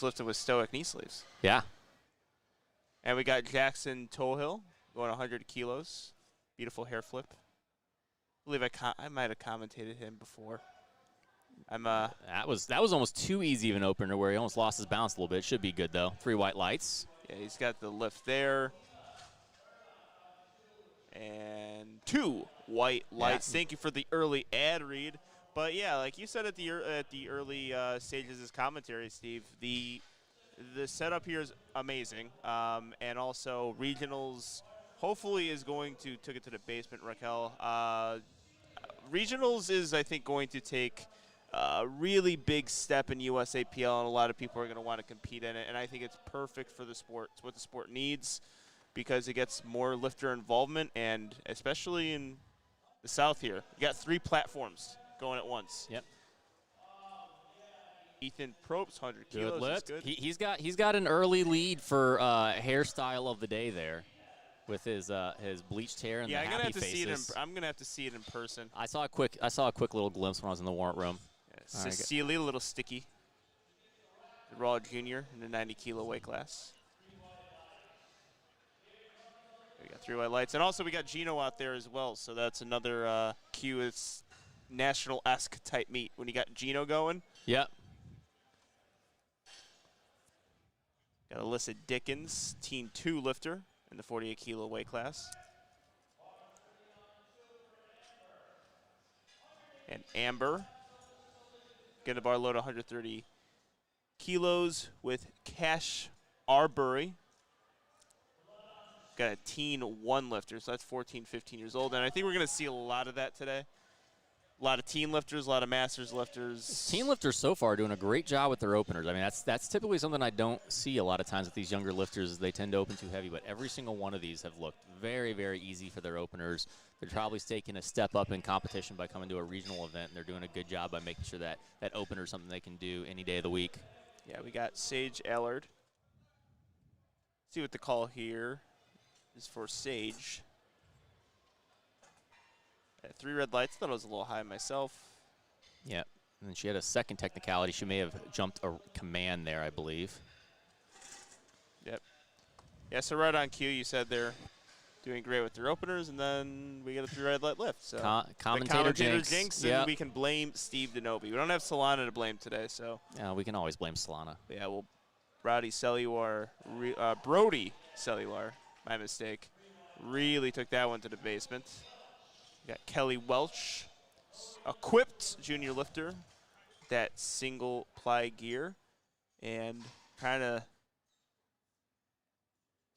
just lifted with stoic knee sleeves. Yeah. And we got Jackson Tohill going 100 kilos. Beautiful hair flip. I believe I might have commentated him before. That was almost too easy of an opener where he almost lost his balance a little bit. Should be good, though. 3 white lights. Yeah, he's got the lift there. And 2 white lights. Yeah. Thank you for the early ad read. But, yeah, like you said at the early stages of this commentary, Steve, the setup here is amazing. And also regionals hopefully is going to took it to the basement, Raquel. Regionals is, I think, going to take a really big step in USAPL, and a lot of people are going to want to compete in it. And I think it's perfect for the sport. It's what the sport needs because it gets more lifter involvement, and especially in the South here. You got 3 platforms going at once. Yep. Ethan Probst, 100 kilos. Good lift. Good. He's got an early lead for hairstyle of the day there, with his bleached hair and the happy faces. I'm gonna have to see it in person. I saw a quick little glimpse when I was in the warrant room. Yeah, Cecilia, a little sticky. The Raw Junior in the 90 kilo weight class. We got 3 white lights, and also we got Gino out there as well. So that's another cue. It's national-esque type meet when you got Gino going. Yep. Got Alyssa Dickens, Teen 2 lifter in the 48 kilo weight class. And Amber, getting a bar load 130 kilos with Cash Arbery. Got a Teen 1 lifter, so that's 14, 15 years old. And I think we're going to see a lot of that today. A lot of teen lifters, a lot of masters lifters. Teen lifters so far are doing a great job with their openers. I mean, that's typically something I don't see a lot of times with these younger lifters. They tend to open too heavy, but every single one of these have looked very, very easy for their openers. They're probably taking a step up in competition by coming to a regional event, and they're doing a good job by making sure that that opener is something they can do any day of the week. Yeah, we got Sage Allard. See what the call here is for Sage. 3 red lights. Thought it was a little high myself. Yeah, and then she had a second technicality. She may have jumped a command there, I believe. Yep. Yeah, so right on cue, you said they're doing great with their openers, and then we get a 3 red light lift. So commentator jinx. And we can blame Steve Denobi. We don't have Solana to blame today, so. Yeah, we can always blame Solana. Yeah, well, Brody Cellular, my mistake, really took that one to the basement. We got Kelly Welch, equipped junior lifter, that single ply gear, and kind of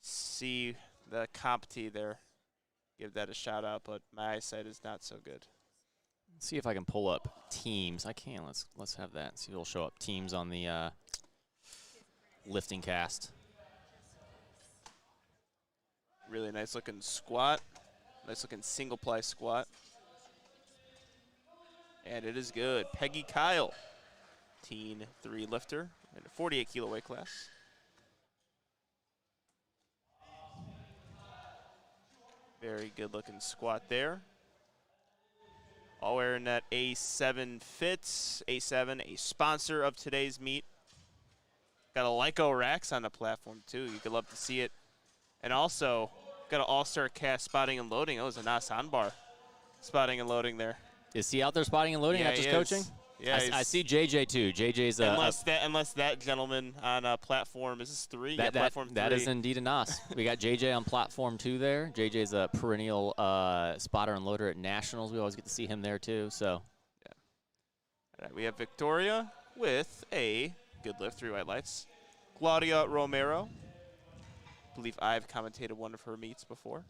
see the comp tee there. Give that a shout out, but my eyesight is not so good. Let's see if I can pull up teams. I can. Let's have that. See if it'll show up teams on the lifting cast. Really nice looking squat. Nice looking single ply squat. And it is good. Peggy Kyle, Teen 3 lifter in a 48 kilo weight class. Very good looking squat there. All wearing that A7 fits. A7, a sponsor of today's meet. Got a Lyco racks on the platform too. You could love to see it. And also, got an all-star cast spotting and loading. Oh, it was a Nas Hanbar spotting and loading there. Is he out there spotting and loading, yeah, not just coaching? Yeah, I see JJ too. JJ's unless that gentleman on platform, is this 3? Platform 3. That is indeed a Nas. We got JJ on platform 2 there. JJ's a perennial spotter and loader at Nationals. We always get to see him there too. So, yeah. All right, we have Victoria with a good lift, 3 white lights. Claudia Romero. I believe I've commentated one of her meets before.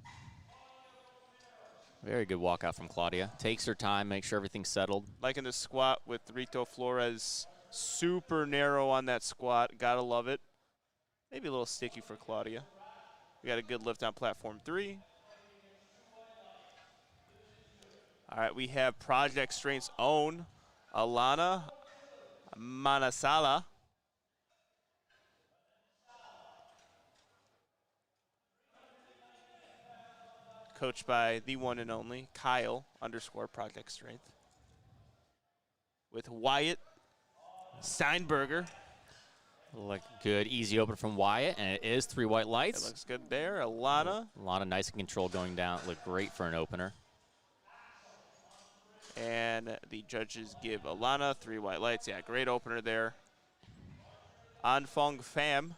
Very good walkout from Claudia. Takes her time, makes sure everything's settled. Liking the squat with Rito Flores. Super narrow on that squat. Gotta love it. Maybe a little sticky for Claudia. We got a good lift on platform 3. All right, we have Project Strength's own Alana Manasala. Coached by the one and only Kyle _Project Strength. With Wyatt Steinberger. Look good, easy open from Wyatt, and it is 3 white It lights. looks good there. Alana. A lot of nice control going down. Look great for an opener. And the judges give Alana 3 white lights. Yeah, great opener there. Anfong Pham.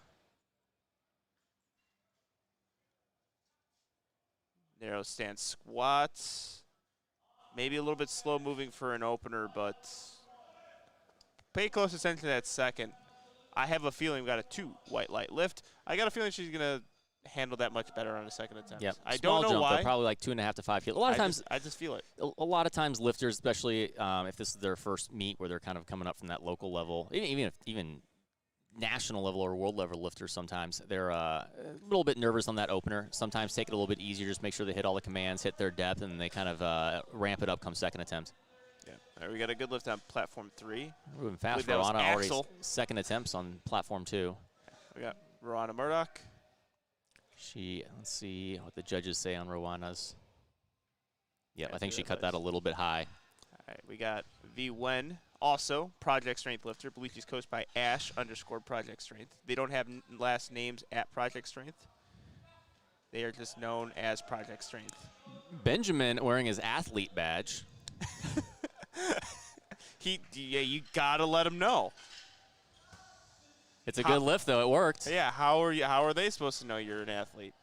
Narrow stance squats. Maybe a little bit slow moving for an opener, but pay close attention to that second. I have a feeling we got a 2 white light lift. I got a feeling she's going to handle that much better on a second attempt. Yep. I Small don't know jump, why. though, probably like 2.5 to 5 kilos. A lot of times, I just feel it. a lot of times lifters, especially if this is their first meet where they're kind of coming up from that local level, even national level or world level lifters, sometimes they're a little bit nervous on that opener. Sometimes take it a little bit easier, just make sure they hit all the commands, hit their depth, and they kind of ramp it up come second attempt. Yeah. All right, we got a good lift on platform 3. Moving fast for that was Rowana, already Axel. second attempts on platform 2. We got Rowana Murdoch. Let's see what the judges say on Rowana's. Yeah, Yeah, I think she that cut that a little bit high. All right, we got V Wen, also Project Strength lifter. I believe she's coached by Ash_Project Strength. They don't have last names at Project Strength. They are just known as Project Strength. Benjamin wearing his athlete badge. Yeah, you gotta let him know. It's a good lift, though. It worked. Yeah, how are they supposed to know you're an athlete?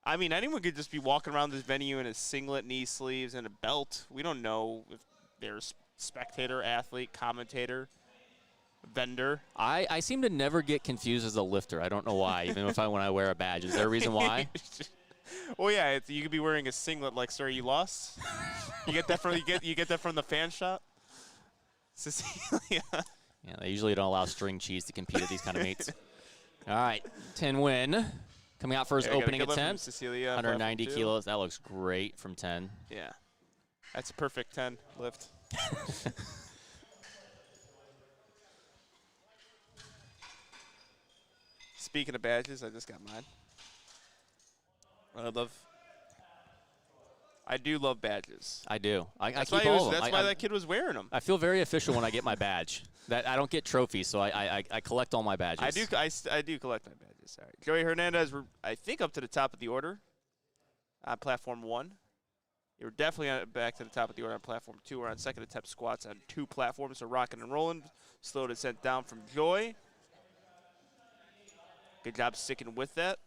I mean, anyone could just be walking around this venue in a singlet, knee sleeves, and a belt. We don't know if they're a spectator, athlete, commentator, vendor. I seem to never get confused as a lifter. I don't know why, even when I wear a badge. Is there a reason why? Well, yeah, you could be wearing a singlet like "Sorry, you lost." You get that from you get that from the fan shop. Cecilia. Yeah, they usually don't allow string cheese to compete at these kind of meets. All right, 10 win. Coming out for his opening attempt. Cecilia, 190 kilos. That looks great from 10. Yeah, that's a perfect 10 lift. Speaking of badges, I just got mine. I do love badges. I do. I That's keep why, all of them. that's why that kid was wearing them. I feel very official when I get my badge. That I don't get trophies, so I collect all my badges. I do collect my badges. All right. Joey Hernandez, we're, I think, up to the top of the order on platform 1. You're definitely back to the top of the order on platform 2. We're on second attempt squats on 2 platforms, so rocking and rolling. Slow descent down from Joy. Good job sticking with that.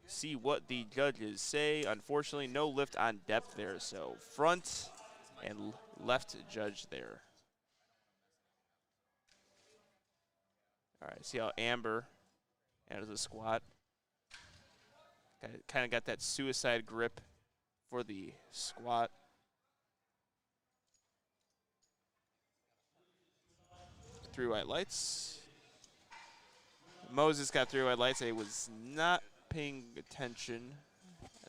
See what the judges say. Unfortunately, no lift on depth there, so front and left judge there. All right, see how Amber enters the squat. Kind of got that suicide grip for the squat. Three white lights. Moses got 3 white lights. He was not paying attention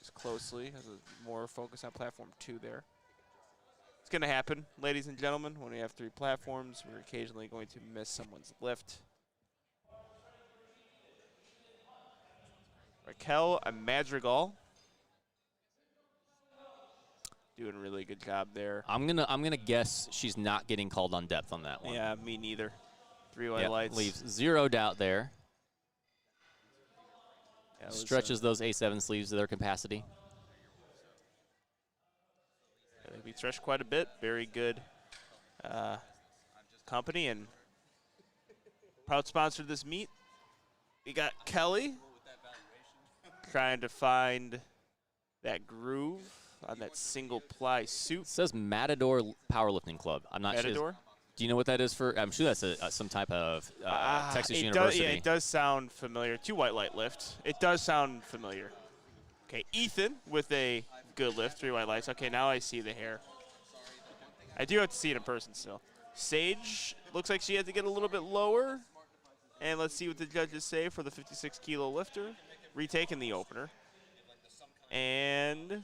as closely. Has a more focus on platform 2 there. It's going to happen, ladies and gentlemen. When we have 3 platforms, we're occasionally going to miss someone's lift. Raquel Madrigal doing a really good job there. I'm gonna guess she's not getting called on depth on that one. Yeah, me neither. 3 white lights. Leaves 0 doubt there. Yeah, Stretches those A7 sleeves to their capacity. We stretched quite a bit. Very good company and proud sponsor of this meet. We got Kelly trying to find that groove on that single ply suit. It says Matador Powerlifting Club. I'm not Matador? sure. Do you know what that is for? I'm sure that's some type of Texas University. Yeah, it does sound familiar. 2 white light lift. It does sound familiar. Okay, Ethan with a good lift, 3 white lights. Okay, now I see the hair. I do have to see it in person still. Sage looks like she had to get a little bit lower. And let's see what the judges say for the 56-kilo lifter. Retaking the opener. And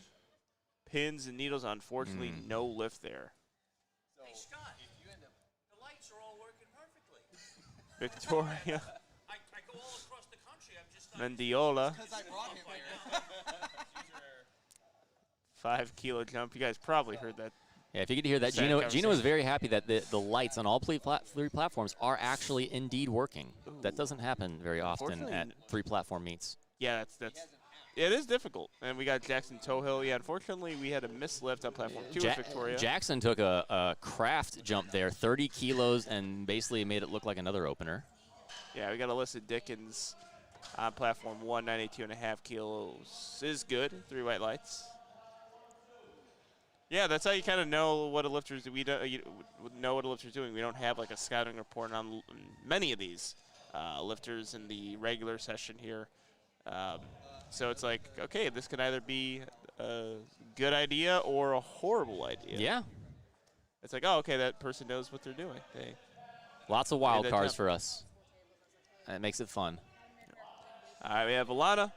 pins and needles, unfortunately, no lift there. Hey, Scott, the lights are all working perfectly. Victoria I go all across the country. I'm just not Mendiola, because I brought him here. 5-kilo jump. You guys probably heard that Yeah, if you could hear that, Sad Gino was conversation. very happy that the lights on all three platforms are actually indeed working. That doesn't happen very often Unfortunately, at 3 platform meets. Yeah, it is difficult. And we got Jackson Toehill. Yeah, unfortunately, we had a mislift on platform 2 with Victoria. Jackson took a craft jump there, 30 kilos, and basically made it look like another opener. Yeah, we got Alyssa Dickens on platform 1, 92.5 kilos. Is good. 3 white lights. Yeah, that's how you kind of know what a lifter's do. We don't know what a lifter's doing. We don't have like a scouting report on many of these lifters in the regular session here. So it's like, okay, this could either be a good idea or a horrible idea. Yeah. It's like, oh, okay, that person knows what they're doing. Lots of wild cards for us. That makes it fun. All right, we have Alana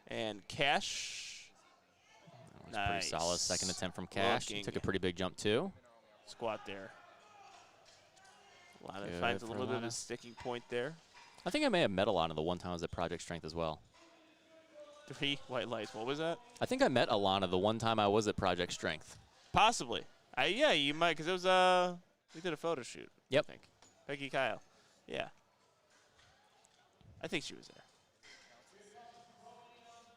and Cash. Nice. Pretty solid second attempt from Cash. He took a pretty big jump, too. Squat there. Alana finds a little bit of a sticking point there. I think I may have met Alana the one time I was at Project Strength as well. 3 white lights. What was that? I think I met Alana the one time I was at Project Strength. Possibly. Yeah, you might, because it was, we did a photo shoot. Yep. I think. Peggy Kyle. Yeah. I think she was there.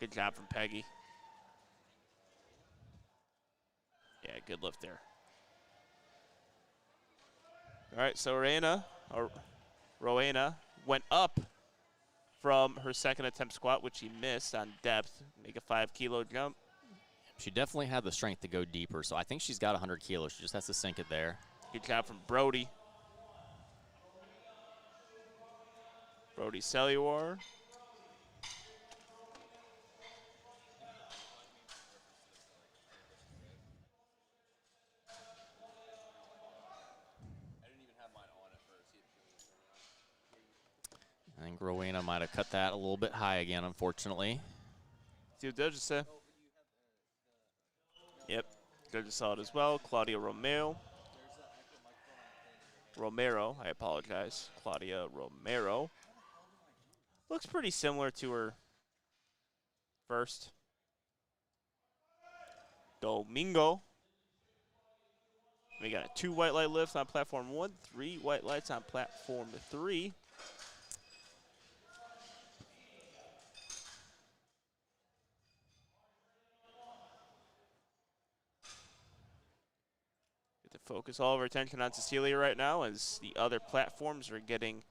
Good job from Peggy. Yeah, good lift there. All right, so Rowena went up from her second attempt squat, which she missed on depth, make a 5 kilo jump. She definitely had the strength to go deeper, so I think she's got 100 kilos. She just has to sink it there. Good job from Brody. Brody Celluar. I think Rowena might have cut that a little bit high again, unfortunately. See what judges say. Yep, judges saw it as well. Claudia Romero. I apologize. Claudia Romero. Looks pretty similar to her first. Domingo. We got 2 white light lifts on platform 1, 3 white lights on platform 3. Get to focus all of our attention on Cecilia right now as the other platforms are getting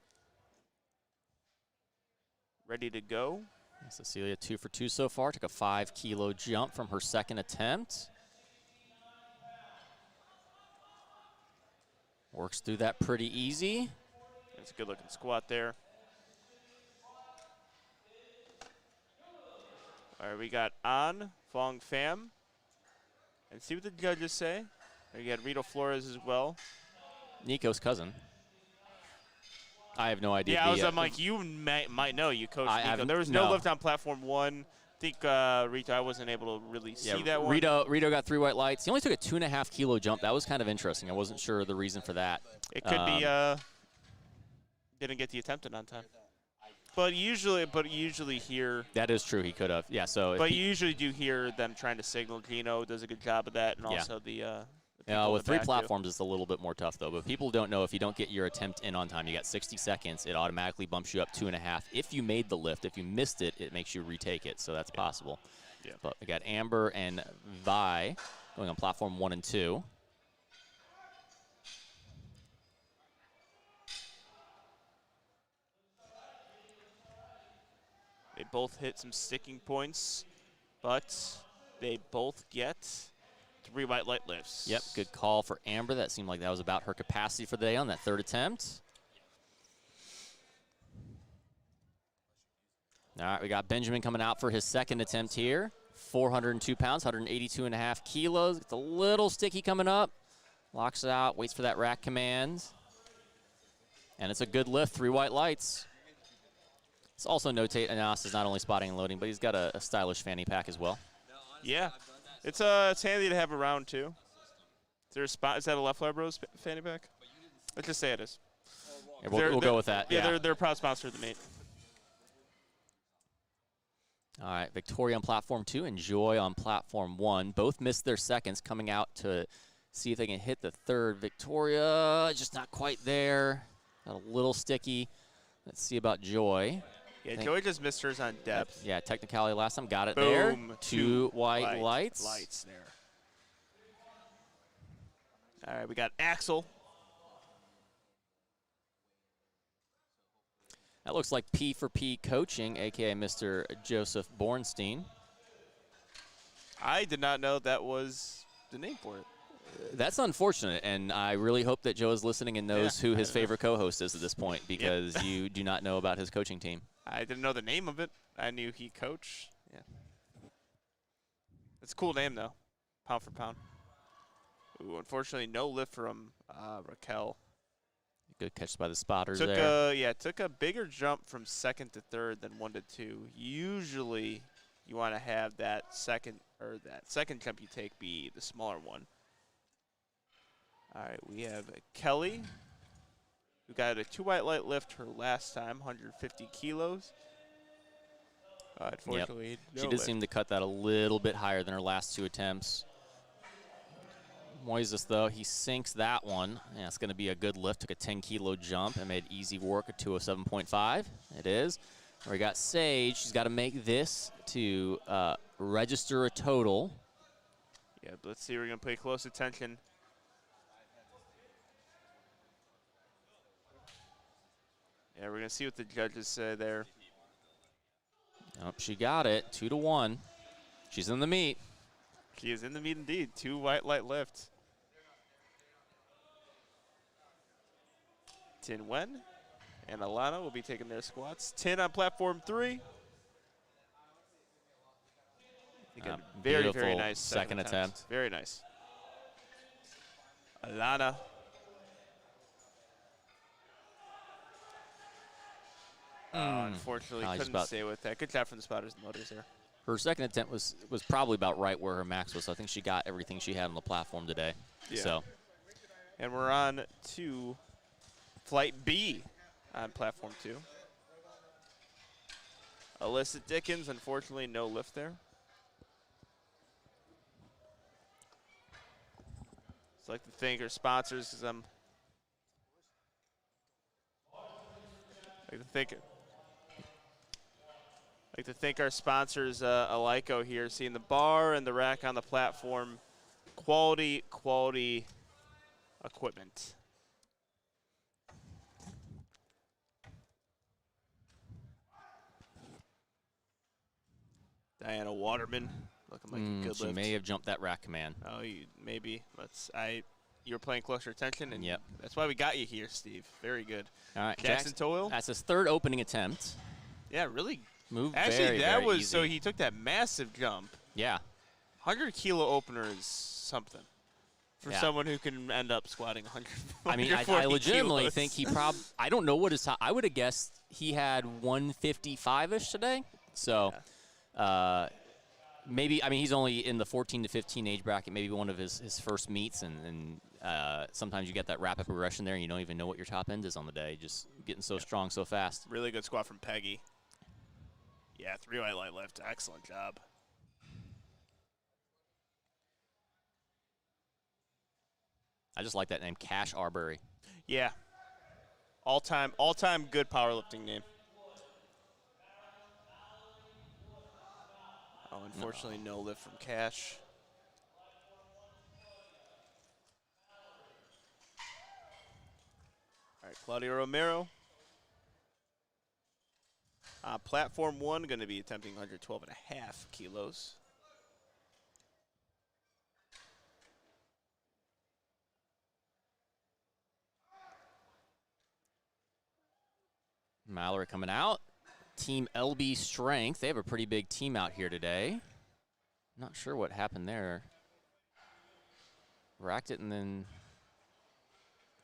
ready to go. Cecilia 2 for 2 so far. Took a 5 kilo jump from her second attempt. Works through that pretty easy. It's a good looking squat there. All right, we got An, Fong Pham. And see what the judges say. We got Rito Flores as well. Nico's cousin. I have no idea. Yeah, I'm like, you might know. You coached Nico. There was no lift on platform 1. I think Rito, I wasn't able to really see that one. Rito got 3 white lights. He only took a 2.5 kilo jump. That was kind of interesting. I wasn't sure the reason for that. It could be didn't get the attempt in on time. But usually here. That is true. He could have. Yeah. So. But you usually do hear them trying to signal. Gino does a good job of that, and also the. With 3 platforms, it's a little bit more tough, though. But people don't know if you don't get your attempt in on time, you got 60 seconds, it automatically bumps you up 2.5. If you made the lift, if you missed it, it makes you retake it. So that's possible. Yeah. But we got Amber and Vi going on platform 1 and 2. They both hit some sticking points, but they both get 3 white light lifts. Yep, good call for Amber. That seemed like that was about her capacity for the day on that third attempt. All right, we got Benjamin coming out for his second attempt here. 402 pounds, 182.5 kilos. It's a little sticky coming up. Locks it out, waits for that rack command. And it's a good lift, 3 white lights. Let's also notate Anas is not only spotting and loading, but he's got a stylish fanny pack as well. Yeah. It's handy to have around, too. Is there a spot? Is that a Left Labro's fanny pack? Let's just say it is. Yeah, we'll go with that. Yeah, they're a proud sponsor of the meet. All right, Victoria on platform 2 and Joy on platform 1. Both missed their seconds, coming out to see if they can hit the third. Victoria just not quite there. Got a little sticky. Let's see about Joy. Yeah, Joy just missed hers on depth. Yeah, technicality last time. Got it Boom, there. Two white lights. Lights there. All right, we got Axel. That looks like P for P Coaching, a.k.a. Mr. Joseph Bornstein. I did not know that was the name for it. That's unfortunate, and I really hope that Joe is listening and knows who his favorite co-host is at this point, because you do not know about his coaching team. I didn't know the name of it. I knew he coached. Yeah. It's a cool name, though, pound for pound. Ooh, unfortunately, no lift from Raquel. Good catch by the spotters took there. Took a bigger jump from second to third than 1 to 2. Usually, you want to have that second jump you take be the smaller one. All right, we have Kelly, who got a 2 white light lift her last time, 150 kilos. Unfortunately, no she did lift. seem to cut that a little bit higher than her last 2 attempts. Moises, though, he sinks that one. Yeah, it's going to be a good lift. Took a 10-kilo jump and made easy work at 207.5. It is. We got Sage. She's got to make this to register a total. Yeah, but let's see. We're going to pay close attention. Yeah, we're going to see what the judges say there. Oh, she got it. 2 to 1. She's in the meet. She is in the meet indeed. 2 white light lifts. Tin Wen and Alana will be taking their squats. Tin on platform 3. Very, very nice second attempt. Very nice. Alana. Unfortunately, couldn't stay with that. Good job from the spotters and motors there. Her second attempt was probably about right where her max was. So I think she got everything she had on the platform today. Yeah. So. And we're on to Flight B on platform 2. Alyssa Dickens, unfortunately, no lift there. I'd like to thank our sponsors, because I'd like to thank our sponsors, Alico here, seeing the bar and the rack on the platform. Quality equipment. Diana Waterman, looking like a good she lift. may have jumped that rack command. Oh, maybe. You were paying closer attention, and yep. That's why we got you here, Steve. Very good. All right, Jackson Toil. That's his third opening attempt. Yeah, really. Moved Actually, that was easy. so he took that massive jump. Yeah. 100-kilo opener is something for someone who can end up squatting 100. I mean, I legitimately think he probably. I don't know what his. I would have guessed he had 155-ish today. So. Yeah. Maybe, I mean, he's only in the 14 to 15 age bracket, maybe one of his first meets, and sometimes you get that rapid progression there and you don't even know what your top end is on the day, just getting so strong so fast. Really good squat from Peggy. Yeah, 3 white light lift. Excellent job. I just like that name, Cash Arbery. Yeah. All-time good powerlifting name. Oh, unfortunately, no lift from Cash. All right, Claudia Romero. Platform 1, going to be attempting 112.5 kilos. Mallory coming out. Team LB Strength. They have a pretty big team out here today. Not sure what happened there. Racked it and then.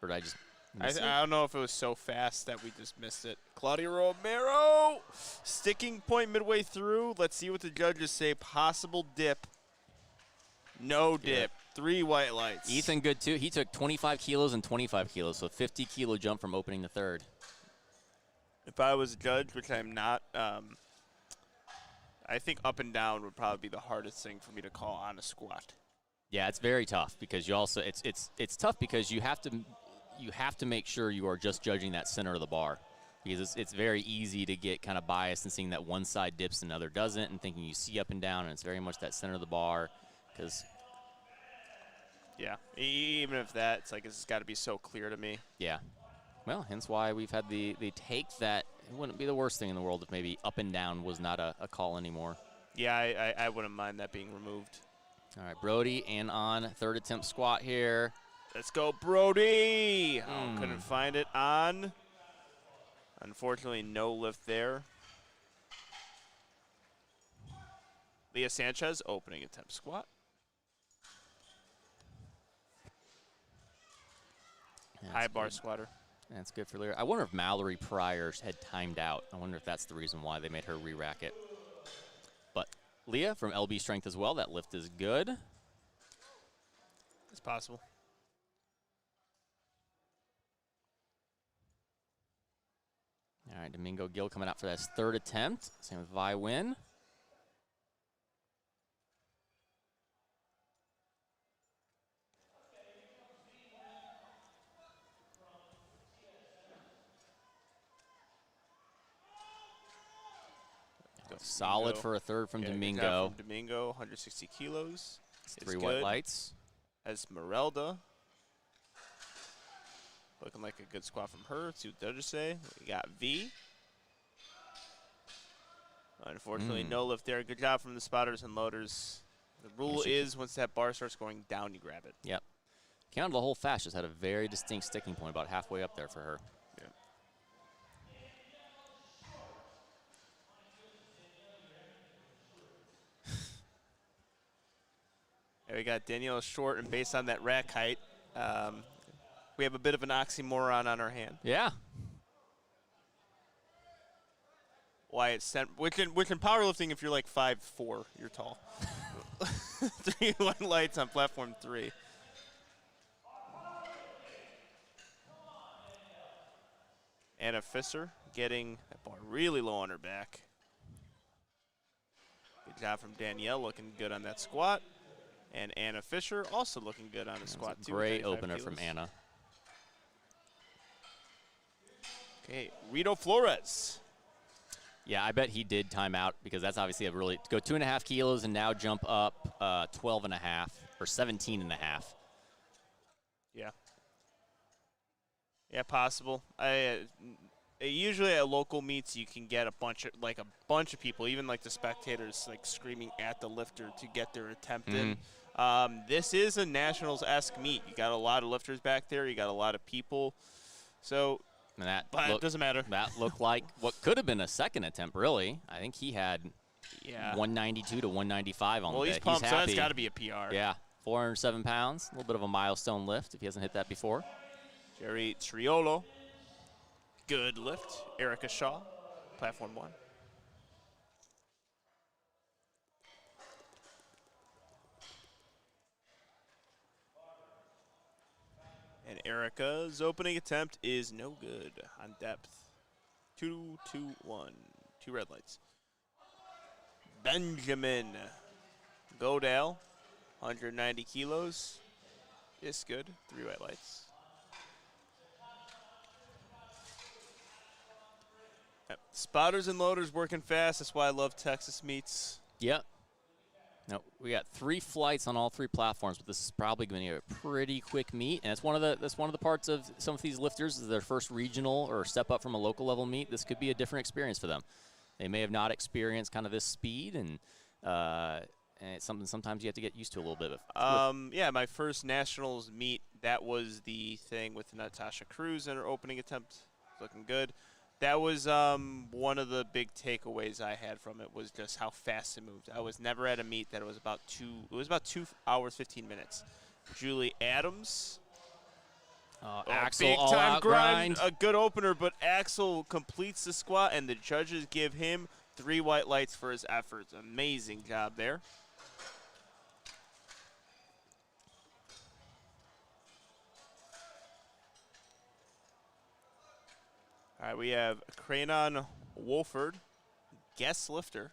Or did I just miss it? I don't know if it was so fast that we just missed it. Claudia Romero, sticking point midway through. Let's see what the judges say. Possible dip. No dip. 3 white lights. Ethan good too. He took 25 kilos and 25 kilos, so 50-kilo jump from opening the third. If I was a judge, which I'm not, I think up and down would probably be the hardest thing for me to call on a squat. Yeah, it's very tough because you also it's tough because you have to make sure you are just judging that center of the bar, because it's very easy to get kind of biased and seeing that one side dips and the other doesn't, and thinking you see up and down, and it's very much that center of the bar. Because yeah, even if that, it's like it's got to be so clear to me. yeah, well, hence why we've had the take that it wouldn't be the worst thing in the world if maybe up and down was not a call anymore. Yeah, I wouldn't mind that being removed. All right, Brody, and on third attempt squat here. Let's go, Brody. Oh, couldn't find it on. Unfortunately, no lift there. Leah Sanchez, opening attempt squat. High bar squatter. That's good for Leah. I wonder if Mallory Pryor had timed out. I wonder if that's the reason why they made her re-rack it. But Leah from LB Strength as well. That lift is good. It's possible. All right, Domingo Gill coming out for that third attempt. Same with Vi Win. Solid for a third from Domingo. From Domingo, 160 kilos. Three white lights. Esmeralda. Looking like a good squat from her. Let's see what judges say. We got V. Unfortunately, no lift there. Good job from the spotters and loaders. The rule is once that bar starts going down, you grab it. Yep. Counted the whole fast. Just had a very distinct sticking point about halfway up there for her. Yep. We got Danielle short, and based on that rack height, we have a bit of an oxymoron on our hand. Yeah. Wyatt sent, which in powerlifting, if you're like 5'4", you're tall. 3 white lights on platform 3. Anna Fisser getting that bar really low on her back. Good job from Danielle, looking good on that squat. And Anna Fisher also looking good on a squat, too. Great opener from Anna. Okay, Rito Flores. Yeah, I bet he did time out because that's obviously a really, to go 2.5 kilos and now jump up 12.5 or 17.5. Yeah. Yeah, possible. Usually at local meets you can get a bunch of people, even like the spectators, like screaming at the lifter to get their attempt in. This is a nationals-esque meet. You got a lot of lifters back there. You got a lot of people. So, but it doesn't matter. That looked like what could have been a second attempt, really. I think he had 192 to 195 on the day. Well, he's pumped, he's so happy. that's got to be a PR. Yeah, 407 pounds. A little bit of a milestone lift if he hasn't hit that before. Jerry Triolo. Good lift. Erica Shaw, platform 1. And Erica's opening attempt is no good on depth. 2, 2, 1. 2 red lights. Benjamin Godale, 190 kilos. Is good. 3 white lights. Spotters and loaders working fast. That's why I love Texas meets. Yep. Now, we got 3 flights on all 3 platforms, but this is probably going to be a pretty quick meet. And that's one of the parts of some of these lifters is their first regional or step up from a local level meet. This could be a different experience for them. They may have not experienced kind of this speed, and it's something sometimes you have to get used to a little bit of. Yeah, my first nationals meet, that was the thing with Natasha Cruz in her opening attempt. Looking good. That was one of the big takeaways I had from it, was just how fast it moved. I was never at a meet that it was about 2 hours, 15 minutes. Julie Adams. Axel big all time out grind. A good opener, but Axel completes the squat, and the judges give him 3 white lights for his efforts. Amazing job there. All right, we have Cranon Wolford, guest lifter.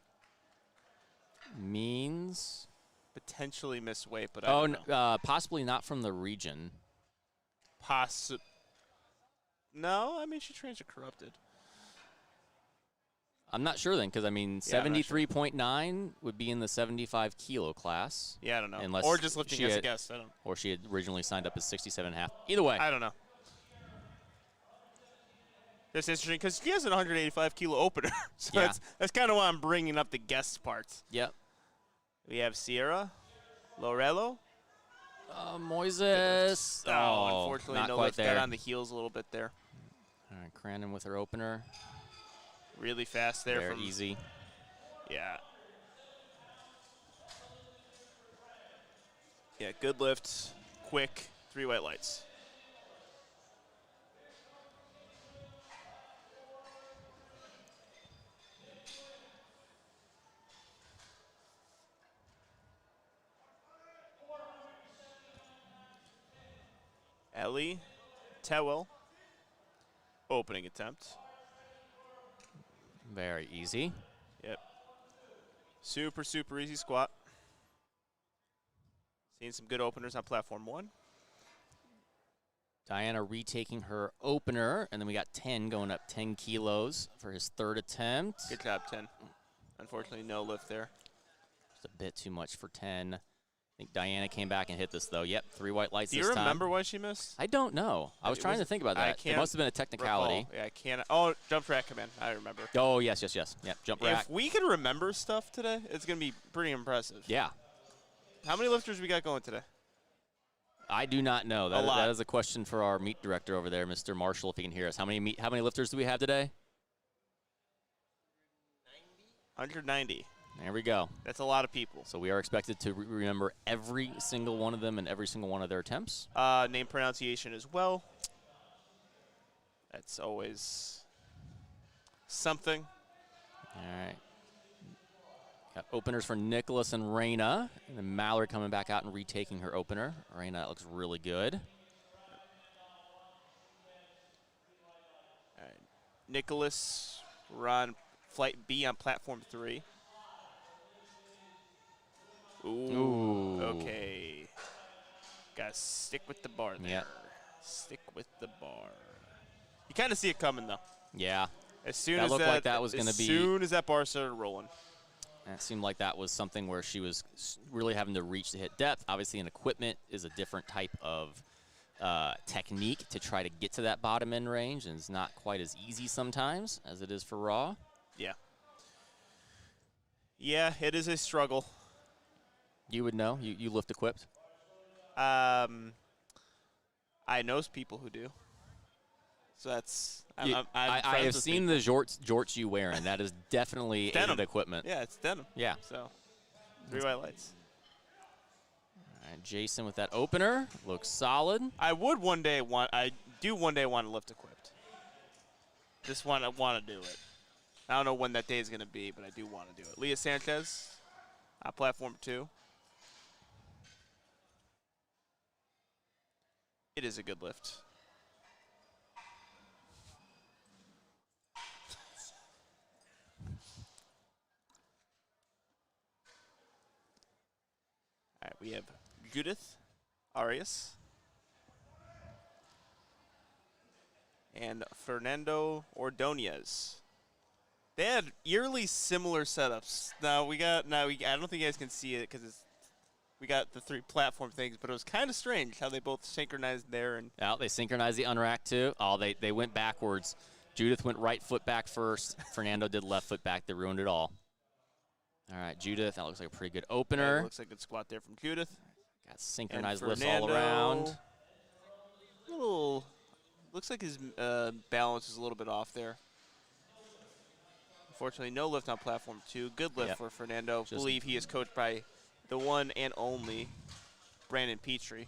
Means? Potentially miss weight, but I don't know. Possibly not from the region. No, I mean, she trains at Corrupted. I'm not sure then, because, I mean, Yeah, I'm not sure. 73.9 would be in the 75 kilo class. Yeah, I don't know. Unless Or just lifting she as a had- guest. I don't know. Or she had originally signed up as 67.5. Either way. I don't know. That's interesting because she has an 185 kilo opener. So Yeah. that's kind of why I'm bringing up the guest parts. Yep. We have Sierra, Lorello. Moises. Oh, unfortunately, not no quite lift. there. Got on the heels a little bit there. All right, Crandon with her opener. Really fast there. Very from easy. Yeah. Yeah, good lift, quick, 3 white lights. Ellie Tewell, opening attempt. Very easy. Yep. Super, super easy squat. Seeing some good openers on platform 1. Diana retaking her opener, and then we got 10 going up 10 kilos for his 3rd attempt. Good job, 10. Unfortunately, no lift there. Just a bit too much for 10. I think Diana came back and hit this, though. Yep, 3 white lights Do this you time. remember why she missed? I don't know. I was trying to think about that. It must have been a technicality. Recall. Yeah, I can't. Oh, jump track command. I remember. Oh, yes. Yep, jump rack. If we can remember stuff today, it's going to be pretty impressive. Yeah. How many lifters we got going today? I do not know. A lot. That is a question for our meet director over there, Mr. Marshall, if he can hear us. How many lifters do we have today? 190. There we go. That's a lot of people. So we are expected to remember every single one of them and every single one of their attempts. Name pronunciation as well. That's always something. All right. Got openers for Nicholas and Raina. And then Mallory coming back out and retaking her opener. Raina, that looks really good. All right. Nicholas, we're on flight B on platform 3. Ooh. Okay. Gotta stick with the bar there. Yep. Stick with the bar. You kind of see it coming, though. Yeah. As soon That as looked like that was gonna be- As soon as that bar started rolling. And it seemed like that was something where she was really having to reach to hit depth. Obviously, an equipment is a different type of technique to try to get to that bottom end range, and it's not quite as easy sometimes as it is for raw. Yeah. Yeah, it is a struggle. You would know. You lift equipped. I know people who do. So that's I'm I friends have with seen people. the jorts you wearing. That is definitely Denim. aided equipment. Yeah, it's denim. Yeah. So 3 white lights. All right, Jason with that opener looks solid. I do one day want to lift equipped. Just want to do it. I don't know when that day is going to be, but I do want to do it. Leah Sanchez, platform 2. It is a good lift. All right, we have Judith Arias and Fernando Ordonez. They had eerily similar setups. I don't think you guys can see it because we got the 3 platform things, but it was kind of strange how they both synchronized there. And Yeah, they synchronized the unrack too. Oh, they went backwards. Judith went right foot back first. Fernando did left foot back. They ruined it all. All right, Judith, that looks like a pretty good opener. looks like a good squat there from Judith. Got synchronized And lifts all around. Looks like his balance is a little bit off there. Unfortunately, no lift on platform 2. Good lift Yep. for Fernando. Just- Believe he is coached by the one and only Brandon Petrie.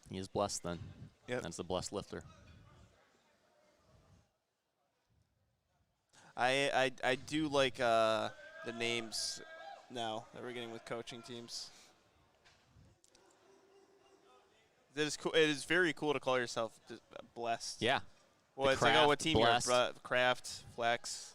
He is blessed then. Yep. That's the blessed lifter. I do like the names now that we're getting with coaching teams. That is cool. It is very cool to call yourself blessed. Yeah. Well, The it's like, Craft, what team Blessed. you're Craft, Flex.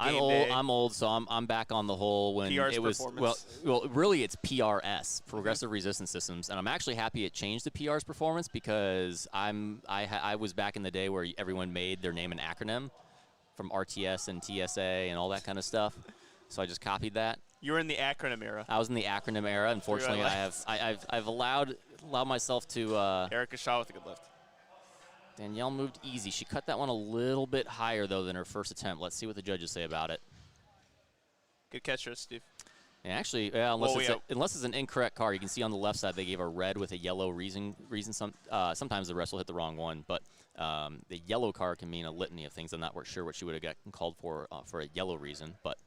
Game old. day. I'm old, so I'm back on the whole when PR's it was performance. well. Really, it's PRS, Progressive Resistance Systems, and I'm actually happy it changed to PR's performance because I was back in the day where everyone made their name an acronym from RTS and TSA and all that kind of stuff. So I just copied that. You were in the acronym era. I was in the acronym era. Unfortunately, I've allowed myself to. Erica Shaw with a good lift. Danielle moved easy. She cut that one a little bit higher, though, than her first attempt. Let's see what the judges say about it. Good catch, Steve. And actually, unless it's an incorrect card, you can see on the left side they gave a red with a yellow reason. Sometimes the rest will hit the wrong one, but the yellow card can mean a litany of things. I'm not sure what she would have gotten called for a yellow reason, but.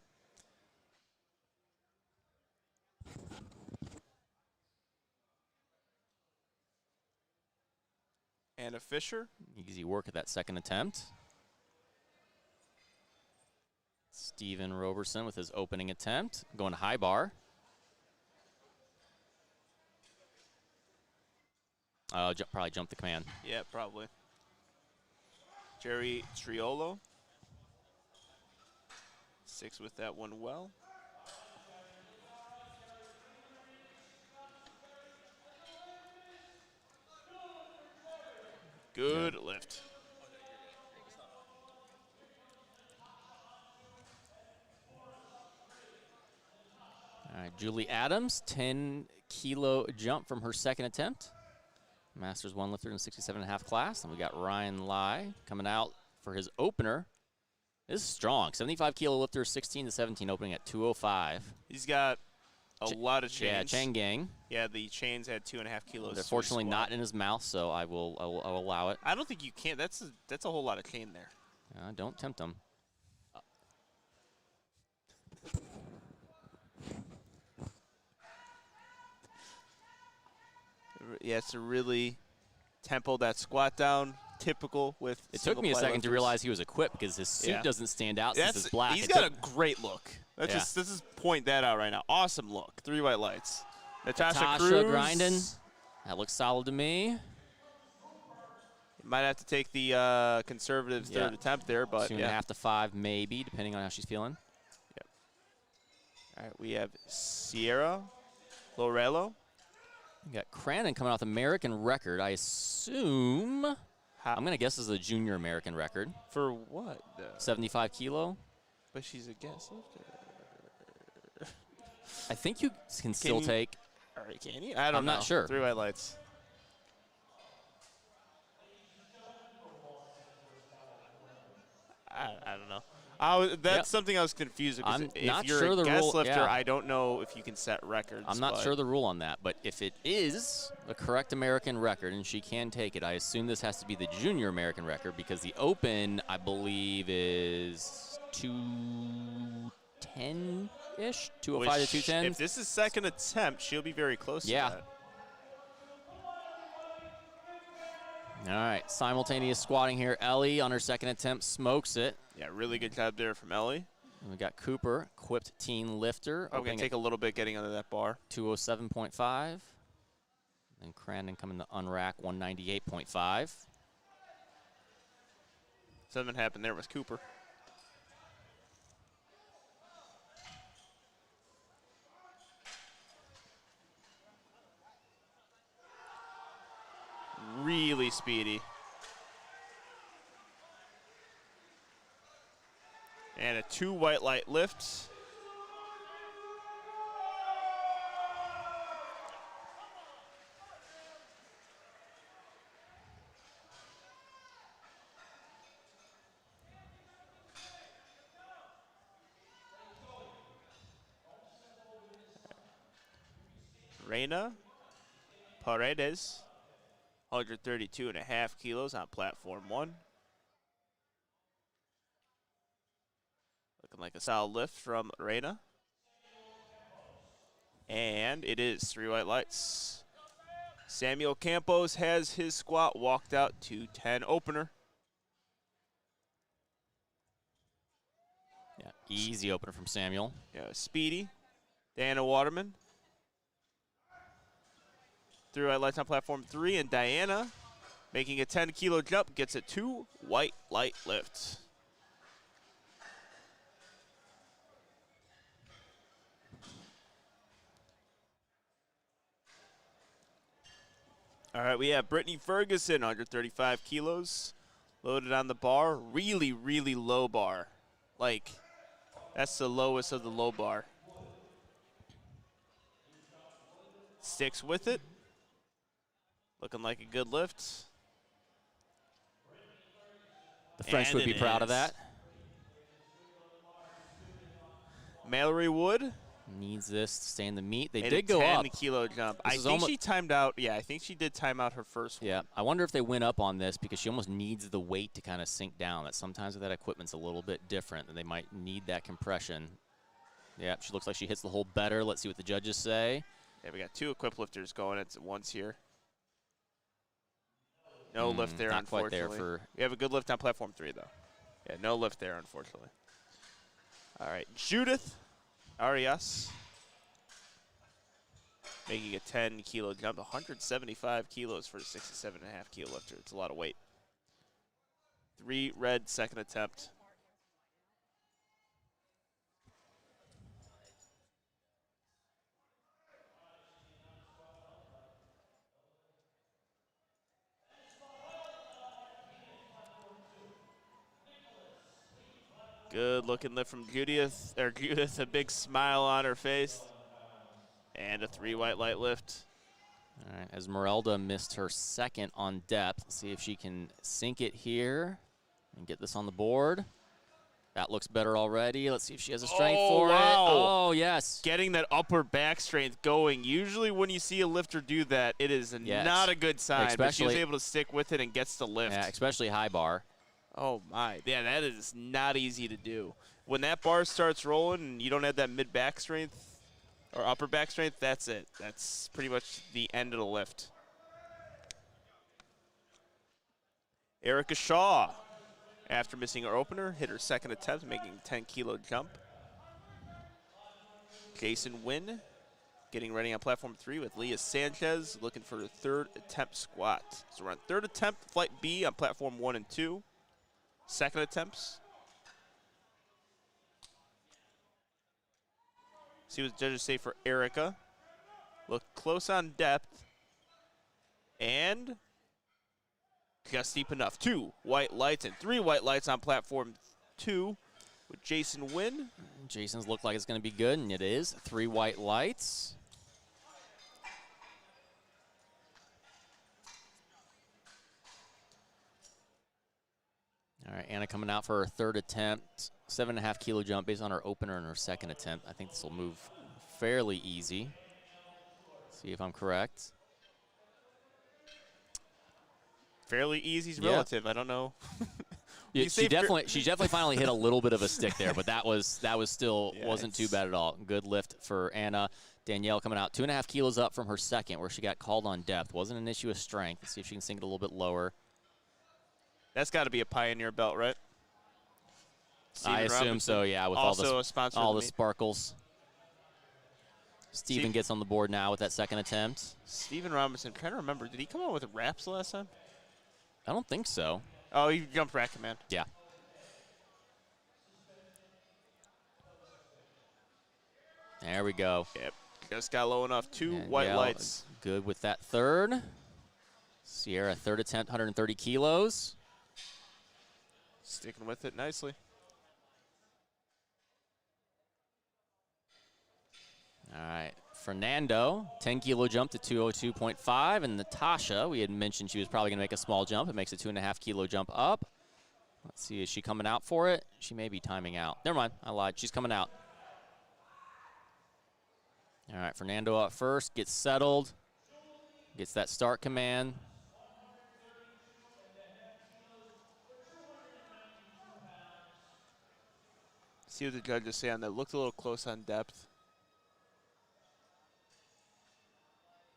Anna Fisher. Easy work at that second attempt. Steven Roberson with his opening attempt, going high bar. Probably jumped the command. Yeah, probably. Jerry Triolo. 6 with that one well. Good lift. All right, Julie Adams, 10-kilo jump from her second attempt. Masters 1 lifter in 67.5 class. And we got Ryan Lai coming out for his opener. This is strong. 75-kilo lifter, 16 to 17, opening at 205. He's got a lot of chains. Yeah, chain gang. Yeah, the chains had 2.5 kilos. They're fortunately not in his mouth, so I will allow it. I don't think you can. That's a whole lot of chain there. Don't tempt him. Yeah, it's a really tempo that squat down. Typical with. It took me a second to realize he was equipped because his suit doesn't stand out since it's black. He's got a great look. Let's just point that out right now. Awesome look. 3 white lights. Natasha Cruz. grinding. That looks solid to me. Might have to take the conservative third attempt there, but 2.5 to 5 maybe, depending on how she's feeling. Yep. All right, we have Sierra Lorello. We got Cranon coming off American record. I assume, I'm going to guess this is a junior American record. For what? 75 kilo. But she's a guest lifter. I think you can still take. All right, can you? I'm not sure. 3 white lights. I don't know. That's something I was confused with. I'm if not you're sure a the guest rule. lifter, I don't know if you can set records. I'm not sure the rule on that, but if it is a correct American record and she can take it, I assume this has to be the junior American record because the open, I believe, is 210-ish, 205 to 210. If this is second attempt, she'll be very close to that. All right, simultaneous squatting here. Ellie on her second attempt smokes it. Yeah, really good job there from Ellie. And we got Cooper, equipped teen lifter. I'm going to take a little bit getting under that bar. 207.5. And Crandon coming to unrack 198.5. Something happened there with Cooper. Really speedy. And a 2 white light lift. Reina Paredes. 132.5 kilos on platform 1. Looking like a solid lift from Reina. And it is 3 white lights. Samuel Campos has his squat walked out to 10 opener. Yeah, easy opener from Samuel. Yeah, speedy. Diana Waterman. 3 white lights on platform 3, and Diana making a 10-kilo jump gets a 2 white light lift. All right, we have Brittany Ferguson, 135 kilos, loaded on the bar. Really, really low bar. Like, that's the lowest of the low bar. Sticks with it. Looking like a good lift. The French And would be it proud of is. that. Mallory Wood Needs this to stay in the meet. They made did a go up. 10-kilo jump. I is think she timed out. Yeah, I think she did time out her first one. Yeah, I wonder if they went up on this because she almost needs the weight to kind of sink down. That sometimes with that equipment's a little bit different, and they might need that compression. Yeah, she looks like she hits the hole better. Let's see what the judges say. Yeah, we got 2 equip lifters going at once here. No lift there, not quite unfortunately. there for. We have a good lift on platform 3, though. Yeah, no lift there, unfortunately. All right, Judith Arias making a 10-kilo jump, 175 kilos for a 67.5-kilo lifter. It's a lot of weight. 3 red second attempt. Good looking lift from Judith, a big smile on her face. And a 3 white light lift. All right, Esmeralda missed her second on depth. Let's see if she can sink it here and get this on the board. That looks better already. Let's see if she has a strength for it. Oh, yes. Getting that upper back strength going. Usually when you see a lifter do that, it is not a good sign. But she was able to stick with it and gets the lift. Yeah, especially high bar. Oh, my. Yeah, that is not easy to do. When that bar starts rolling and you don't have that mid-back strength or upper back strength, that's it. That's pretty much the end of the lift. Erica Shaw, after missing her opener, hit her second attempt, making a 10-kilo jump. Jason Wynn getting ready on platform 3 with Leah Sanchez, looking for her third attempt squat. So we're on third attempt, flight B on platform 1 and 2. Second attempts. See what the judges say for Erica. Look close on depth. And just deep enough. 2 white lights and 3 white lights on platform 2 with Jason Wynn. Jason's looked like it's going to be good, and it is. 3 white lights. All right, Anna coming out for her third attempt. 7.5-kilo jump based on her opener and her second attempt. I think this will move fairly easy. See if I'm correct. Fairly easy is relative. I don't know. Yeah, she definitely finally hit a little bit of a stick there, but that was still wasn't too bad at all. Good lift for Anna. Danielle coming out 2.5 kilos up from her second, where she got called on depth. Wasn't an issue of strength. Let's see if she can sink it a little bit lower. That's got to be a Pioneer belt, right? I assume so, yeah, with all the sparkles. Steven gets on the board now with that second attempt. Steven Robinson, I'm trying to remember, did he come out with wraps last time? I don't think so. Oh, he jumped rack command. Yeah. There we go. Yep, just got low enough. 2 white lights. Good with that third. Sierra, third attempt, 130 kilos. Sticking with it nicely. All right, Fernando, 10-kilo jump to 202.5, and Natasha, we had mentioned she was probably going to make a small jump. It makes a 2.5-kilo jump up. Let's see, is she coming out for it? She may be timing out. Never mind, I lied. She's coming out. All right, Fernando up first, gets settled, gets that start command. See what the judges say on that. Looked a little close on depth.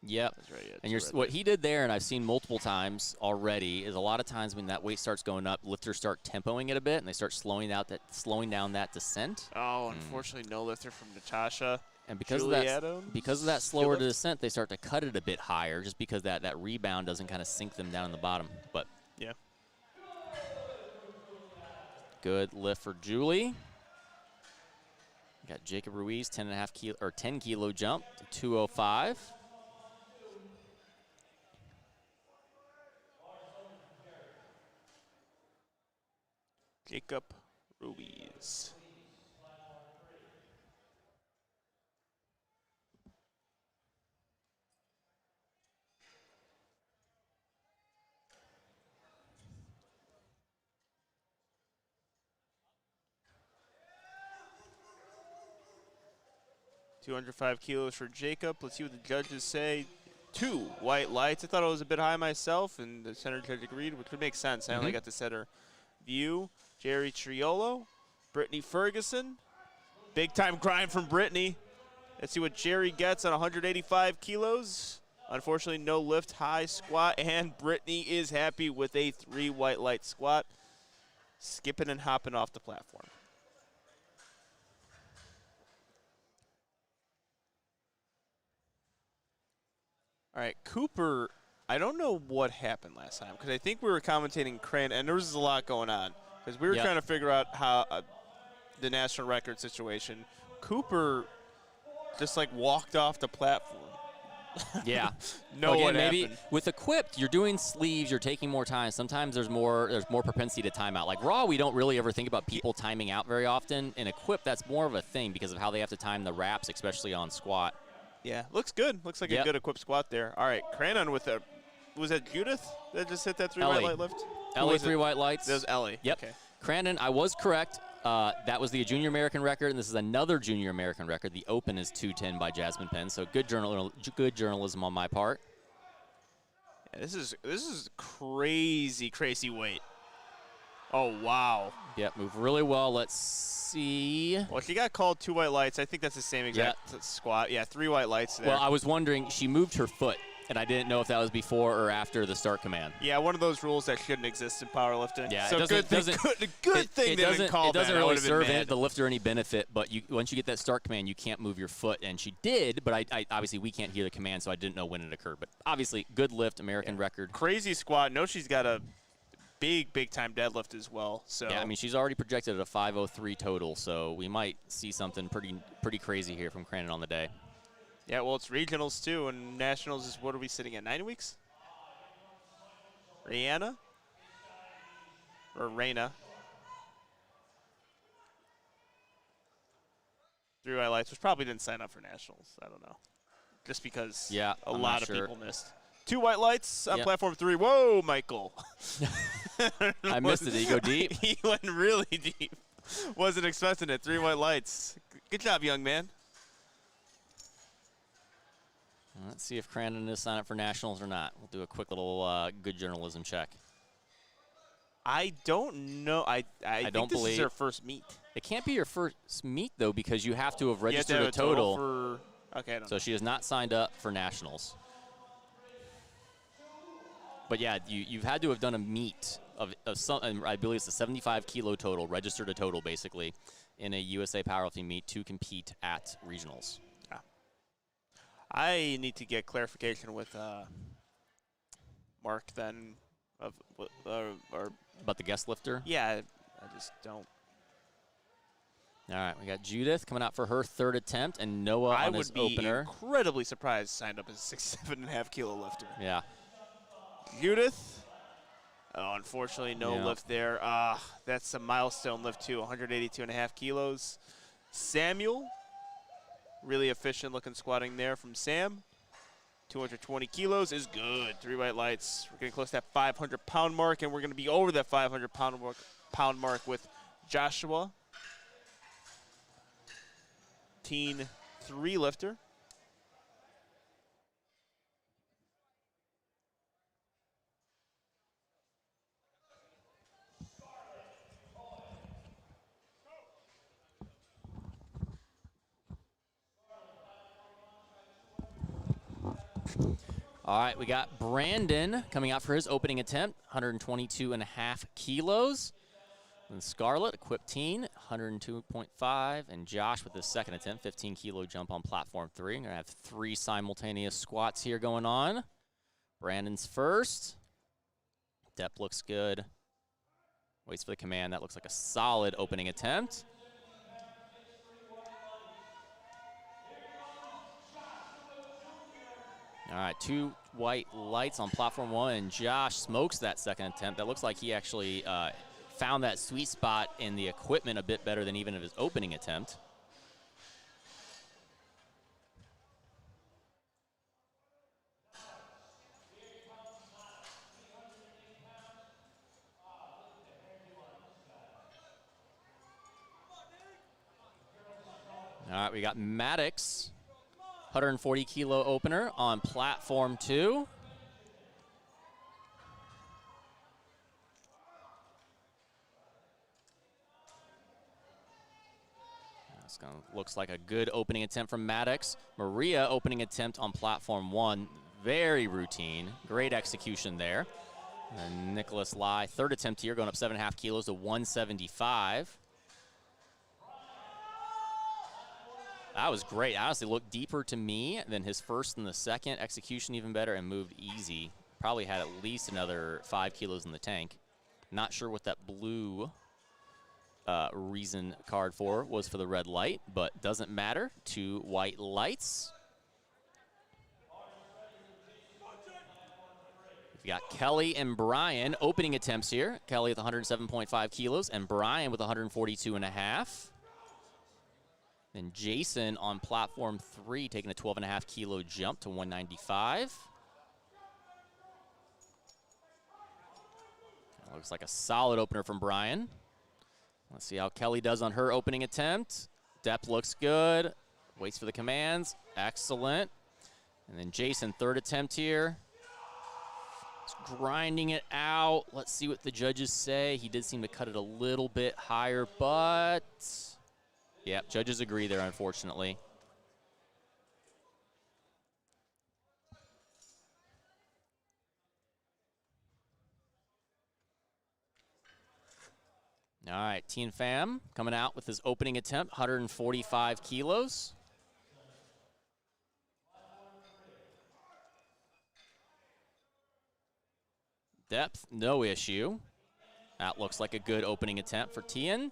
Yep. That's right, yeah, and what he did there, and I've seen multiple times already, is a lot of times when that weight starts going up, lifters start tempoing it a bit, and they start slowing down that descent. Oh, unfortunately, no lifter from Natasha. And because of that slower descent, they start to cut it a bit higher, just because that rebound doesn't kind of sink them down in the bottom. But yeah, good lift for Julie. Got Jacob Ruiz, 10 kilo jump to 205. Jacob Ruiz. $205 kilos for Jacob. Let's see what the judges say. 2 white lights. I thought it was a bit high myself, and the center judge agreed, which would make sense. I only got the center view. Jerry Triolo, Brittany Ferguson. Big time grind from Brittany. Let's see what Jerry gets on 185 kilos. Unfortunately, no lift, high squat, and Brittany is happy with a 3 white light squat, skipping and hopping off the platform. All right, Cooper, I don't know what happened last time because I think we were commentating Crane, and there was a lot going on because we were trying to figure out how the national record situation. Cooper just like walked off the platform. Yeah. No, again, what maybe happened? with equipped, you're doing sleeves, you're taking more time. Sometimes there's more propensity to time out. Like raw, we don't really ever think about people timing out very often. In equipped, that's more of a thing because of how they have to time the wraps, especially on squat. Yeah, looks good. Looks like a good equipped squat there. All right, Cranon with a, was that Judith that just hit that 3 white light lift? Ellie, 3 white lights. That was Ellie. Yep. Okay. Crandon, I was correct. That was the junior American record, and this is another junior American record. The open is 2:10 by Jasmine Penn, so good journalism on my part. Yeah, this is crazy weight. Oh, wow. Yep, move really well. Let's see. Well, she got called 2 white lights. I think that's the same exact squat. Yeah, 3 white lights there. Well, I was wondering, she moved her foot, and I didn't know if that was before or after the start command. Yeah, one of those rules that shouldn't exist in powerlifting. Yeah, so it good thing they didn't call that. It doesn't really serve mad. the lifter any benefit, but once you get that start command, you can't move your foot, and she did, but I obviously we can't hear the command, so I didn't know when it occurred. But obviously, good lift, American record. Crazy squat. No, she's got a big time deadlift as well. So yeah, I mean she's already projected at a 503 total, so we might see something pretty crazy here from Crandon on the day. Yeah, well, it's regionals too, and nationals is what are we sitting at? 9 weeks? Rihanna? Or Reina? 3 white lights, which probably didn't sign up for nationals. I don't know. Just because a lot of people missed. 2 white lights on platform 3. Whoa, Michael. I missed it. Did he go deep? He went really deep. Wasn't expecting it. 3 white lights. Good job, young man. Let's see if Crandon is signed up for nationals or not. We'll do a quick little good journalism check. I don't know. I think this is her first meet. It can't be your first meet, though, because you have to have registered have a total. For, okay, I don't know. She has not signed up for nationals. But, yeah, you've had to have done a meet of some, I believe it's a 75 kilo total, registered a total, basically, in a USA powerlifting meet to compete at regionals. I need to get clarification with Mark then of about the guest lifter. Yeah, I just don't. All right, we got Judith coming out for her 3rd attempt, and Noah on his opener. I would be incredibly surprised signed up as a 67.5 kilo lifter. Yeah. Judith. Oh, unfortunately, no lift there. That's a milestone lift too. 182.5 kilos. Samuel. Really efficient looking squatting there from Sam. 220 kilos is good. 3 white lights. We're getting close to that 500-pound mark, and we're going to be over that 500-pound mark with Joshua. Teen 3 lifter. All right, we got Brandon coming out for his opening attempt, 122.5 kilos. And Scarlett, equipped teen, 102.5. And Josh with his 2nd attempt, 15 kilo jump on platform 3. We're going to have 3 simultaneous squats here going on. Brandon's first. Depth looks good. Waits for the command. That looks like a solid opening attempt. All right, 2 white lights on platform 1, and Josh smokes that 2nd attempt. That looks like he actually found that sweet spot in the equipment a bit better than even of his opening attempt. All right, we got Maddox, 140 kilo opener on platform 2. Looks like a good opening attempt from Maddox. Maria opening attempt on platform 1, very routine, great execution there. And Nicholas Lai, third attempt here, going up 7.5 kilos to 175. That was great. Honestly, looked deeper to me than his first and the second. Execution even better and moved easy. Probably had at least another 5 kilos in the tank. Not sure what that blue reason card was for the red light, but doesn't matter. 2 white lights. We've got Kelly and Brian opening attempts here. Kelly with 107.5 kilos and Brian with 142.5. Then Jason on platform 3 taking a 12.5 kilo jump to 195. Looks like a solid opener from Brian. Let's see how Kelly does on her opening attempt. Depth looks good. Waits for the commands. Excellent. And then Jason, third attempt here. He's grinding it out. Let's see what the judges say. He did seem to cut it a little bit higher, but yeah, judges agree there, unfortunately. All right, Tien Pham coming out with his opening attempt, 145 kilos. Depth, no issue. That looks like a good opening attempt for Tien.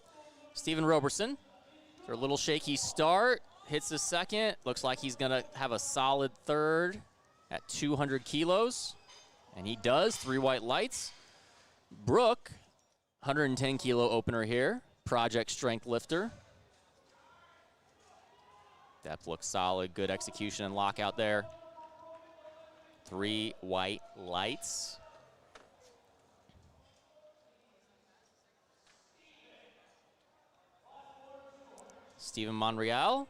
Steven Roberson, for a little shaky start, hits his second. Looks like he's gonna have a solid third at 200 kilos. And he does, 3 white lights. Brooke, 110 kilo opener here, project strength lifter. Depth looks solid, good execution and lockout there. 3 white lights. Steven Monreal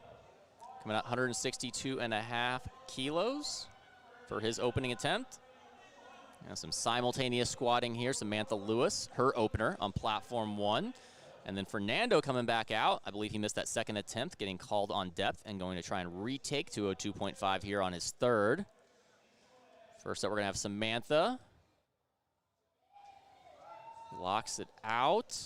coming out 162.5 kilos for his opening attempt. And some simultaneous squatting here. Samantha Lewis, her opener on platform 1. And then Fernando coming back out. I believe he missed that second attempt, getting called on depth and going to try and retake 202.5 here on his third. First up, we're going to have Samantha. Locks it out.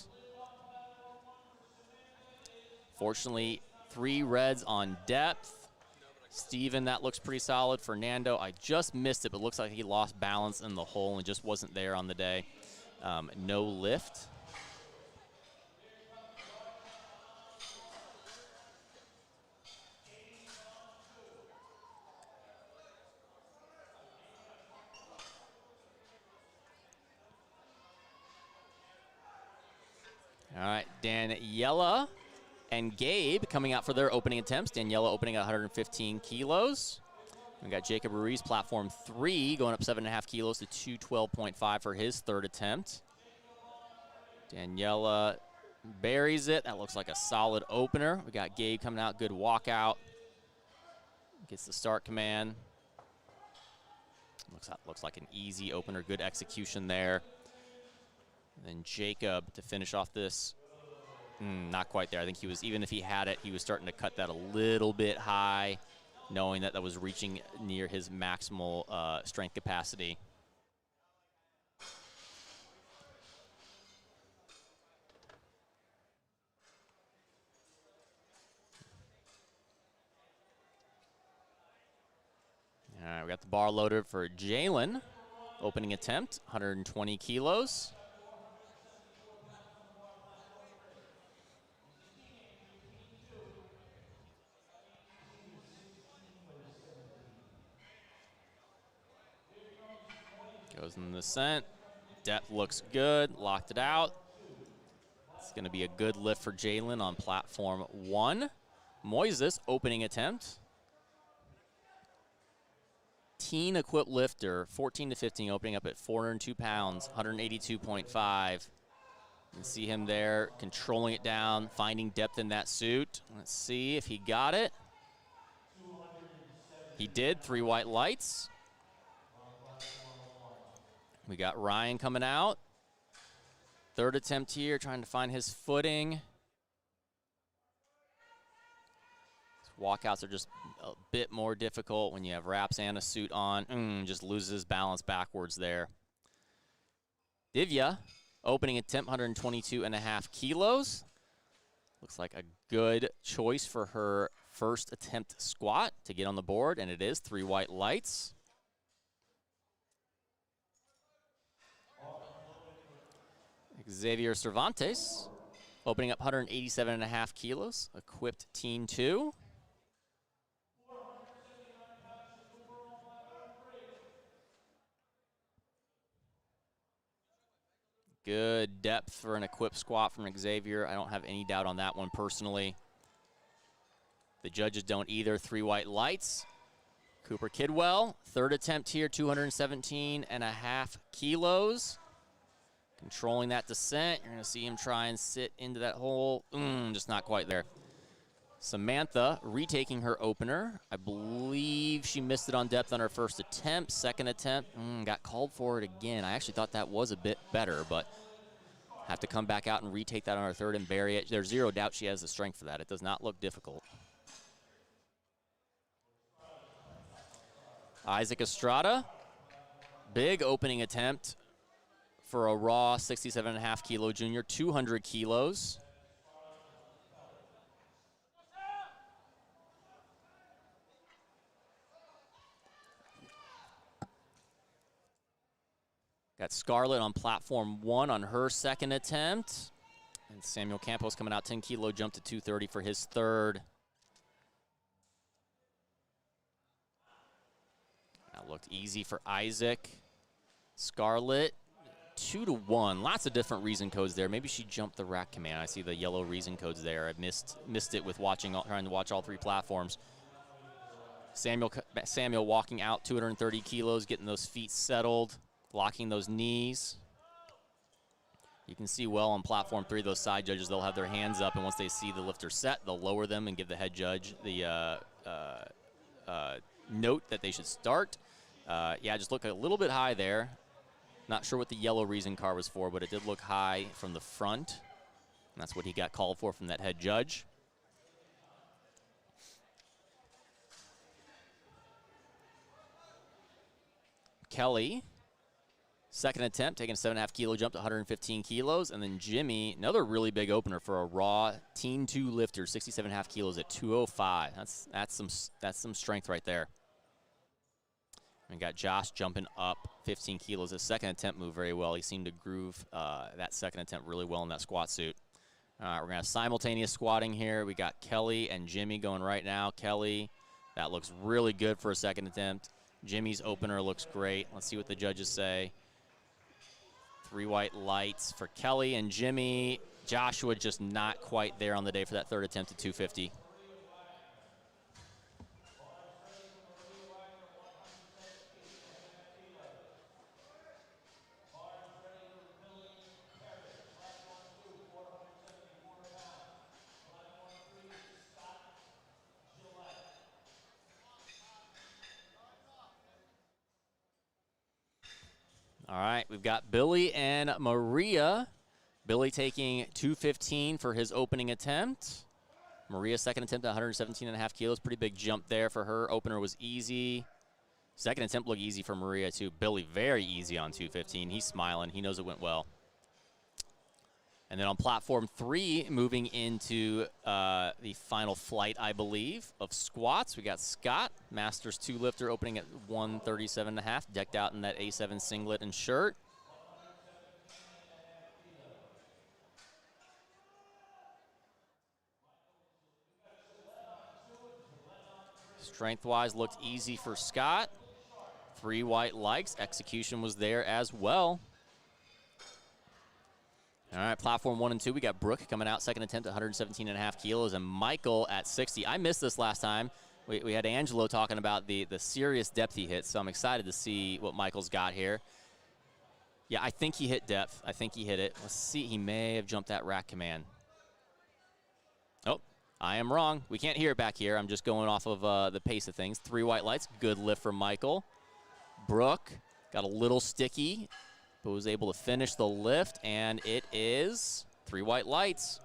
Fortunately, 3 reds on depth. Steven, that looks pretty solid. Fernando, I just missed it, but looks like he lost balance in the hole and just wasn't there on the day. No lift. All right, Daniela and Gabe coming out for their opening attempts. Daniela opening at 115 kilos. We got Jacob Ruiz, platform 3, going up 7.5 kilos to 212.5 for his third attempt. Daniela buries it. That looks like a solid opener. We got Gabe coming out, good walkout. Gets the start command. Looks like an easy opener, good execution there. And then Jacob to finish off this. Not quite there. I think he was, even if he had it, he was starting to cut that a little bit high, knowing that that was reaching near his maximal strength capacity. All right, we got the bar loaded for Jalen. Opening attempt, 120 kilos. Goes in the descent. Depth looks good. Locked it out. It's going to be a good lift for Jalen on platform 1. Moises, opening attempt. Teen equipped lifter, 14 to 15, opening up at 402 pounds, 182.5. You can see him there, controlling it down, finding depth in that suit. Let's see if he got it. He did, 3 white lights. We got Ryan coming out. Third attempt here, trying to find his footing. Walkouts are just a bit more difficult when you have wraps and a suit on. Just loses balance backwards there. Divya, opening attempt, 122.5 kilos. Looks like a good choice for her first attempt squat to get on the board, and it is 3 white lights. Xavier Cervantes, opening up 187.5 kilos, equipped teen 2. Good depth for an equipped squat from Xavier. I don't have any doubt on that one personally. The judges don't either. 3 white lights. Cooper Kidwell, third attempt here, 217.5 kilos. Controlling that descent. You're going to see him try and sit into that hole. Just not quite there. Samantha retaking her opener. I believe she missed it on depth on her first attempt. Second attempt, got called for it again. I actually thought that was a bit better, but have to come back out and retake that on her third and bury it. There's zero doubt she has the strength for that. It does not look difficult. Isaac Estrada, big opening attempt for a raw 67.5 kilo junior, 200 kilos. Got Scarlett on platform 1 on her second attempt. And Samuel Campos coming out 10 kilo jump to 230 for his third. That looked easy for Isaac. Scarlett, 2 to 1. Lots of different reason codes there. Maybe she jumped the rack command. I see the yellow reason codes there. I missed it with trying to watch all 3 platforms. Samuel walking out 230 kilos, getting those feet settled, locking those knees. You can see well on platform 3, those side judges, they'll have their hands up, and once they see the lifter set, they'll lower them and give the head judge the note that they should start. Yeah, just look a little bit high there. Not sure what the yellow reason car was for, but it did look high from the front. And that's what he got called for from that head judge. Kelly, second attempt, taking a 7.5 kilo jump to 115 kilos. And then Jimmy, another really big opener for a raw teen 2 lifter, 67.5 kilos at 205. That's some strength right there. And got Josh jumping up 15 kilos. His second attempt moved very well. He seemed to groove that second attempt really well in that squat suit. All right, we're going to have simultaneous squatting here. We got Kelly and Jimmy going right now. Kelly, that looks really good for a second attempt. Jimmy's opener looks great. Let's see what the judges say. 3 white lights for Kelly and Jimmy. Joshua just not quite there on the day for that third attempt at 250. All right, we've got Billy and Maria. Billy taking 215 for his opening attempt. Maria's second attempt at 117.5 kilos. Pretty big jump there for her. Opener was easy. Second attempt looked easy for Maria, too. Billy very easy on 215. He's smiling. He knows it went well. And then on platform 3, moving into the final flight, I believe, of squats, we got Scott, Masters 2 lifter, opening at 137.5, decked out in that A7 singlet and shirt. Strength-wise, looked easy for Scott. 3 white lights. Execution was there as well. All right, platform 1 and 2, we got Brooke coming out, second attempt at 117.5 kilos, and Michael at 60. I missed this last time. We had Angelo talking about the serious depth he hit, so I'm excited to see what Michael's got here. Yeah, I think he hit depth. I think he hit it. Let's see. He may have jumped that rack command. Oh, I am wrong. We can't hear it back here. I'm just going off of the pace of things. 3 white lights. Good lift for Michael. Brooke got a little sticky, but was able to finish the lift, and it is 3 white lights.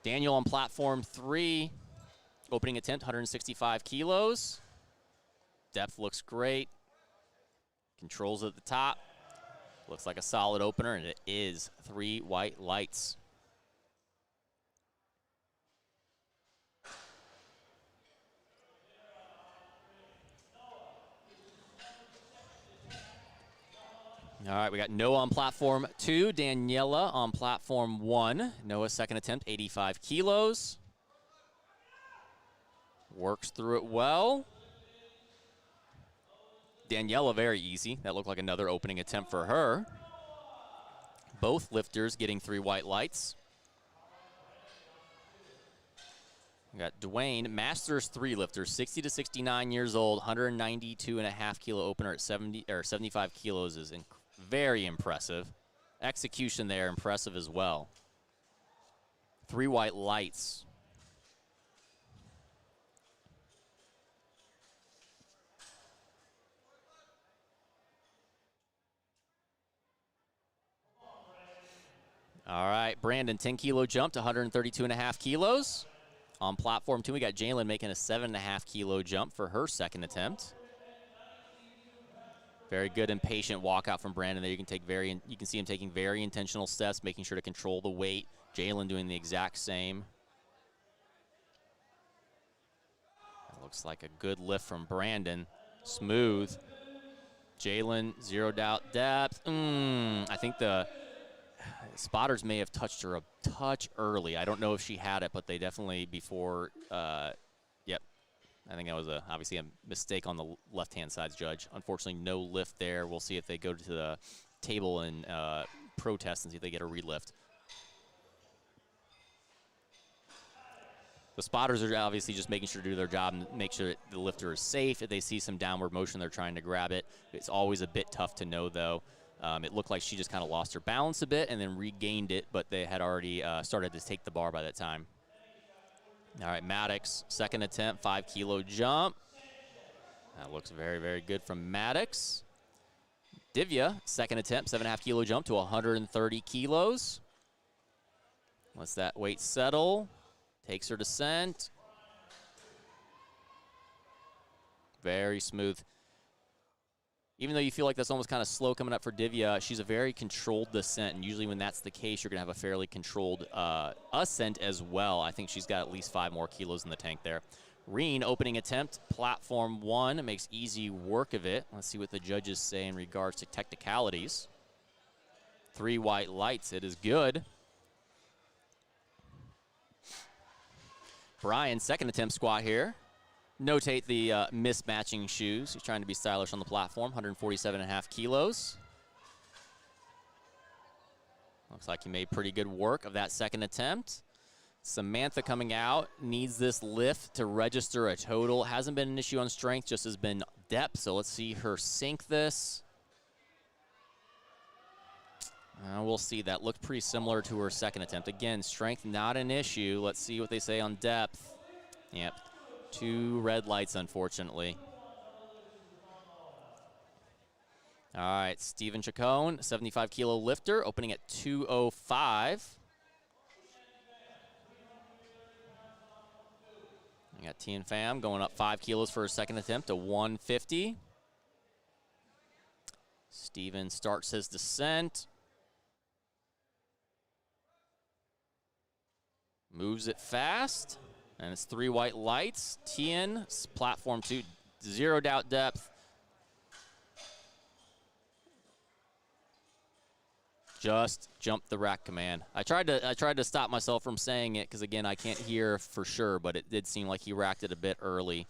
Daniel on platform 3, opening attempt, 165 kilos. Depth looks great. Controls at the top. Looks like a solid opener, and it is 3 white lights. All right, we got Noah on platform 2, Daniela on platform 1. Noah's second attempt, 85 kilos. Works through it well. Daniela, very easy. That looked like another opening attempt for her. Both lifters getting 3 white lights. We got Dwayne, Masters 3 lifter, 60 to 69 years old, 192.5 kilo opener at 75 kilos is very impressive. Execution there, impressive as well. 3 white lights. All right, Brandon, 10 kilo jump to 132.5 kilos. On platform 2, we got Jalen making a 7.5 kilo jump for her second attempt. Very good and patient walkout from Brandon there. You can see him taking very intentional steps, making sure to control the weight. Jalen doing the exact same. That looks like a good lift from Brandon. Smooth. Jalen, 0 doubt depth. I think the spotters may have touched her a touch early. I don't know if she had it, but they definitely before, yep. I think that was obviously a mistake on the left-hand side's judge. Unfortunately, no lift there. We'll see if they go to the table and protest and see if they get a relift. The spotters are obviously just making sure to do their job and make sure that the lifter is safe. If they see some downward motion, they're trying to grab it. It's always a bit tough to know, though. It looked like she just kind of lost her balance a bit and then regained it, but they had already started to take the bar by that time. All right, Maddox, second attempt, 5 kilo jump. That looks very, very good from Maddox. Divya, second attempt, 7.5 kilo jump to 130 kilos. Lets that weight settle. Takes her descent. Very smooth. Even though you feel like that's almost kind of slow coming up for Divya, she's a very controlled descent, and usually when that's the case, you're going to have a fairly controlled ascent as well. I think she's got at least 5 more kilos in the tank there. Reen, opening attempt, platform 1, makes easy work of it. Let's see what the judges say in regards to technicalities. 3 white lights, it is good. Brian, second attempt squat here. Notate the mismatching shoes. He's trying to be stylish on the platform, 147.5 kilos. Looks like he made pretty good work of that second attempt. Samantha coming out, needs this lift to register a total. Hasn't been an issue on strength, just has been depth. So let's see her sink this. We'll see. That looked pretty similar to her second attempt. Again, strength not an issue. Let's see what they say on depth. Yep. 2 red lights, unfortunately. All right, Steven Chacon, 75 kilo lifter, opening at 205. We got Tian Pham going up 5 kilos for her second attempt to 150. Steven starts his descent. Moves it fast. And it's 3 white lights. Tian, platform 2, 0 doubt depth. Just jumped the rack command. I tried to stop myself from saying it because, again, I can't hear for sure, but it did seem like he racked it a bit early.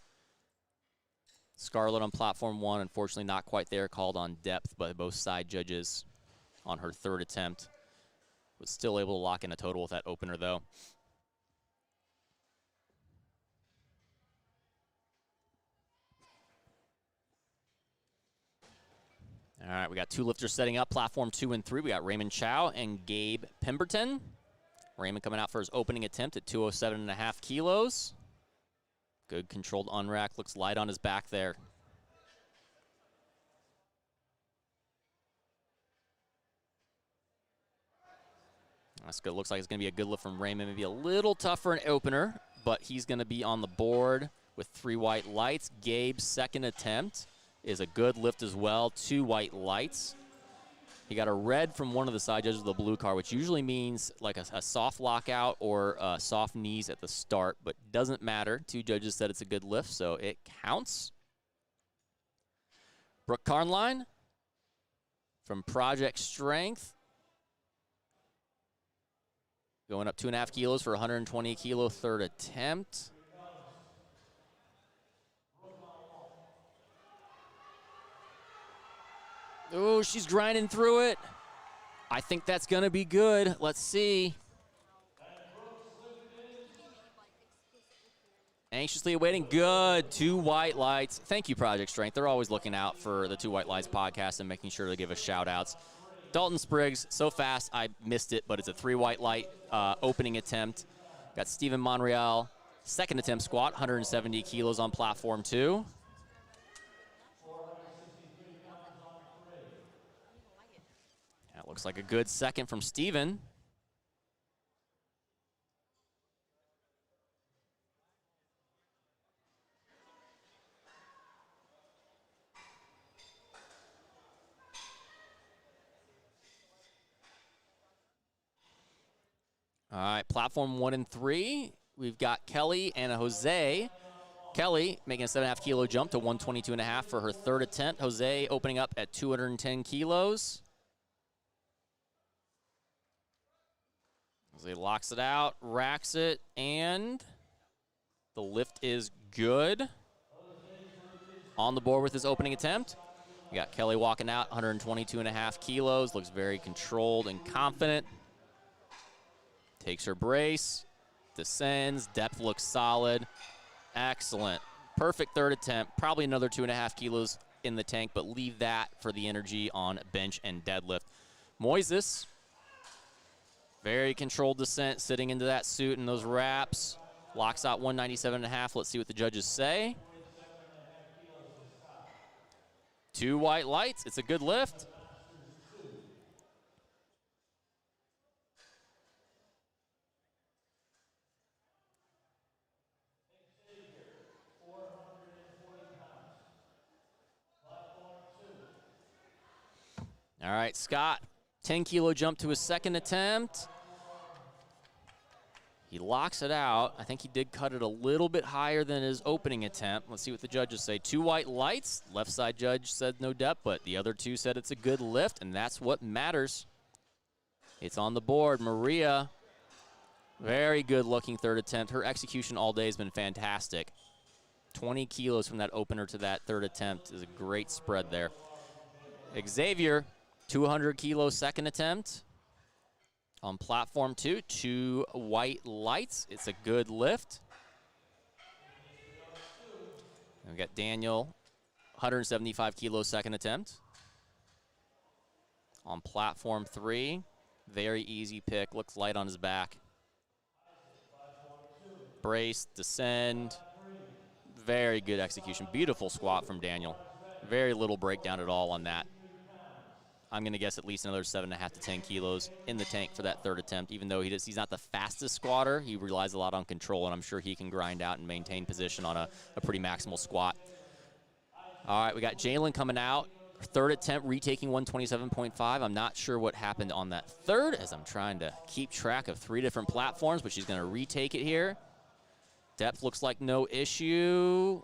Scarlett on platform 1, unfortunately not quite there, called on depth by both side judges on her third attempt. Was still able to lock in a total with that opener, though. All right, we got two lifters setting up, platform 2 and 3. We got Raymond Chow and Gabe Pemberton. Raymond coming out for his opening attempt at 207.5 kilos. Good controlled unrack, looks light on his back there. That's good. Looks like it's going to be a good lift from Raymond. Maybe a little tougher an opener, but he's going to be on the board with 3 white lights. Gabe's second attempt is a good lift as well. 2 white lights. He got a red from one of the side judges of the blue car, which usually means like a soft lockout or soft knees at the start, but doesn't matter. 2 judges said it's a good lift, so it counts. Brooke Carnline from Project Strength. Going up 2.5 kilos for 120 kilo third attempt. Oh, she's grinding through it. I think that's going to be good. Let's see. Anxiously awaiting. Good. 2 white lights. Thank you, Project Strength. They're always looking out for the 2 White Lights podcast and making sure to give us shout-outs. Dalton Spriggs, so fast I missed it, but it's a 3 white light opening attempt. Got Steven Monreal, second attempt squat, 170 kilos on platform 2. That looks like a good second from Steven. All right, platform 1 and 3. We've got Kelly and Jose. Kelly making a 7.5 kilo jump to 122.5 for her third attempt. Jose opening up at 210 kilos. Jose locks it out, racks it, and the lift is good. On the board with his opening attempt. We got Kelly walking out, 122.5 kilos. Looks very controlled and confident. Takes her brace, descends, depth looks solid. Excellent. Perfect third attempt. Probably another 2.5 kilos in the tank, but leave that for the energy on bench and deadlift. Moises, very controlled descent, sitting into that suit and those wraps. Locks out 197.5. Let's see what the judges say. 2 white lights. It's a good lift. All right, Scott, 10 kilo jump to his second attempt. He locks it out. I think he did cut it a little bit higher than his opening attempt. Let's see what the judges say. 2 white lights. Left side judge said no depth, but the other 2 said it's a good lift, and that's what matters. It's on the board. Maria, very good looking third attempt. Her execution all day has been fantastic. 20 kilos from that opener to that third attempt is a great spread there. Xavier, 200 kilo second attempt. On platform 2, 2 white lights. It's a good lift. And we got Daniel, 175 kilo second attempt. On platform 3, very easy pick. Looks light on his back. Brace, descend. Very good execution. Beautiful squat from Daniel. Very little breakdown at all on that. I'm going to guess at least another 7.5 to 10 kilos in the tank for that third attempt. Even though he's not the fastest squatter, he relies a lot on control, and I'm sure he can grind out and maintain position on a pretty maximal squat. All right, we got Jalen coming out. Third attempt, retaking 127.5. I'm not sure what happened on that third, as I'm trying to keep track of 3 different platforms, but she's going to retake it here. Depth looks like no issue.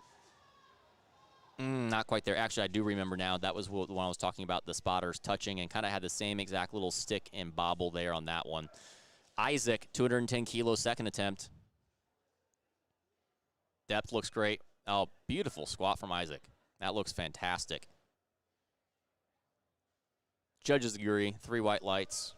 Not quite there. Actually, I do remember now. That was the one I was talking about, the spotters touching, and kind of had the same exact little stick and bobble there on that one. Isaac, 210 kilo second attempt. Depth looks great. Oh, beautiful squat from Isaac. That looks fantastic. Judges agree. 3 white lights.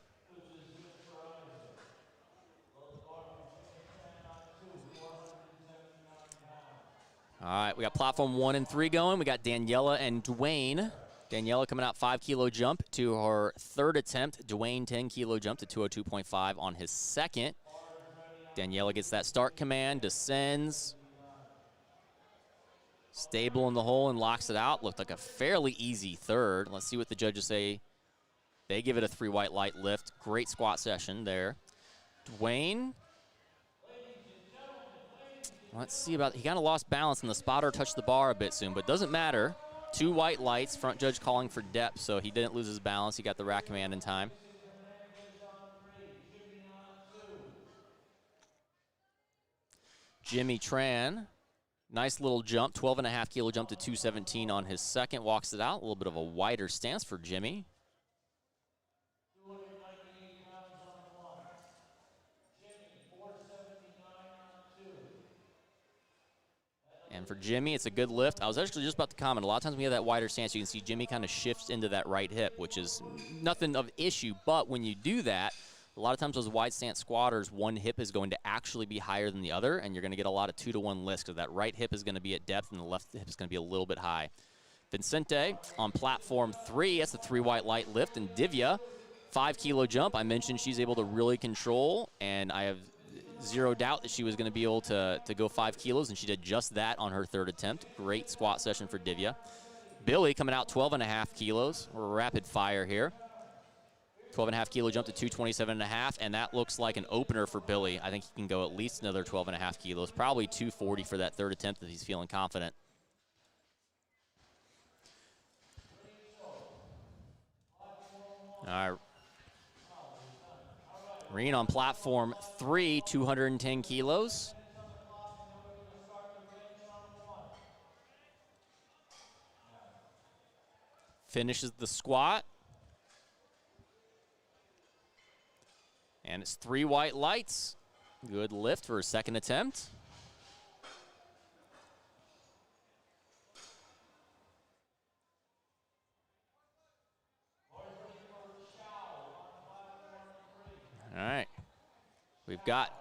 All right, we got platform 1 and 3 going. We got Daniela and Dwayne. Daniela coming out 5-kilo jump to her third attempt. Dwayne 10-kilo jump to 202.5 on his second. Daniela gets that start command, descends. Stable in the hole and locks it out. Looked like a fairly easy third. Let's see what the judges say. They give it a 3 white light lift. Great squat session there. Dwayne. Let's see about, he kind of lost balance and the spotter touched the bar a bit soon, but doesn't matter. 2 white lights, front judge calling for depth, so he didn't lose his balance. He got the rack command in time. Jimmy Tran, nice little jump, 12.5-kilo jump to 217 on his second, walks it out. A little bit of a wider stance for Jimmy. And for Jimmy, it's a good lift. I was actually just about to comment, a lot of times when you have that wider stance, you can see Jimmy kind of shifts into that right hip, which is nothing of issue, but when you do that, a lot of times those wide stance squatters, one hip is going to actually be higher than the other, and you're going to get a lot of 2-to-1 lifts because that right hip is going to be at depth and the left hip is going to be a little bit high. Vincente on platform 3, that's a 3 white light lift, and Divya, 5-kilo jump. I mentioned she's able to really control, and I have zero doubt that she was going to be able to go 5 kilos, and she did just that on her third attempt. Great squat session for Divya. Billy coming out 12.5 kilos. We're rapid fire here. 12.5-kilo jump to 227.5, and that looks like an opener for Billy. I think he can go at least another 12.5 kilos, probably 240 for that third attempt if he's feeling confident. All right. Reen on platform 3, 210 kilos. Finishes the squat. And it's 3 white lights. Good lift for a second attempt. All right. We've got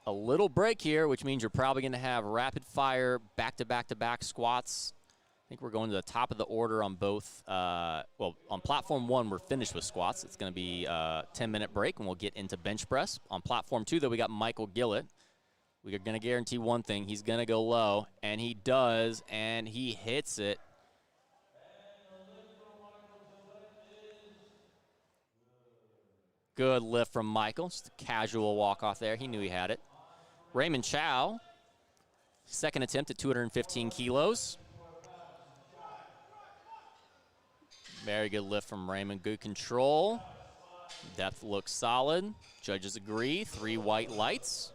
a little break here, which means you're probably going to have rapid fire back-to-back-to-back squats. I think we're going to the top of the order on both. Well, on platform 1, we're finished with squats. It's going to be a 10-minute break, and we'll get into bench press. On platform 2, though, we got Michael Gillett. We are going to guarantee one thing. He's going to go low, and he does, and he hits it. Good lift from Michael. Just a casual walk-off there. He knew he had it. Raymond Chow, second attempt at 215 kilos. Very good lift from Raymond. Good control. Depth looks solid. Judges agree. 3 white lights.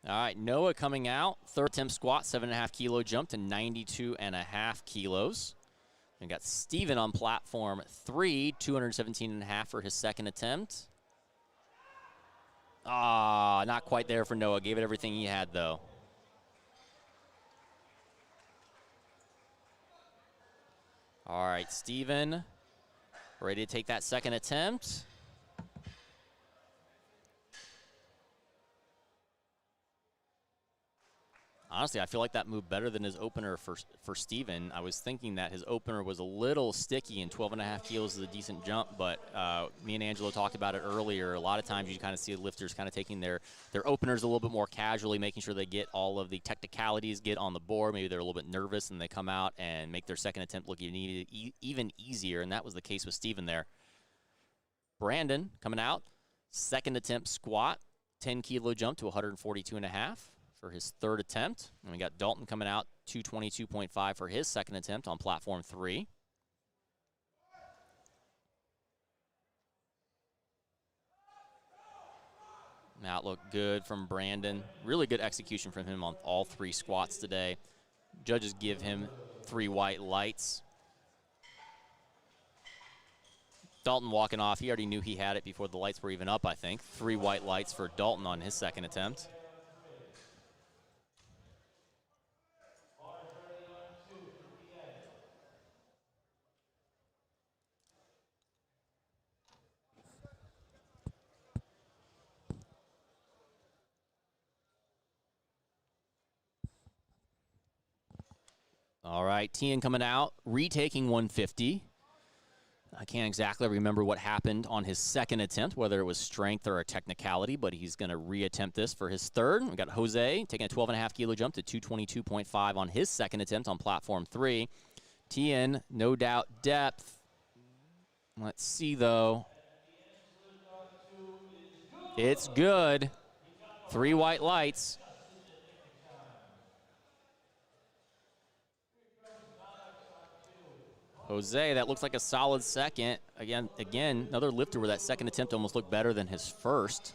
All right, Noah coming out. Third attempt squat, 7.5-kilo jump to 92.5 kilos. We got Steven on platform 3, 217.5 for his second attempt. Ah, not quite there for Noah. Gave it everything he had, though. All right, Steven, ready to take that second attempt. Honestly, I feel like that moved better than his opener for Steven. I was thinking that his opener was a little sticky, and 12.5 kilos is a decent jump, but me and Angelo talked about it earlier. A lot of times you kind of see lifters kind of taking their openers a little bit more casually, making sure they get all of the technicalities, get on the board. Maybe they're a little bit nervous, and they come out and make their second attempt look even easier, and that was the case with Steven there. Brandon coming out, second attempt squat, 10-kilo jump to 142.5. for his third attempt. And we got Dalton coming out, 222.5 for his second attempt on platform 3. Outlook good from Brandon. Really good execution from him on all 3 squats today. Judges give him 3 white lights. Dalton walking off. He already knew he had it before the lights were even up, I think. 3 white lights for Dalton on his second attempt. All right, Tien coming out, retaking 150. I can't exactly remember what happened on his second attempt, whether it was strength or a technicality, but he's going to reattempt this for his third. We got Jose taking a 12.5 kilo jump to 222.5 on his second attempt on platform 3. Tien, no doubt depth. Let's see, though. It's good. 3 white lights. Jose, that looks like a solid second. Again, another lifter where that second attempt almost looked better than his first.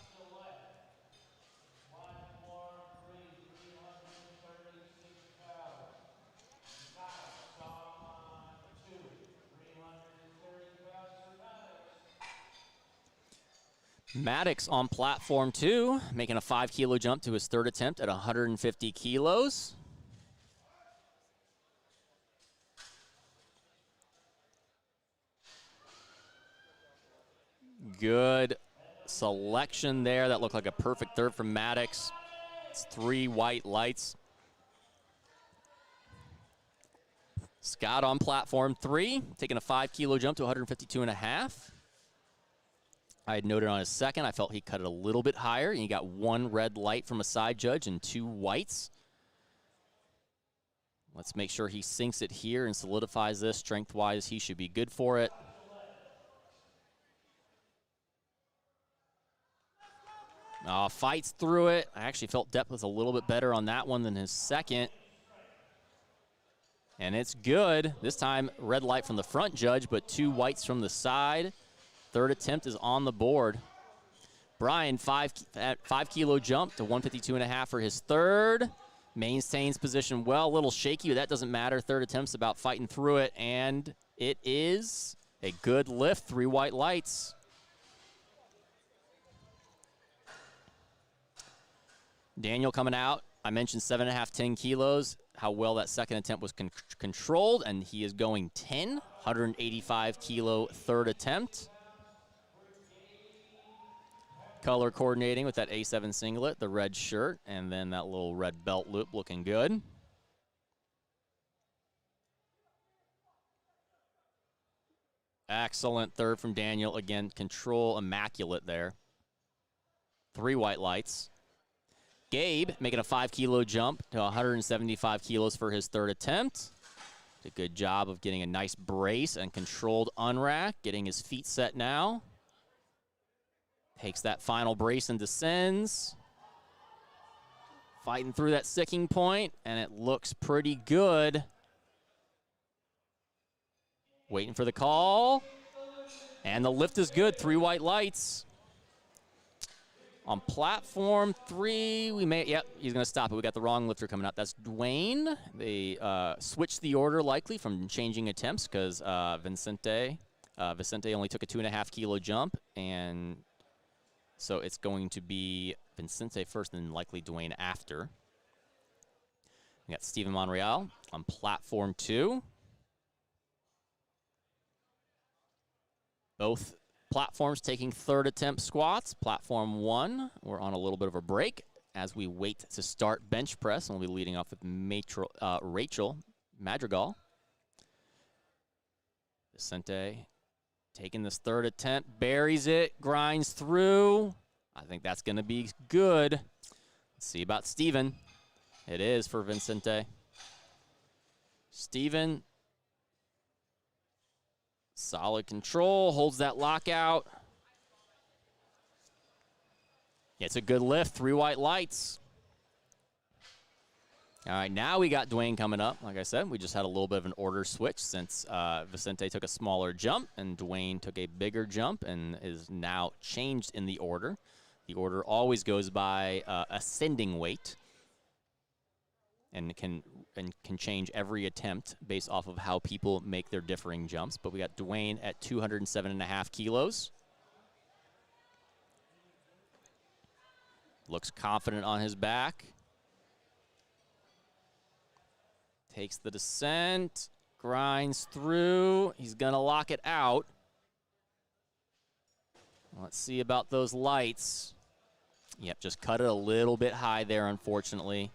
Maddox on platform 2, making a 5 kilo jump to his third attempt at 150 kilos. Good selection there. That looked like a perfect third from Maddox. It's 3 white lights. Scott on platform 3, taking a 5 kilo jump to 152.5. I had noted on his second, I felt he cut it a little bit higher. And he got 1 red light from a side judge and 2 whites. Let's make sure he sinks it here and solidifies this. Strength-wise, he should be good for it. Fights through it. I actually felt depth was a little bit better on that one than his second. And it's good. This time, red light from the front judge, but 2 whites from the side. Third attempt is on the board. Brian, 5 kilo jump to 152.5 for his third. Maintains position well, a little shaky, but that doesn't matter. Third attempt's about fighting through it, and it is a good lift. 3 white lights. Daniel coming out. I mentioned 7.5, 10 kilos, how well that second attempt was controlled, and he is going 10, 185 kilo third attempt. Color coordinating with that A7 singlet, the red shirt, and then that little red belt loop looking good. Excellent third from Daniel. Again, control immaculate there. 3 white lights. Gabe making a 5 kilo jump to 175 kilos for his third attempt. Did a good job of getting a nice brace and controlled unrack, getting his feet set now. Takes that final brace and descends. Fighting through that sticking point, and it looks pretty good. Waiting for the call. And the lift is good, 3 white lights. On platform 3, he's going to stop it. We got the wrong lifter coming out. That's Dwayne. They switched the order likely from changing attempts because Vicente only took a 2.5 kilo jump, and so it's going to be Vicente first and likely Dwayne after. We got Steven Monreal on platform 2. Both platforms taking third attempt squats. Platform 1, we're on a little bit of a break as we wait to start bench press, and we'll be leading off with Rachel Madrigal. Vicente taking this third attempt, buries it, grinds through. I think that's going to be good. Let's see about Steven. It is for Vicente. Steven, solid control, holds that lockout. It's a good lift, 3 white lights. All right, now we got Dwayne coming up. Like I said, we just had a little bit of an order switch since Vicente took a smaller jump and Dwayne took a bigger jump and is now changed in the order. The order always goes by ascending weight. and can change every attempt based off of how people make their differing jumps. But we got Dwayne at 207.5 kilos. Looks confident on his back. Takes the descent, grinds through. He's gonna lock it out. Let's see about those lights. Yep, just cut it a little bit high there, unfortunately.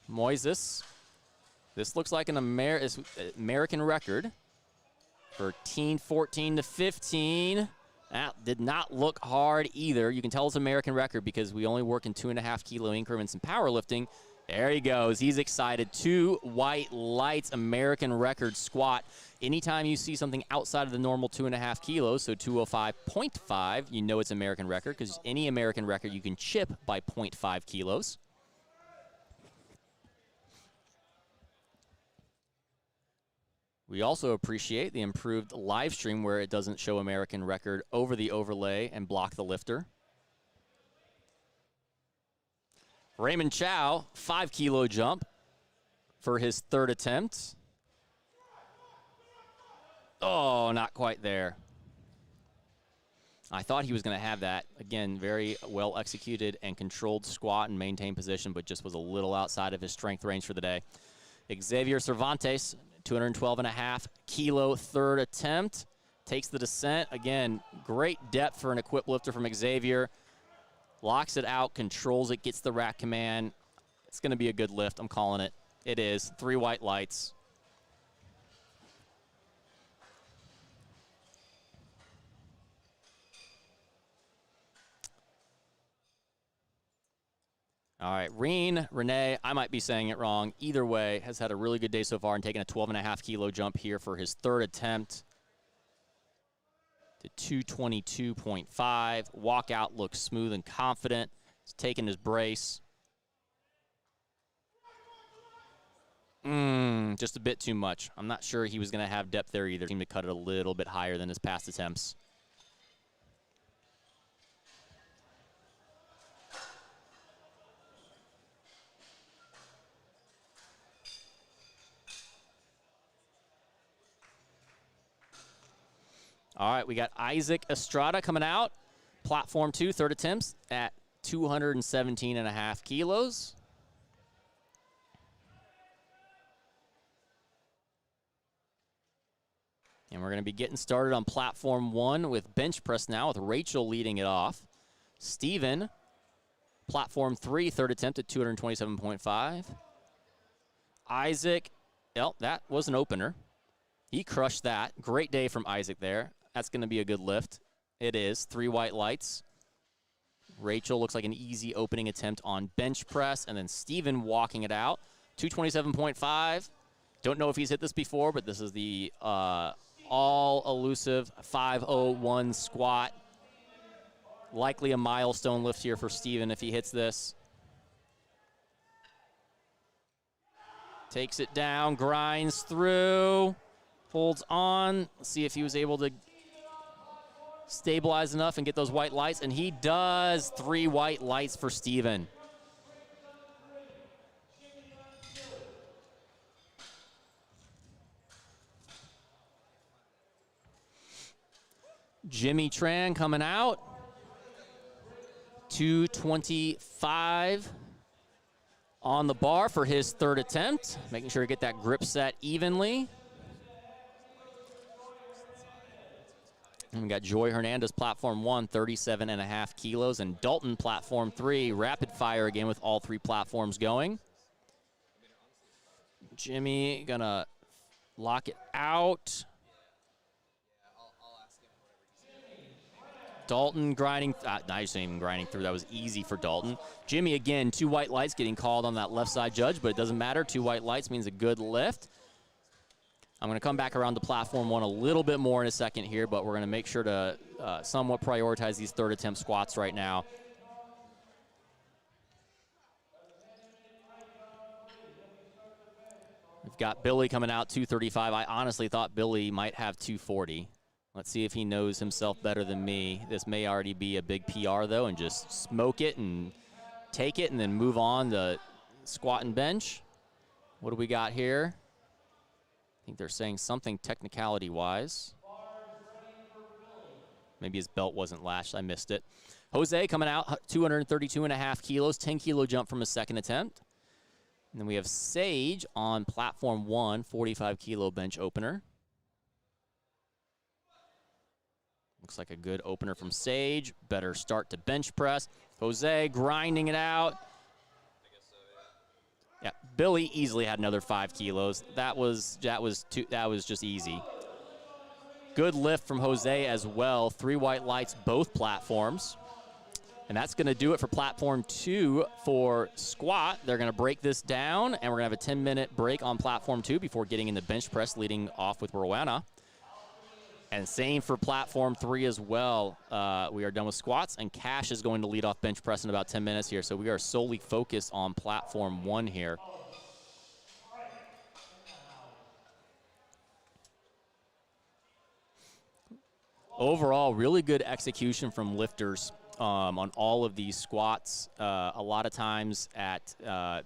Moises. This looks like an American record for teen 14 to 15. That did not look hard either. You can tell it's an American record because we only work in 2.5 kilo increments in powerlifting. There he goes. He's excited. 2 white lights, American record squat. Anytime you see something outside of the normal 2.5 kilos, so 205.5, you know it's American record because any American record you can chip by 0.5 kilos. We also appreciate the improved live stream where it doesn't show American record over the overlay and block the lifter. Raymond Chow, 5 kilo jump for his 3rd attempt. Oh, not quite there. I thought he was going to have that. Again, very well executed and controlled squat and maintained position, but just was a little outside of his strength range for the day. Xavier Cervantes, 212.5 kilo 3rd attempt. Takes the descent. Again, great depth for an equipped lifter from Xavier. Locks it out, controls it, gets the rack command. It's going to be a good lift. I'm calling it. It is. 3 white lights. All right, Renee, I might be saying it wrong. Either way, has had a really good day so far and taken a 12.5 kilo jump here for his 3rd attempt to 222.5. Walkout looks smooth and confident. He's taking his brace. Just a bit too much. I'm not sure he was going to have depth there either. Seemed to cut it a little bit higher than his past attempts. All right, we got Isaac Estrada coming out. Platform 2, 3rd attempts at 217.5 kilos. And we're going to be getting started on platform 1 with bench press now, with Rachel leading it off. Steven, platform 3, 3rd attempt at 227.5. Isaac, well, that was an opener. He crushed that. Great day from Isaac there. That's going to be a good lift. It is. 3 white lights. Rachel looks like an easy opening attempt on bench press. And then Steven walking it out. 227.5. Don't know if he's hit this before, but this is the all-elusive 501 squat. Likely a milestone lift here for Steven if he hits this. Takes it down, grinds through. Holds on. Let's see if he was able to stabilize enough and get those white lights. And he does. 3 white lights for Steven. Jimmy Tran coming out. 225 on the bar for his 3rd attempt. Making sure to get that grip set evenly. And we got Joy Hernandez, platform 1, 37.5 kilos. And Dalton, platform 3, rapid fire again with all 3 platforms going. Jimmy gonna lock it out. Dalton grinding, nice even grinding through. That was easy for Dalton. Jimmy again, 2 white lights getting called on that left side judge, but it doesn't matter. 2 white lights means a good lift. I'm going to come back around to platform 1 a little bit more in a second here, but we're going to make sure to somewhat prioritize these 3rd attempt squats right now. We've got Billy coming out, 235. I honestly thought Billy might have 240. Let's see if he knows himself better than me. This may already be a big PR, though, and just smoke it and take it and then move on to squat and bench. What do we got here? I think they're saying something technicality-wise. Maybe his belt wasn't lashed. I missed it. Jose coming out, 232.5 kilos, 10-kilo jump from his second attempt. And then we have Sage on platform 1, 45-kilo bench opener. Looks like a good opener from Sage. Better start to bench press. Jose grinding it out. Yeah, Billy easily had another 5 kilos. That was just easy. Good lift from Jose as well. 3 white lights, both platforms. And that's going to do it for platform 2 for squat. They're going to break this down, and we're going to have a 10-minute break on platform 2 before getting into bench press, leading off with Rowena. And same for platform 3 as well. We are done with squats, and Cash is going to lead off bench press in about 10 minutes here. So we are solely focused on platform 1 here. Overall, really good execution from lifters on all of these squats. A lot of times at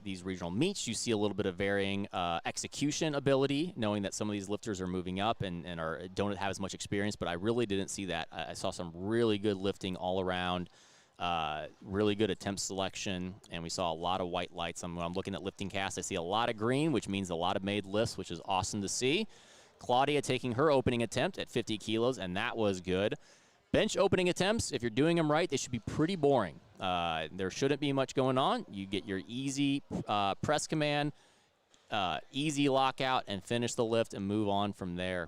these regional meets, you see a little bit of varying execution ability, knowing that some of these lifters are moving up and don't have as much experience, but I really didn't see that. I saw some really good lifting all around, really good attempt selection, and we saw a lot of white lights. When I'm looking at lifting cast, I see a lot of green, which means a lot of made lifts, which is awesome to see. Claudia taking her opening attempt at 50 kilos, and that was good. Bench opening attempts, if you're doing them right, they should be pretty boring. There shouldn't be much going on. You get your easy press command, easy lockout, and finish the lift and move on from there.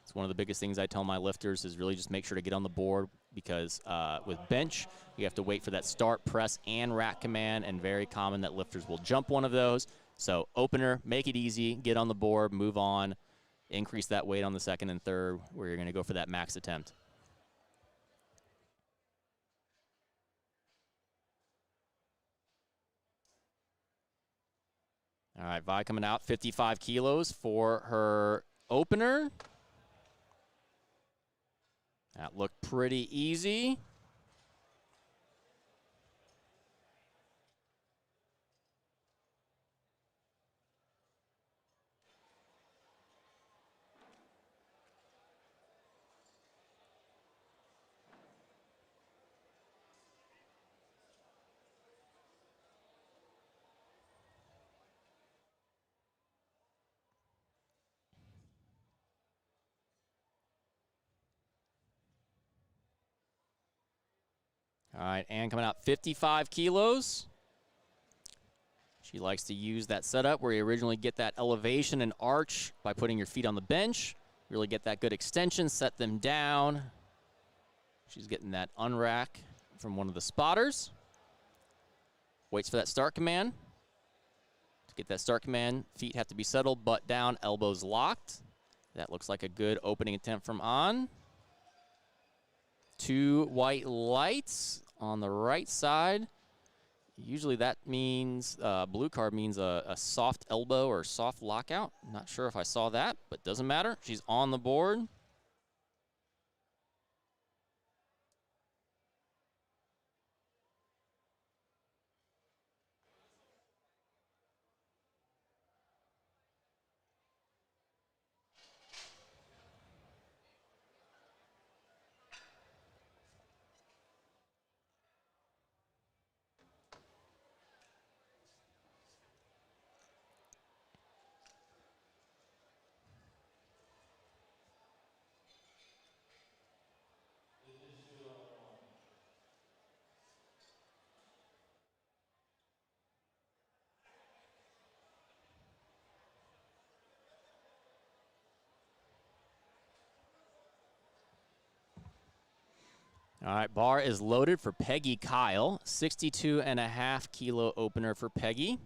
It's one of the biggest things I tell my lifters is really just make sure to get on the board, because with bench, you have to wait for that start, press, and rack command, and very common that lifters will jump one of those. So opener, make it easy, get on the board, move on, increase that weight on the second and third where you're going to go for that max attempt. All right, Vi coming out, 55 kilos for her opener. That looked pretty easy. All right, Ann coming out 55 kilos. She likes to use that setup where you originally get that elevation and arch by putting your feet on the bench. Really get that good extension, set them down. She's getting that unrack from one of the spotters. Waits for that start command. To get that start command, feet have to be settled, butt down, elbows locked. That looks like a good opening attempt from An. 2 white lights on the right side. Usually that means, blue card means a soft elbow or soft lockout. Not sure if I saw that, but doesn't matter. She's on the board. All right, bar is loaded for Peggy Kyle. 62.5 kilo opener for Peggy.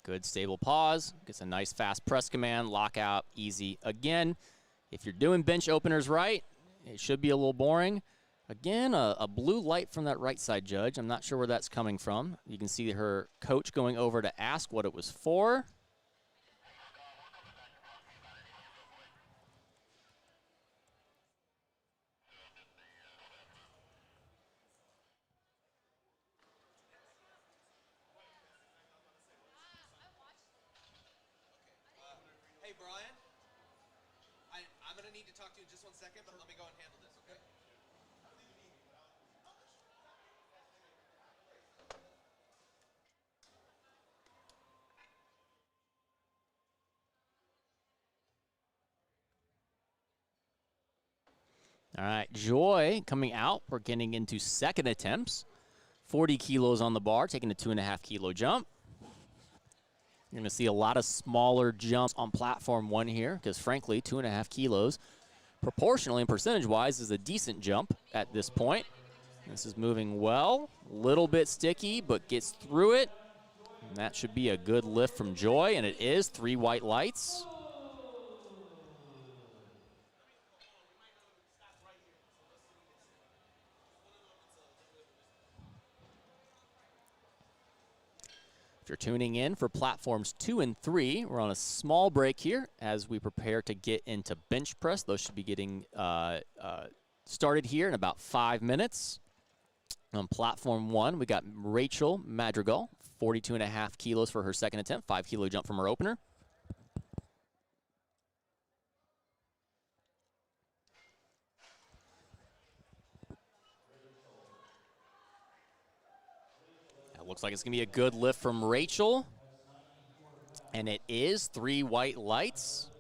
Good stable pause. Gets a nice fast press command. Lockout, easy again. If you're doing bench openers right, it should be a little boring. Again, a blue light from that right side judge. I'm not sure where that's coming from. You can see her coach going over to ask what it was for. Hey, Brian, I'm going to need to talk to you in just 1 second, but let me go and handle this, okay? All right, Joy coming out. We're getting into second attempts. 40 kilos on the bar, taking a 2.5 kilo jump. You're going to see a lot of smaller jumps on platform 1 here because, frankly, 2.5 kilos, proportionally and percentage-wise, is a decent jump at this point. This is moving well. A little bit sticky, but gets through it. And that should be a good lift from Joy, and it is. 3 white lights. If you're tuning in for platforms 2 and 3, we're on a small break here as we prepare to get into bench press. Those should be getting started here in about 5 minutes. On platform 1, we got Rachel Madrigal, 42.5 kilos for her second attempt, 5 kilo jump from her opener. It looks like it's going to be a good lift from Rachel. And it is. 3 white lights.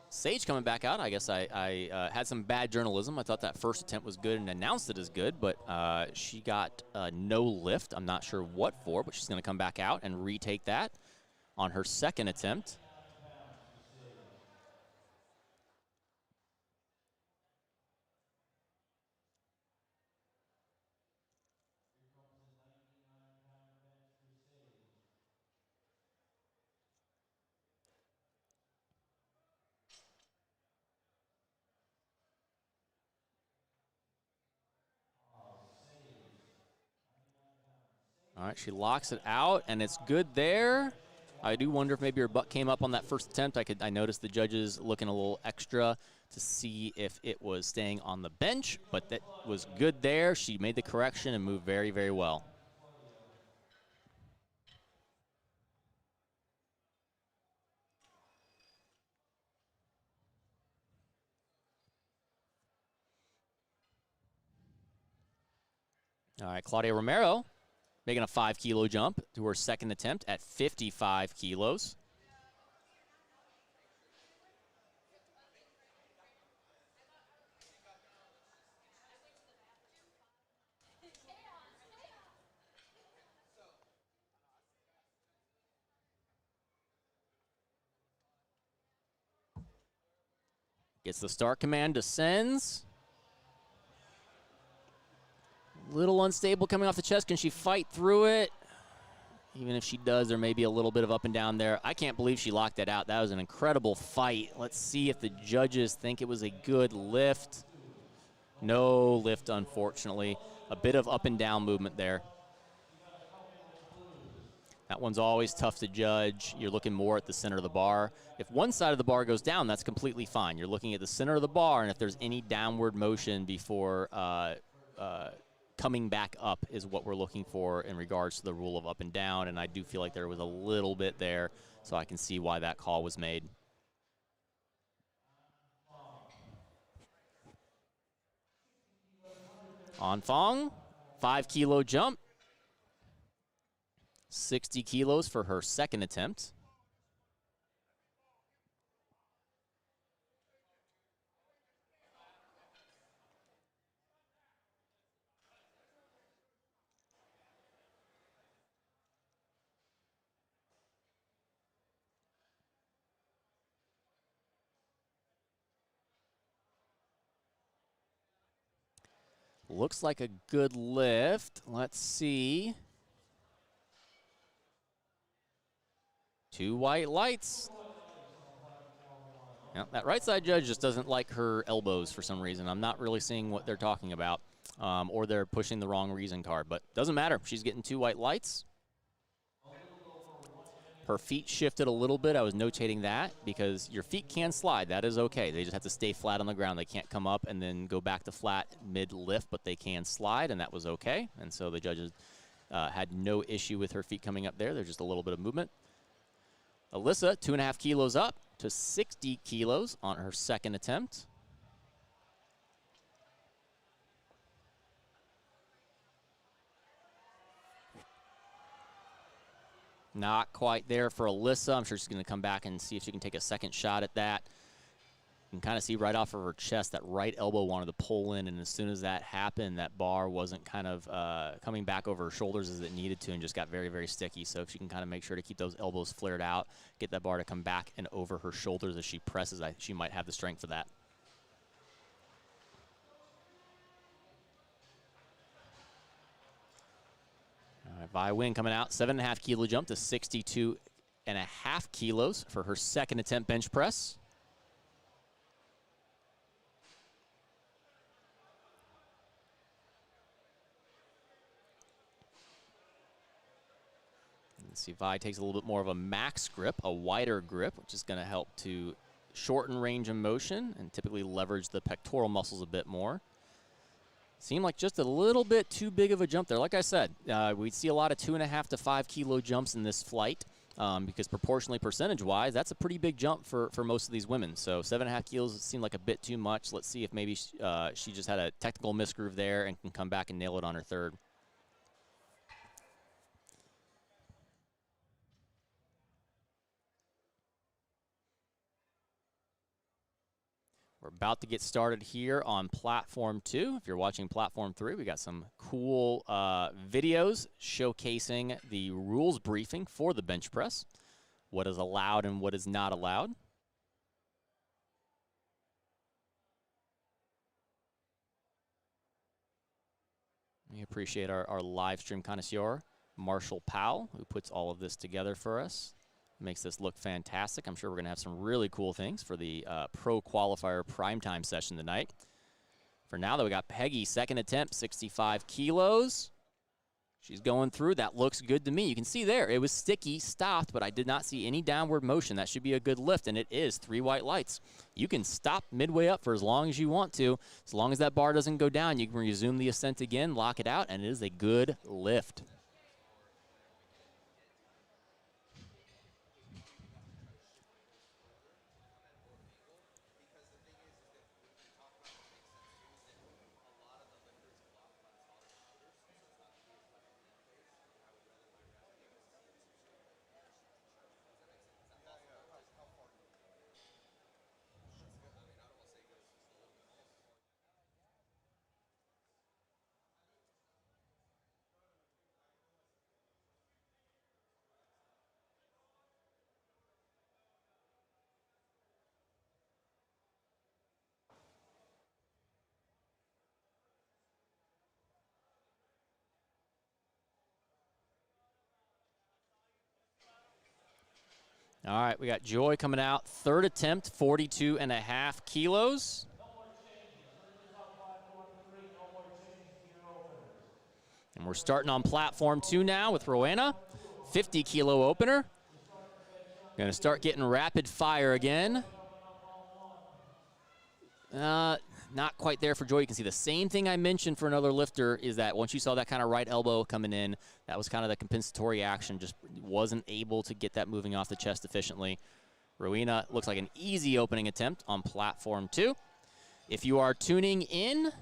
Sage coming back out. I guess I had some bad journalism. I thought that first attempt was good and announced it as good, but she got no lift. I'm not sure what for, but she's going to come back out and retake that on her second attempt. All right, she locks it out, and it's good there. I do wonder if maybe her butt came up on that first attempt. I noticed the judges looking a little extra to see if it was staying on the bench, but that was good there. She made the correction and moved very, very well. All right, Claudia Romero making a 5 kilo jump to her second attempt at 55 kilos. Gets the start command, descends. Little unstable coming off the chest. Can she fight through it? Even if she does, there may be a little bit of up and down there. I can't believe she locked that out. That was an incredible fight. Let's see if the judges think it was a good lift. No lift, unfortunately. A bit of up and down movement there. That one's always tough to judge. You're looking more at the center of the bar. If one side of the bar goes down, that's completely fine. You're looking at the center of the bar, and if there's any downward motion before coming back up is what we're looking for in regards to the rule of up and down, and I do feel like there was a little bit there, so I can see why that call was made. On Fong, 5 kilo jump. 60 kilos for her second attempt. Looks like a good lift. Let's see. 2 white lights. Yeah, that right side judge just doesn't like her elbows for some reason. I'm not really seeing what they're talking about, or they're pushing the wrong reason card, but doesn't matter. She's getting 2 white lights. Her feet shifted a little bit. I was notating that because your feet can slide. That is okay. They just have to stay flat on the ground. They can't come up and then go back to flat mid-lift, but they can slide, and that was okay. And so the judges had no issue with her feet coming up there. There's just a little bit of movement. Alyssa, 2.5 kilos up to 60 kilos on her second attempt. Not quite there for Alyssa. I'm sure she's going to come back and see if she can take a second shot at that. You can kind of see right off of her chest that right elbow wanted to pull in, and as soon as that happened, that bar wasn't kind of coming back over her shoulders as it needed to and just got very, very sticky. So if she can kind of make sure to keep those elbows flared out, get that bar to come back and over her shoulders as she presses, she might have the strength for that. Vi Wing coming out, 7.5 kilo jump to 62.5 kilos for her second attempt bench press. Let's see, Vi takes a little bit more of a max grip, a wider grip, which is going to help to shorten range of motion and typically leverage the pectoral muscles a bit more. Seemed like just a little bit too big of a jump there. Like I said, we see a lot of 2.5 to 5 kilo jumps in this flight because proportionally, percentage-wise, that's a pretty big jump for most of these women. So 7.5 kilos seemed like a bit too much. Let's see if maybe she just had a technical misgroove there and can come back and nail it on her third. We're about to get started here on Platform 2. If you're watching Platform 3, we got some cool videos showcasing the rules briefing for the bench press, what is allowed and what is not allowed. We appreciate our live stream connoisseur, Marshall Powell, who puts all of this together for us. Makes this look fantastic. I'm sure we're going to have some really cool things for the Pro Qualifier primetime session tonight. For now, though, we got Peggy, second attempt, 65 kilos. She's going through. That looks good to me. You can see there, it was sticky, stopped, but I did not see any downward motion. That should be a good lift, and it is 3 white lights. You can stop midway up for as long as you want to. As long as that bar doesn't go down, you can resume the ascent again, lock it out, and it is a good lift. All right, we got Joy coming out. Third attempt, 42.5 kilos. And we're starting on Platform 2 now with Rowena. 50 kilo opener. Going to start getting rapid fire again. Not quite there for Joy. You can see the same thing I mentioned for another lifter is that once you saw that kind of right elbow coming in, that was kind of the compensatory action. Just wasn't able to get that moving off the chest efficiently. Rowena looks like an easy opening attempt on Platform 2. If you are tuning in,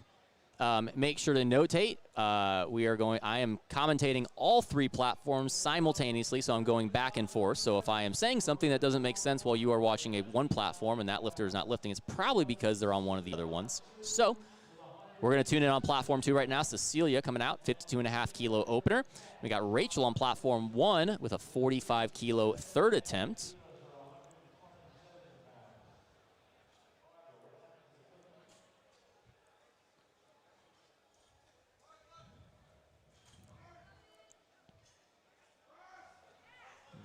make sure to notate. I am commentating all 3 platforms simultaneously, so I'm going back and forth. So if I am saying something that doesn't make sense while you are watching one platform and that lifter is not lifting, it's probably because they're on one of the other ones. So we're going to tune in on Platform 2 right now. Cecilia coming out, 52.5 kilo opener. We got Rachel on Platform 1 with a 45 kilo third attempt.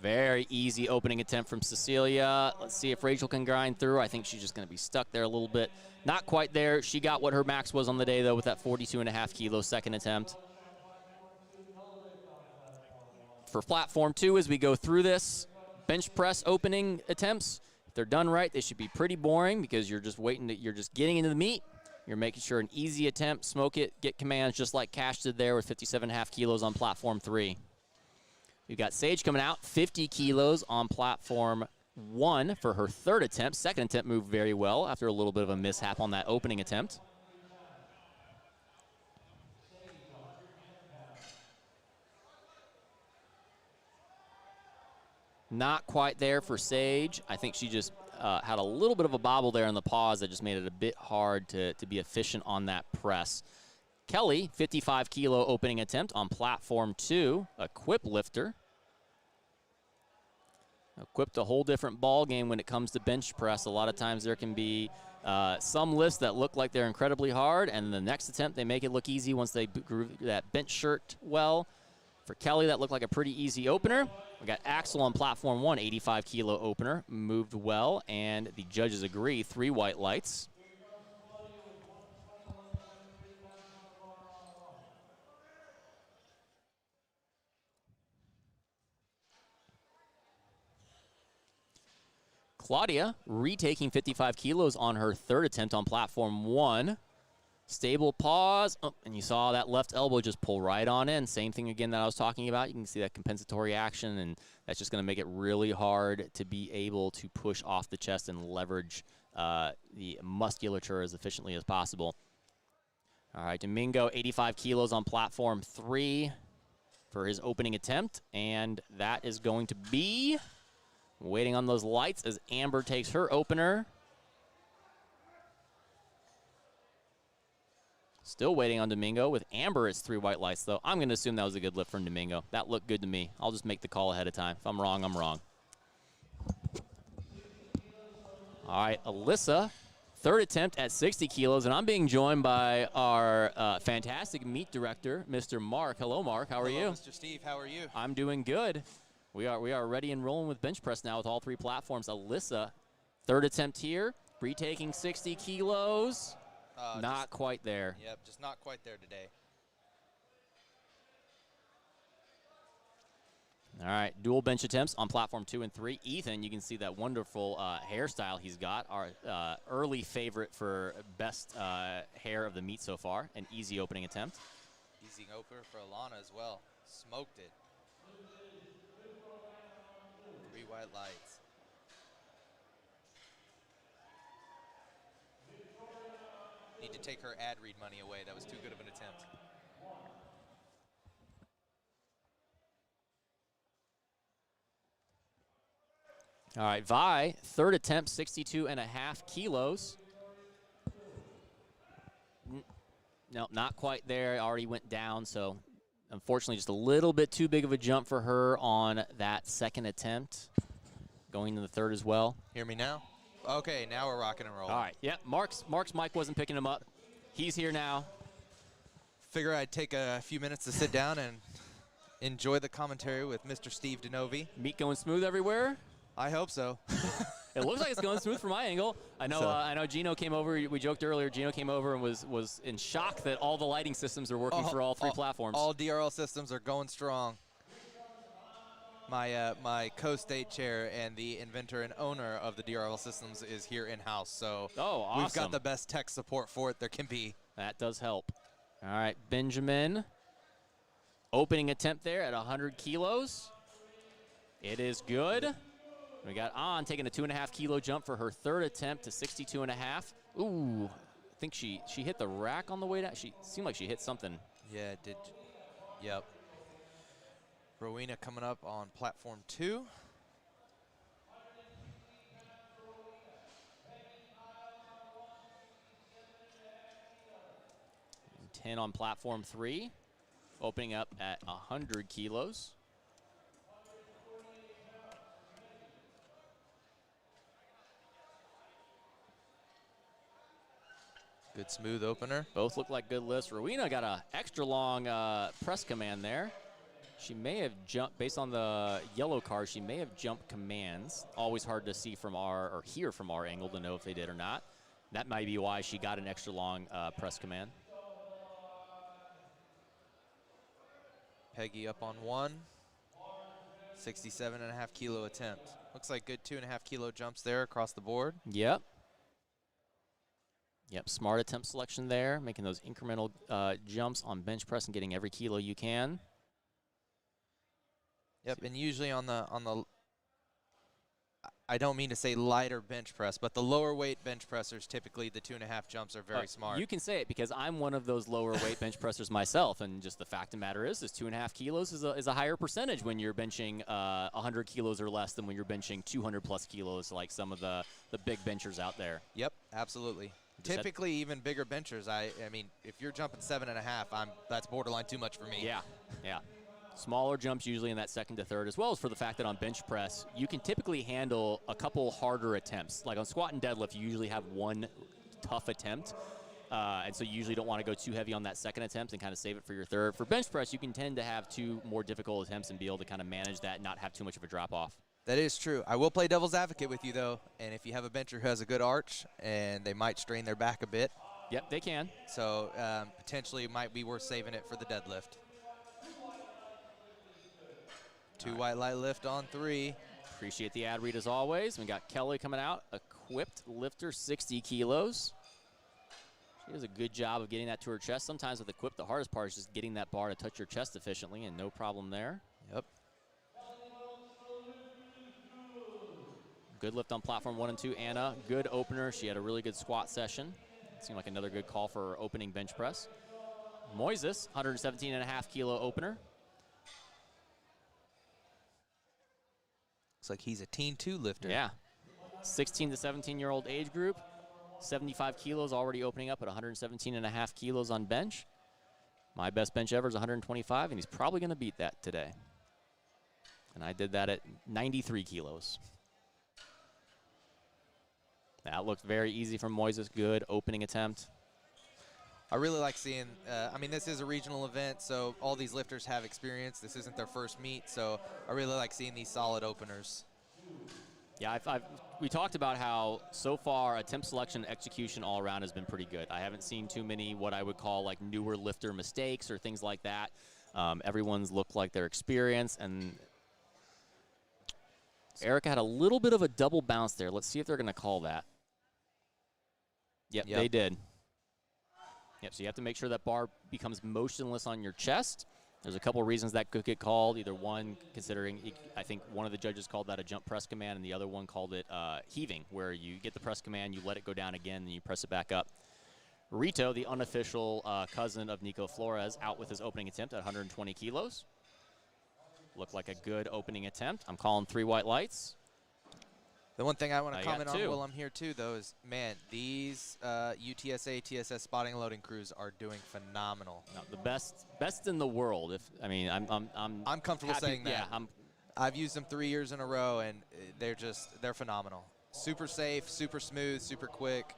Very easy opening attempt from Cecilia. Let's see if Rachel can grind through. I think she's just going to be stuck there a little bit. Not quite there. She got what her max was on the day, though, with that 42.5 kilo second attempt. For platform 2, as we go through this, bench press opening attempts, if they're done right, they should be pretty boring because you're just you're just getting into the meat. You're making sure an easy attempt, smoke it, get commands just like Cash did there with 57.5 kilos on platform 3. We've got Sage coming out, 50 kilos on platform 1 for her third attempt. Second attempt moved very well after a little bit of a mishap on that opening attempt. Not quite there for Sage. I think she just had a little bit of a bobble there on the pause that just made it a bit hard to be efficient on that press. Kelly, 55 kilo opening attempt on platform 2, a quip lifter. Equipped a whole different ball game when it comes to bench press. A lot of times there can be some lifts that look like they're incredibly hard, and the next attempt they make it look easy once they groove that bench shirt well. For Kelly, that looked like a pretty easy opener. We got Axel on platform 1, 85 kilo opener, moved well, and the judges agree, 3 white lights. Claudia retaking 55 kilos on her third attempt on platform 1. Stable pause, oh, and you saw that left elbow just pull right on in. Same thing again that I was talking about. You can see that compensatory action, and that's just going to make it really hard to be able to push off the chest and leverage the musculature as efficiently as possible. All right, Domingo, 85 kilos on platform 3 for his opening attempt, and that is going to be waiting on those lights as Amber takes her opener. Still waiting on Domingo. With Amber, it's 3 white lights, though. I'm going to assume that was a good lift from Domingo. That looked good to me. I'll just make the call ahead of time. If I'm wrong, I'm wrong. All right, Alyssa, third attempt at 60 kilos, and I'm being joined by our fantastic meet director, Mr. Mark. Hello, Mark. How are you? Mr. Steve, how are you? I'm doing good. We are ready and rolling with bench press now with all 3 platforms. Alyssa, third attempt here, retaking 60 kilos. Not quite there. Yep, just not quite there today. All right, dual bench attempts on platform 2 and 3. Ethan, you can see that wonderful hairstyle he's got. Our early favorite for best hair of the meet so far. An easy opening attempt. Easy opener for Alana as well. Smoked it. 3 white lights. Need to take her ad read money away. That was too good of an attempt. All right, Vi, third attempt, 62.5 kilos. No, not quite there. Already went down, so unfortunately just a little bit too big of a jump for her on that second attempt. Going to the third as well. Hear me now? Okay, now we're rocking and rolling. All right, yeah, Mark's mic wasn't picking him up. He's here now. Figure I'd take a few minutes to sit down and enjoy the commentary with Mr. Steve DeNovi. Meet going smooth everywhere? I hope so. It looks like it's going smooth from my angle. I know Gino came over. We joked earlier. Gino came over and was in shock that all the lighting systems are working for all 3 platforms. All DRL systems are going strong. My co-state chair and the inventor and owner of the DRL systems is here in-house, so awesome. We've got the best tech support for it there can be. That does help. All right, Benjamin. Opening attempt there at 100 kilos. It is good. We got On taking a 2.5 kilo jump for her third attempt to 62.5. Ooh, I think she hit the rack on the way down. She seemed like she hit something. Yeah, it did. Yep. Rowena coming up on platform 2. And 10 on platform 3. Opening up at 100 kilos. Good smooth opener. Both look like good lifts. Rowena got an extra long press command there. She may have jumped, based on the yellow card, she may have jumped commands. Always hard to see from or hear from our angle to know if they did or not. That might be why she got an extra long press command. Peggy up on 1. 67.5 kilo attempt. Looks like good 2.5 kilo jumps there across the board. Yep. Yep, smart attempt selection there, making those incremental jumps on bench press and getting every kilo you can. Yep, and usually on the I don't mean to say lighter bench press, but the lower weight bench pressers, typically the 2.5 jumps are very smart. You can say it because I'm one of those lower weight bench pressers myself, and just the fact of the matter is 2.5 kilos is a higher percentage when you're benching 100 kilos or less than when you're benching 200 plus kilos, like some of the big benchers out there. Yep, absolutely. Typically, even bigger benchers. I mean, if you're jumping 7.5, that's borderline too much for me. Yeah, yeah. Smaller jumps usually in that second to third, as well as for the fact that on bench press, you can typically handle a couple harder attempts. Like on squat and deadlift, you usually have one tough attempt. And so you usually don't want to go too heavy on that second attempt and kind of save it for your third. For bench press, you can tend to have 2 more difficult attempts and be able to kind of manage that and not have too much of a drop off. That is true. I will play devil's advocate with you, though. And if you have a bencher who has a good arch and they might strain their back a bit. Yep, they can. So potentially it might be worth saving it for the deadlift. 2 white light lift on 3. Appreciate the ad read as always. We got Kelly coming out, equipped lifter, 60 kilos. She does a good job of getting that to her chest. Sometimes with equipped, the hardest part is just getting that bar to touch your chest efficiently, and no problem there. Yep. Good lift on platform 1 and 2. Anna, good opener. She had a really good squat session. Seemed like another good call for her opening bench press. Moises, 117.5 kilo opener. Looks like he's a teen 2 lifter. Yeah. 16 to 17-year-old age group. 75 kilos already opening up at 117.5 kilos on bench. My best bench ever is 125, and he's probably going to beat that today. And I did that at 93 kilos. That looked very easy from Moises. Good opening attempt. I really like seeing, I mean, this is a regional event, so all these lifters have experience. This isn't their first meet, so I really like seeing these solid openers. Yeah, we talked about how so far attempt selection and execution all around has been pretty good. I haven't seen too many what I would call like newer lifter mistakes or things like that. Everyone's looked like they're experienced, and Erica had a little bit of a double bounce there. Let's see if they're going to call that. Yep, they did. Yep, so you have to make sure that bar becomes motionless on your chest. There's a couple reasons that could get called. Either one, considering, I think one of the judges called that a jump press command, and the other one called it heaving, where you get the press command, you let it go down again, and you press it back up. Rito, the unofficial cousin of Nico Flores, out with his opening attempt at 120 kilos. Looked like a good opening attempt. I'm calling 3 white lights. The one thing I want to comment on 2. while I'm here too, though, is man, these UTSA, TSS spotting and loading crews are doing phenomenal. No, the best in the world. I'm comfortable happy, saying that. Yeah, I've used them 3 years in a row, and they're phenomenal. Super safe, super smooth, super quick.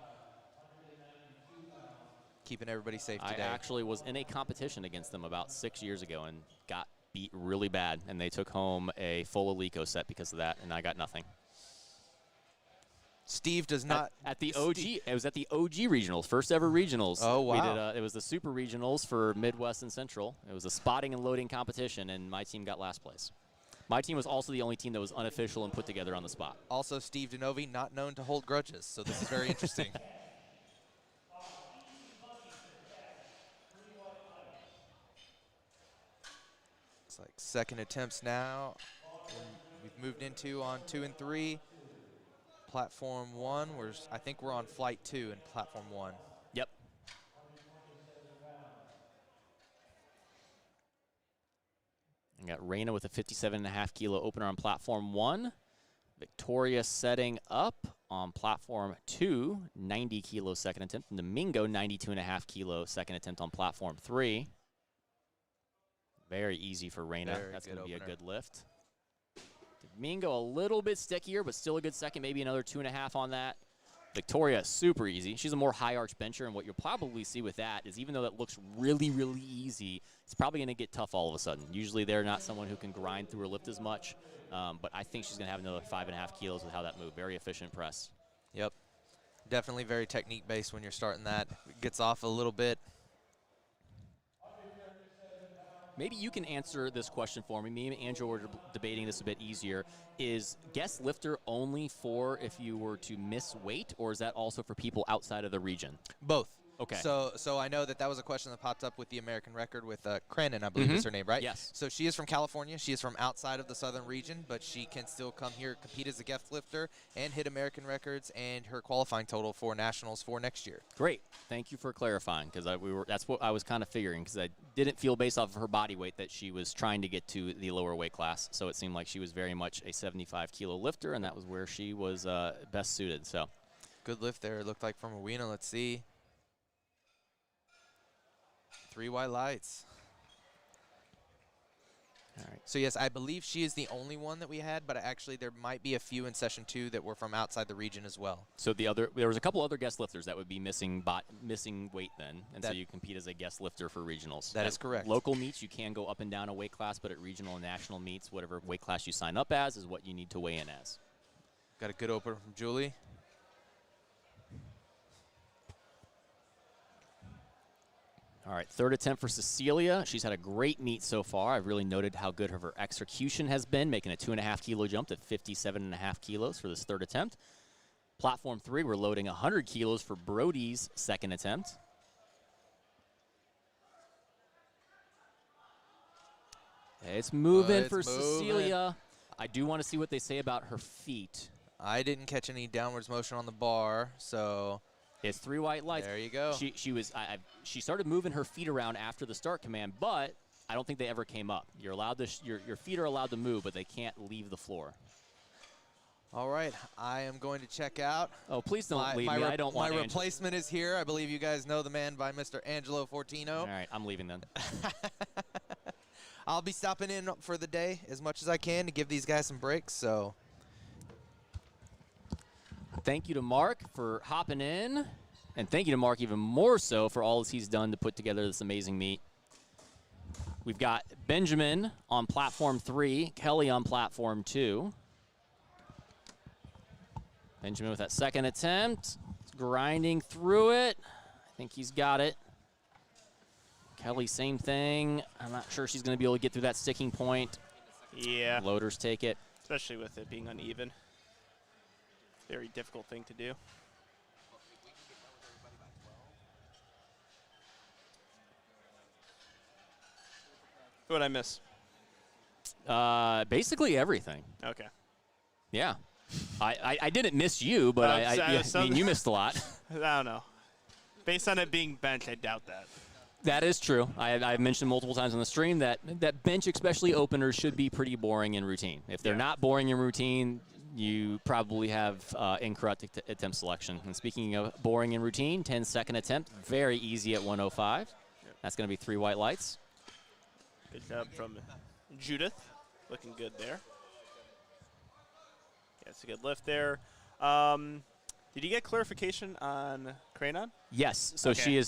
Keeping everybody safe today. I actually was in a competition against them about 6 years ago and got beat really bad, and they took home a full Alico set because of that, and I got nothing. Steve does not. At the OG, it was at the OG regionals, first ever regionals. Oh, wow. We did, it was the super regionals for Midwest and Central. It was a spotting and loading competition, and my team got last place. My team was also the only team that was unofficial and put together on the spot. Also, Steve DeNovi, not known to hold grudges, so this is very interesting. Looks like second attempts now. We've moved into on 2 and 3. Platform 1, I think we're on flight 2 in platform 1. Yep. I got Reina with a 57.5 kilo opener on platform 1. Victoria setting up on platform 2, 90 kilo second attempt. And Domingo, 92.5 kilo second attempt on platform 3. Very easy for Reina. That's going to be a good lift. Domingo a little bit stickier, but still a good second, maybe another 2.5 on that. Victoria, super easy. She's a more high arch bencher, and what you'll probably see with that is even though that looks really, really easy, it's probably going to get tough all of a sudden. Usually they're not someone who can grind through a lift as much, but I think she's going to have another 5.5 kilos with how that moved. Very efficient press. Yep. Definitely very technique-based when you're starting that. It gets off a little bit. Maybe you can answer this question for me. Me and Andrew were debating this a bit easier. Is guest lifter only for if you were to miss weight, or is that also for people outside of the region? Both. Okay. So I know that was a question that popped up with the American record with Cranon, I believe is her name, right? Yes. So she is from California. She is from outside of the southern region, but she can still come here, compete as a guest lifter, and hit American records and her qualifying total for nationals for next year. Great. Thank you for clarifying, because that's what I was kind of figuring, because I didn't feel based off of her body weight that she was trying to get to the lower weight class. So it seemed like she was very much a 75-kilo lifter, and that was where she was best suited. So Good lift there, it looked like from Rowena. Let's see. 3 white lights. all right. So yes, I believe she is the only one that we had, but actually there might be a few in session 2 that were from outside the region as well. So there was a couple other guest lifters that would be missing weight then, and so you compete as a guest lifter for regionals. That is correct. Local meets, you can go up and down a weight class, but at regional and national meets, whatever weight class you sign up as is what you need to weigh in as. Got a good opener from Julie. All right, third attempt for Cecilia. She's had a great meet so far. I've really noted how good her execution has been, making a 2.5 kilo jump to 57.5 kilos for this third attempt. Platform 3, we're loading 100 kilos for Brody's second attempt. It's moving for Cecilia. I do want to see what they say about her feet. I didn't catch any downwards motion on the bar, so It's 3 white lights. there you go. She started moving her feet around after the start command, but I don't think they ever came up. You're allowed to your feet are allowed to move, but they can't leave the floor. All right, I am going to check out. Oh, please don't leave me. I don't want My replacement is here. I believe you guys know the man by Mr. Angelo Fortino. All right, I'm leaving then. I'll be stopping in for the day as much as I can to give these guys some breaks. So Thank you to Mark for hopping in, and thank you to Mark even more so for all he's done to put together this amazing meet. We've got Benjamin on platform 3, Kelly on platform 2. Benjamin with that second attempt, grinding through it. I think he's got it. Kelly, same thing. I'm not sure she's going to be able to get through that sticking point. Yeah. Loaders take it. Especially with it being uneven. Very difficult thing to do. What did I miss? Basically everything. Okay. Yeah. I didn't miss you, but I mean, you missed a lot. I don't know. Based on it being bench, I doubt that. That is true. I've mentioned multiple times on the stream that bench, especially openers, should be pretty boring in routine. If they're not boring in routine, you probably have incorrect attempt selection. And speaking of boring in routine, 10-second attempt, very easy at 105. That's going to be 3 white lights. Good job from Judith. Looking good there. Yeah, it's a good lift there. Did you get clarification on Cranon? Yes. So Okay.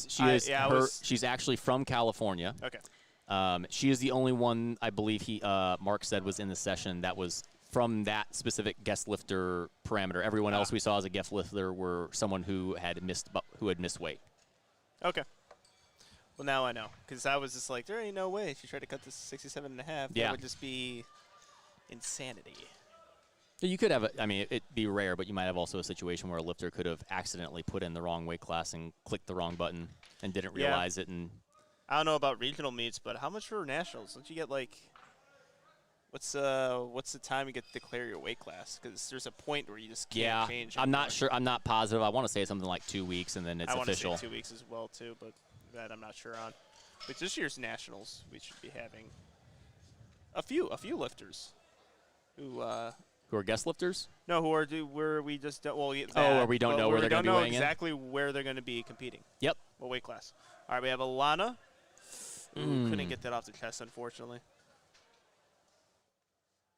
she's actually from California. Okay. She is the only one, I believe Mark said was in the session that was from that specific guest lifter parameter. Everyone else we saw as a guest lifter were someone who had missed weight. Okay. Well, now I know, because I was just like, there ain't no way she tried to cut this to 67.5. That Yeah. would just be insanity. You could have, it'd be rare, but you might have also a situation where a lifter could have accidentally put in the wrong weight class and clicked the wrong button and didn't realize it. And I don't know about regional meets, but how much for nationals? Don't you get like, what's the time you get to declare your weight class? Because there's a point where you just can't change. I'm not sure. I'm not positive. I want to say something like 2 weeks, and then it's official. I want to say 2 weeks as well too, but that I'm not sure on. But this year's nationals, we should be having a few lifters who are guest lifters? No, where we just don't. Well, where we don't know where they're going to be weighing exactly where they're going to be competing. Yep. What weight class? All right, we have Alana. Ooh, couldn't get that off the chest, unfortunately.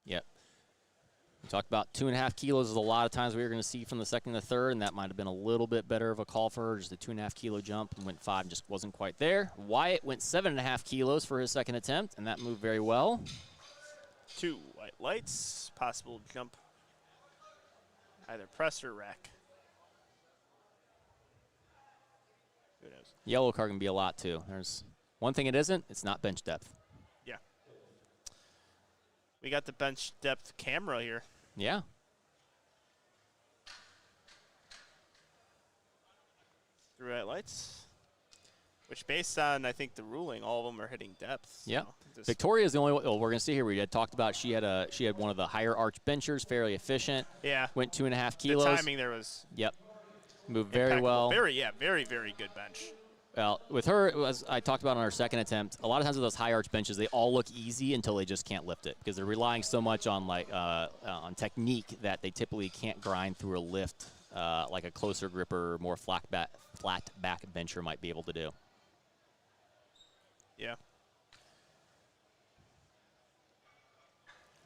Yep. We talked about 2.5 kilos is a lot of times we were going to see from the second to the third, and that might have been a little bit better of a call for her. Just a 2.5 kilo jump and went 5, just wasn't quite there. Wyatt went 7.5 kilos for his second attempt, and that moved very well. 2 white lights, possible jump, either press or rack. Who knows? Yellow card can be a lot too. There's one thing it isn't, it's not bench depth. Yeah. We got the bench depth camera here. Yeah. Three white lights, which based on, I think, the ruling, all of them are hitting depth. Yeah. So Victoria is the only one. Oh, we're going to see here. We had talked about she had one of the higher arch benchers, fairly efficient. yeah. Went 2.5 kilos. The timing there was Yep. Moved very impeccable. well. Very, very good bench. Well, with her, as I talked about on our second attempt, a lot of times with those high arch benches, they all look easy until they just can't lift it because they're relying so much on on technique that they typically can't grind through a lift like a closer gripper, more flat back bencher might be able to do. Yeah.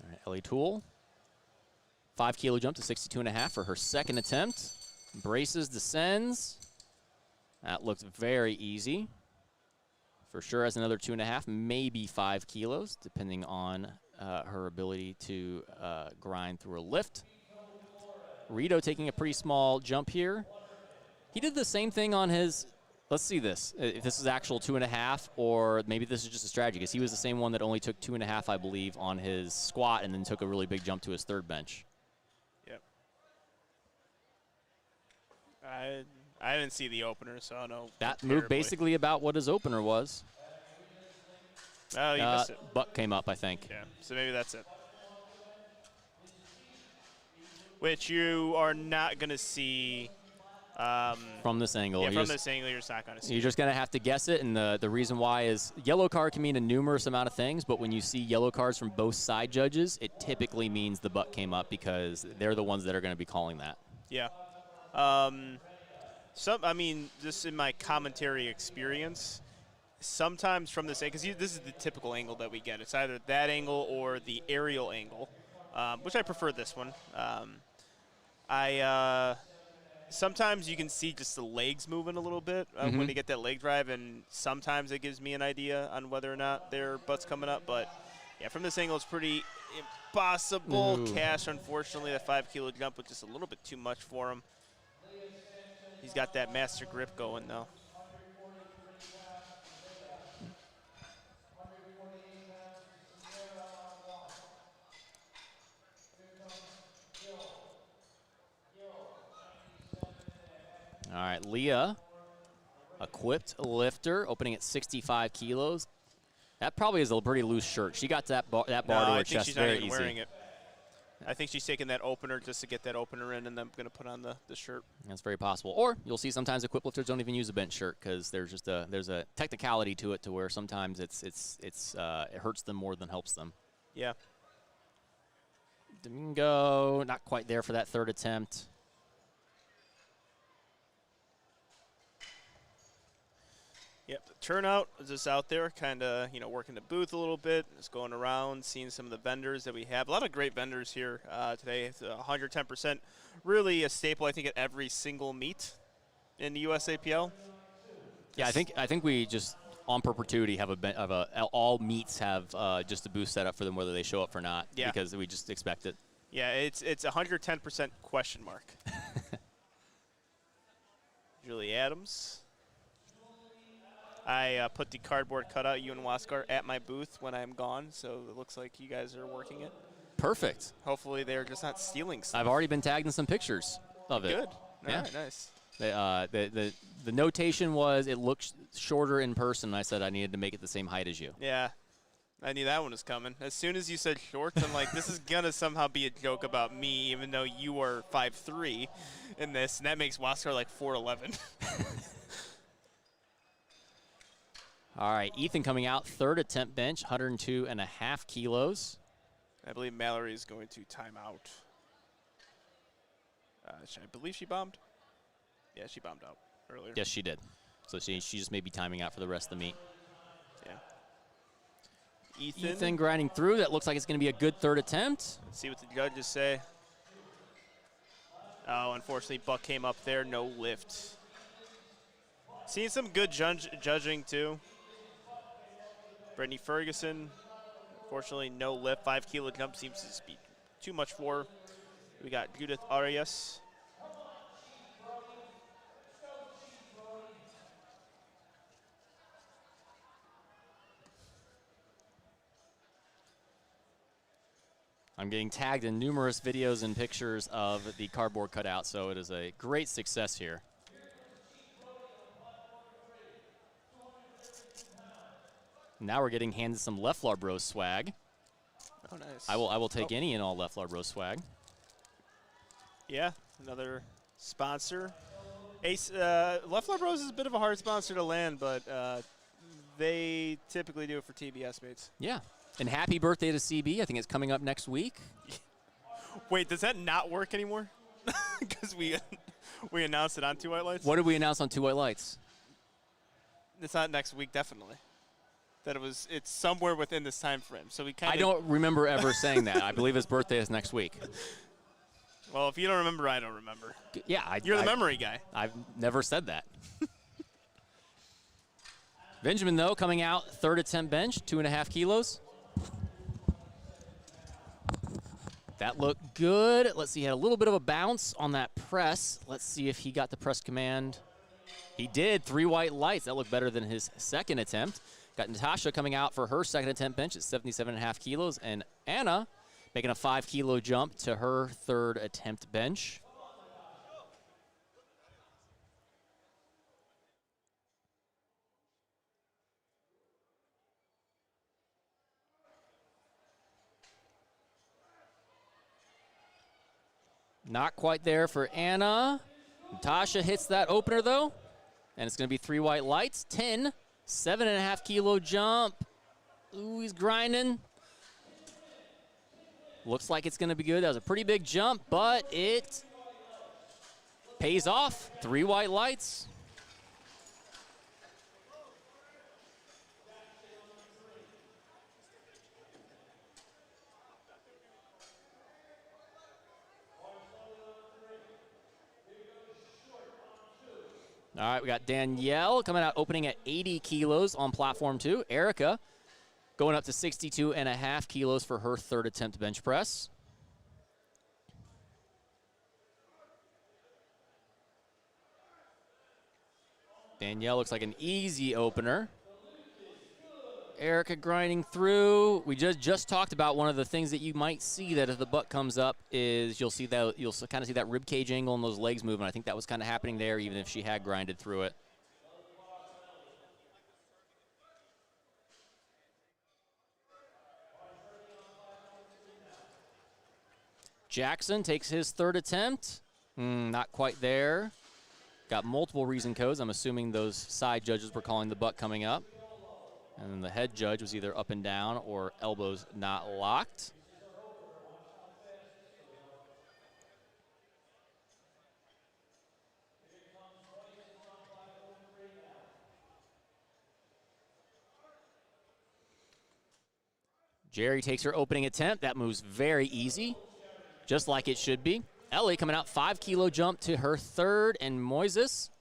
All right, Ellie Toole, 5 kilo jump to 62.5 for her second attempt. Braces, descends. That looks very easy. For sure has another 2.5, maybe 5 kilos, depending on her ability to grind through a lift. Rito taking a pretty small jump here. He did the same thing on his, let's see this, if this is actual 2.5, or maybe this is just a strategy, because he was the same one that only took 2.5, I believe, on his squat and then took a really big jump to his third bench. Yep. I didn't see the opener, so I don't know. That moved basically about what his opener was. Oh, you missed it. Buck came up, I think. Yeah, so maybe that's it. Which you are not going to see. From this angle. Yeah, from this angle, you're just not going to see. You're just going to have to guess it, and the reason why is yellow card can mean a numerous amount of things, but when you see yellow cards from both side judges, it typically means the butt came up because they're the ones that are going to be calling that. Yeah. I mean, just in my commentary experience, sometimes from this angle, because this is the typical angle that we get. It's either that angle or the aerial angle, which I prefer this one. Sometimes you can see just the legs moving a little bit when they get that leg drive, and sometimes it gives me an idea on whether or not their butt's coming up. But, yeah, from this angle, it's pretty impossible. Ooh. Cash, unfortunately, that 5 kilo jump was just a little bit too much for him. He's got that master grip going, though. All right, Leah, equipped lifter, opening at 65 kilos. That probably is a pretty loose shirt. She got that bar to her chest she's very not even easy. wearing it. I think she's taking that opener just to get that opener in, and then going to put on the shirt. That's very possible. Or you'll see sometimes equipped lifters don't even use a bench shirt because there's just there's a technicality to it to where sometimes it hurts them more than helps them. Yeah. Domingo, not quite there for that third attempt. Yep, the turnout is just out there, kind of, working the booth a little bit, just going around, seeing some of the vendors that we have. A lot of great vendors here today. It's 110%, really a staple, I think, at every single meet in the USAPL. Yeah, I think we just on perpetuity have all meets have just a booth set up for them whether they show up or not. Yeah. Because we just expect it. Yeah, it's 110% question mark. Julie Adams. I put the cardboard cutout, you and Waskar, at my booth when I'm gone, so it looks like you guys are working it. Perfect. Hopefully they're just not stealing stuff. I've already been tagged in some pictures of it. Good. Yeah. All right, nice. The notation was it looks shorter in person. I said I needed to make it the same height as you. Yeah, I knew that one was coming. As soon as you said shorts, I'm like, this is going to somehow be a joke about me, even though you are 5'3" in this, and that makes Waskar like 4'11". All right, Ethan coming out, third attempt bench, 102.5 kilos. I believe Mallory is going to time out. I believe she bombed. Yeah, she bombed out earlier. Yes, she did. So she just may be timing out for the rest of the meet. Yeah. Ethan. grinding through. That looks like it's going to be a good third attempt. Let's see what the judges say. Oh, unfortunately, Buck came up there, no lift. Seeing some good judging, too. Brittany Ferguson, unfortunately, no lift. 5 kilo jump seems to be too much for her. We got Judith Arias. I'm getting tagged in numerous videos and pictures of the cardboard cutout, so it is a great success here. Now we're getting handed some Lefflar Bros swag. Oh, nice. I will take any and all Lefflar Bros swag. Yeah, another sponsor. Ace, Lefflar Bros is a bit of a hard sponsor to land, but they typically do it for TBS mates. Yeah. And happy birthday to CB. I think it's coming up next week. Wait, does that not work anymore? Because we announced it on Two White Lights? What did we announce on Two White Lights? It's not next week, definitely. That it's somewhere within this time frame. So we kind of. I don't remember ever saying that. I believe his birthday is next week. Well, if you don't remember, I don't remember. Yeah, You're the memory guy. I've never said that. Benjamin, though, coming out, third attempt bench, 2.5 kilos. That looked good. Let's see, he had a little bit of a bounce on that press. Let's see if he got the press command. He did, 3 white lights. That looked better than his second attempt. Got Natasha coming out for her second attempt bench at 77.5 kilos, and Anna making a 5 kilo jump to her third attempt bench. Not quite there for Anna. Natasha hits that opener, though, and it's going to be 3 white lights. 10, 7.5 kilo jump. Ooh, he's grinding. Looks like it's going to be good. That was a pretty big jump, but it pays off. 3 white lights. All right, we got Danielle coming out opening at 80 kilos on platform 2. Erica going up to 62.5 kilos for her third attempt bench press. Danielle looks like an easy opener. Erica grinding through. We just talked about one of the things that you might see that if the butt comes up is you'll kind of see that rib cage angle and those legs moving. I think that was kind of happening there even if she had grinded through it. Jackson takes his third attempt. Not quite there. Got multiple reason codes. I'm assuming those side judges were calling the butt coming up. And then the head judge was either up and down or elbows not locked. Jerry takes her opening attempt. That moves very easy, just like it should be. Ellie coming out 5 kilo jump to her third, and Moises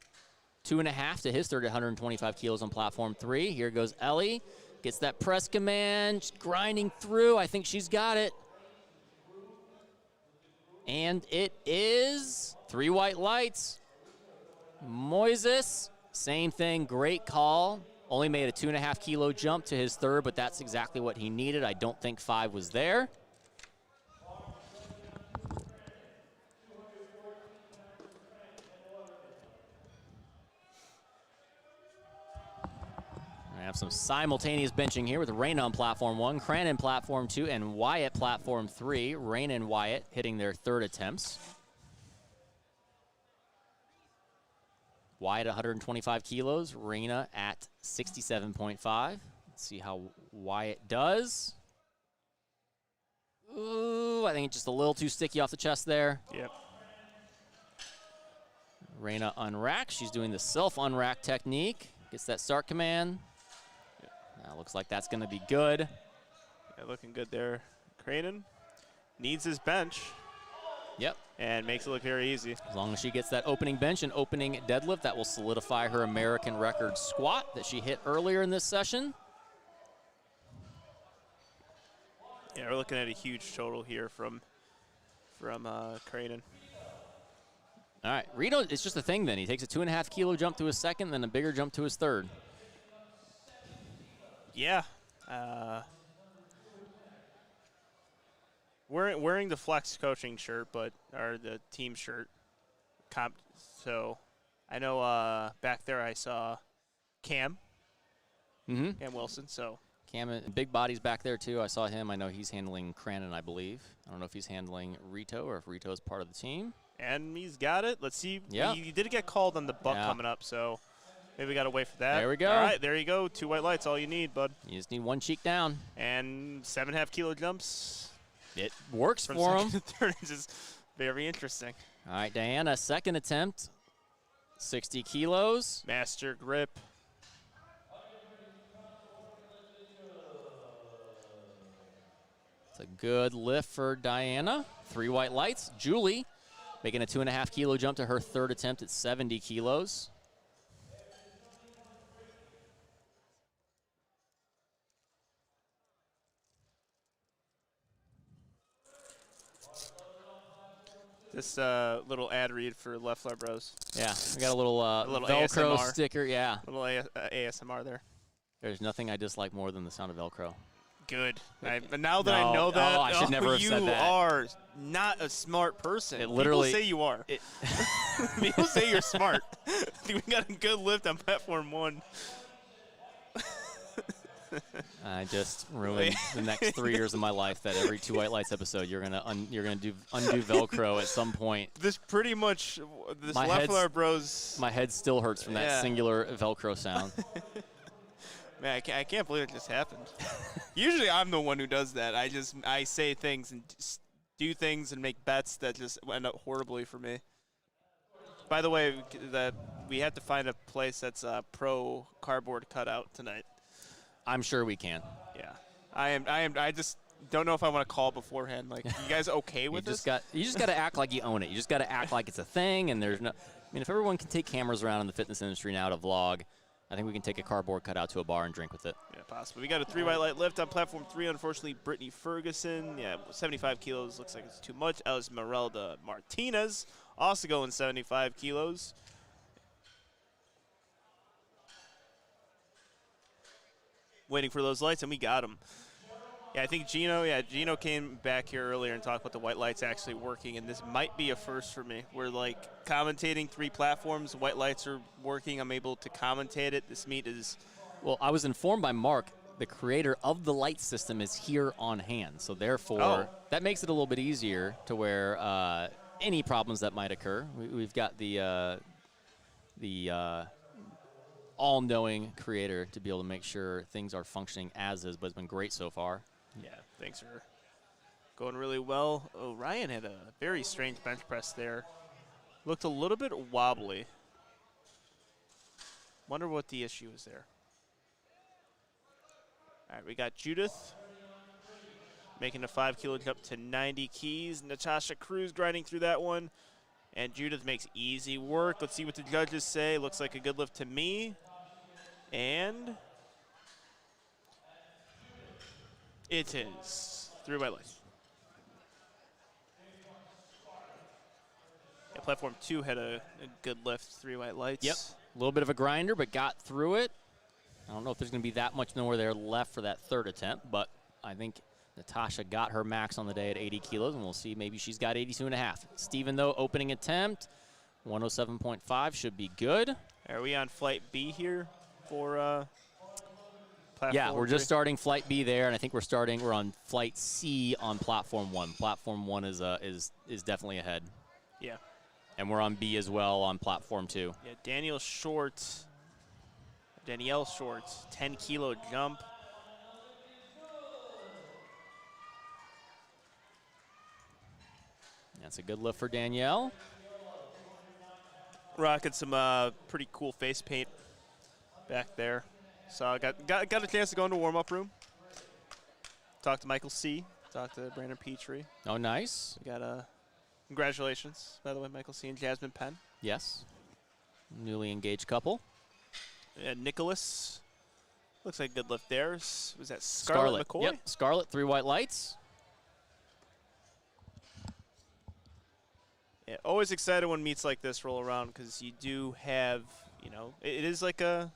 2.5 to his third at 125 kilos on platform 3. Here goes Ellie. Gets that press command. She's grinding through. I think she's got it. And it is 3 white lights. Moises, same thing. Great call. Only made a 2.5 kilo jump to his third, but that's exactly what he needed. I don't think 5 was there. I have some simultaneous benching here with Raina on platform 1, Cranon platform 2, and Wyatt platform 3. Raina and Wyatt hitting their third attempts. Wyatt at 125 kilos, Raina at 67.5. Let's see how Wyatt does. Ooh, I think it's just a little too sticky off the chest there. Yep. Raina unracks. She's doing the self-unrack technique. Gets that start command. Looks like that's going to be good. Yeah, looking good there. Cranen needs his bench. Yep. And makes it look very easy. As long as she gets that opening bench and opening deadlift, that will solidify her American record squat that she hit earlier in this session. Yeah, we're looking at a huge total here from Cranen. All right, Rito, it's just a thing then. He takes a 2.5 kilo jump to his second, then a bigger jump to his third. Yeah. Wearing the Flex coaching shirt, or the team shirt. So I know back there I saw Cam. Cam Wilson, so. Cam, big body's back there too. I saw him. I know he's handling Cranen, I believe. I don't know if he's handling Rito or if Rito is part of the team. And he's got it. Let's see. Yeah. He did get called on the buck coming up, so maybe we got to wait for that. There we go. All right, there you go. 2 white lights, all you need, bud. You just need one cheek down. And 7.5 kilo jumps. It works From for him. second to third is just very interesting. All right, Diana, second attempt. 60 kilos. Master grip. It's a good lift for Diana. 3 white lights. Julie making a 2.5 kilo jump to her third attempt at 70 kilos. This little ad read for Left Flare Bros. Yeah, we got a little Velcro ASMR. sticker. Yeah. Little ASMR there. There's nothing I dislike more than the sound of Velcro. Good. But now that I know that, I should never have said that. You are not a smart person. It literally, people say you are. People say you're smart. We got a good lift on platform 1. I just ruined the next 3 years of my life. That every 2 white lights episode, you're gonna undo Velcro at some point. This pretty much Left Flare Bros. My head still hurts from that singular Velcro sound. Man, I can't believe it just happened. Usually I'm the one who does that. I say things and do things and make bets that just end up horribly for me. By the way, we have to find a place that's pro cardboard cutout tonight. I'm sure we can. Yeah, I just don't know if I want to call beforehand. Like, you guys okay with this? You just got to act like you own it. You just got to act like it's a thing. And there's no. I mean, if everyone can take cameras around in the fitness industry now to vlog, I think we can take a cardboard cutout to a bar and drink with it. Yeah, possible. We got a 3 white light lift on platform 3. Unfortunately, Brittany Ferguson. Yeah, 75 kilos looks like it's too much. Esmeralda Martinez also going 75 kilos. Waiting for those lights, and we got them. Yeah, I think Gino came back here earlier and talked about the white lights actually working, and this might be a first for me. We're like commentating 3 platforms, white lights are working, I'm able to commentate it. This meet is... Well, I was informed by Mark, the creator of the light system is here on hand, so therefore that makes it a little bit easier to where any problems that might occur. We've got the all-knowing creator to be able to make sure things are functioning as is, but it's been great so far. Yeah, thanks for going really well. Oh, Ryan had a very strange bench press there. Looked a little bit wobbly. Wonder what the issue is there. All right, we got Judith making a 5 kilo jump to 90 keys. Natasha Cruz grinding through that one. And Judith makes easy work. Let's see what the judges say. Looks like a good lift to me. And it is 3 white lights. Yeah, platform 2 had a good lift, 3 white lights. Yep, a little bit of a grinder, but got through it. I don't know if there's going to be that much more there left for that third attempt, but I think Natasha got her max on the day at 80 kilos, and we'll see. Maybe she's got 82.5. Steven, though, opening attempt, 107.5 should be good. Are we on flight B here for platform Yeah, we're 3? just starting flight B there, and I think we're on flight C on platform 1. Platform 1 is definitely ahead. Yeah. And we're on B as well on platform 2. Yeah, Danielle Short, 10 kilo jump. That's a good lift for Danielle. Rocking some pretty cool face paint back there. So I got a chance to go into warm-up room. talked to Michael C. Talked to Brandon Petrie. Oh, nice. We got congratulations, by the way, Michael C. and Jasmine Penn. Yes. Newly engaged couple. And Nicholas. Looks like a good lift there. Was that Scarlett McCoy? Yep, Scarlett, 3 white lights. Yeah, always excited when meets like this roll around because you do have, it is like a,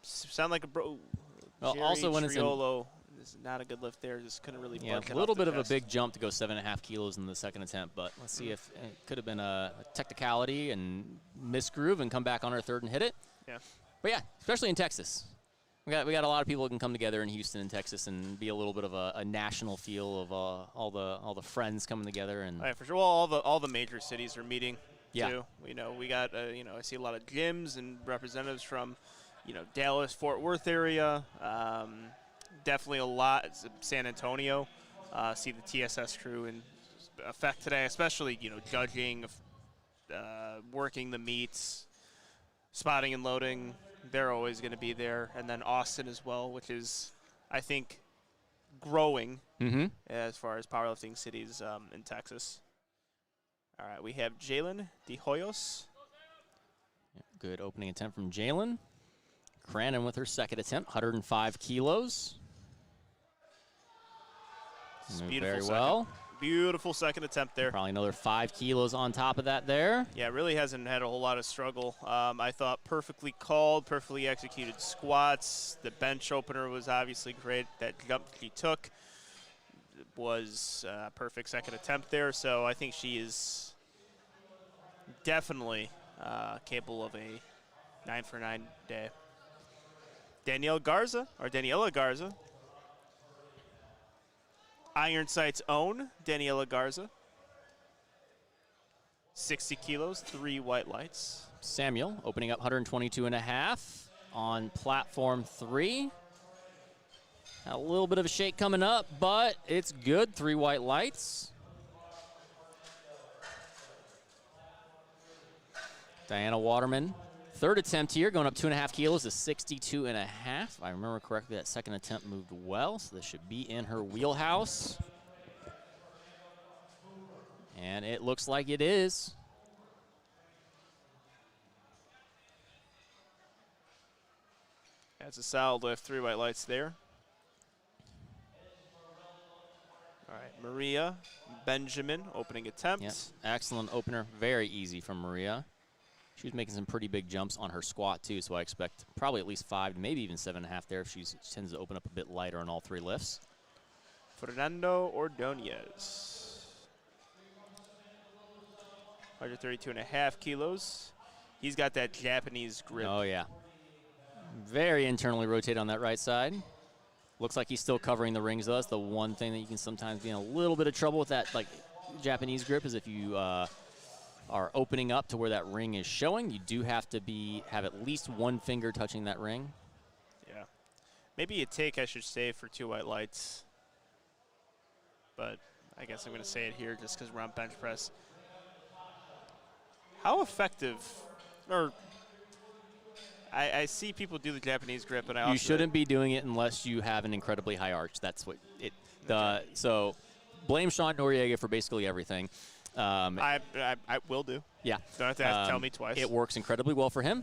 sound like a bro. Well, Jerry also when Triolo, this is not a good lift there. Just couldn't really. Yeah, a little bit of a big jump to go 7.5 kilos in the second attempt, but let's see if it could have been a technicality and misgroove and come back on her third and hit it. Yeah. But yeah, especially in Texas. We got a lot of people who can come together in Houston and Texas and be a little bit of a national feel of all the friends coming together. And oh, yeah, for sure. Well, all the major cities are meeting. Yeah. Too. We got I see a lot of gyms and representatives from, Dallas, Fort Worth area. Definitely a lot. San Antonio. See the TSS crew in effect today, especially judging, working the meets, spotting and loading. They're always going to be there. And then Austin as well, which is, I think, growing as far as powerlifting cities in Texas. All right, we have Jalen De Hoyos. good opening attempt from Jalen. Cranon with her second attempt, 105 kilos. Moved very well. Beautiful second attempt there. Probably another 5 kilos on top of that there. Yeah, really hasn't had a whole lot of struggle. I thought perfectly called, perfectly executed squats. The bench opener was obviously great. That jump she took was a perfect second attempt there. So I think she is definitely capable of a 9 for 9 day. Daniela Garza. Iron Sight's own Daniela Garza. 60 kilos, 3 white lights. Samuel opening up 122.5 on platform 3. A little bit of a shake coming up, but it's good. 3 white lights. Diana Waterman, third attempt here, going up 2.5 kilos to 62.5. If I remember correctly, that second attempt moved well, so this should be in her wheelhouse. And it looks like it is. That's a solid lift, 3 white lights there. All right, Maria Benjamin, opening attempt. Yep. Excellent opener, very easy from Maria. She was making some pretty big jumps on her squat too, so I expect probably at least 5, maybe even 7.5 there if she tends to open up a bit lighter on all 3 lifts. Fernando Ordonez. 132.5 kilos. He's got that Japanese grip. Oh, yeah. Very internally rotated on that right side. Looks like he's still covering the rings, though. That's the one thing that you can sometimes be in a little bit of trouble with that, like, Japanese grip, is if you are opening up to where that ring is showing, you do have to have at least one finger touching that ring. Yeah. Maybe a take, I should say, for 2 white lights. But I guess I'm going to say it here just because we're on bench press. How effective, or I see people do the Japanese grip, and I also... You shouldn't be doing it unless you have an incredibly high arch. That's what it... So blame Sean Noriega for basically everything. I will do. Yeah. Don't have to tell me twice. It works incredibly well for him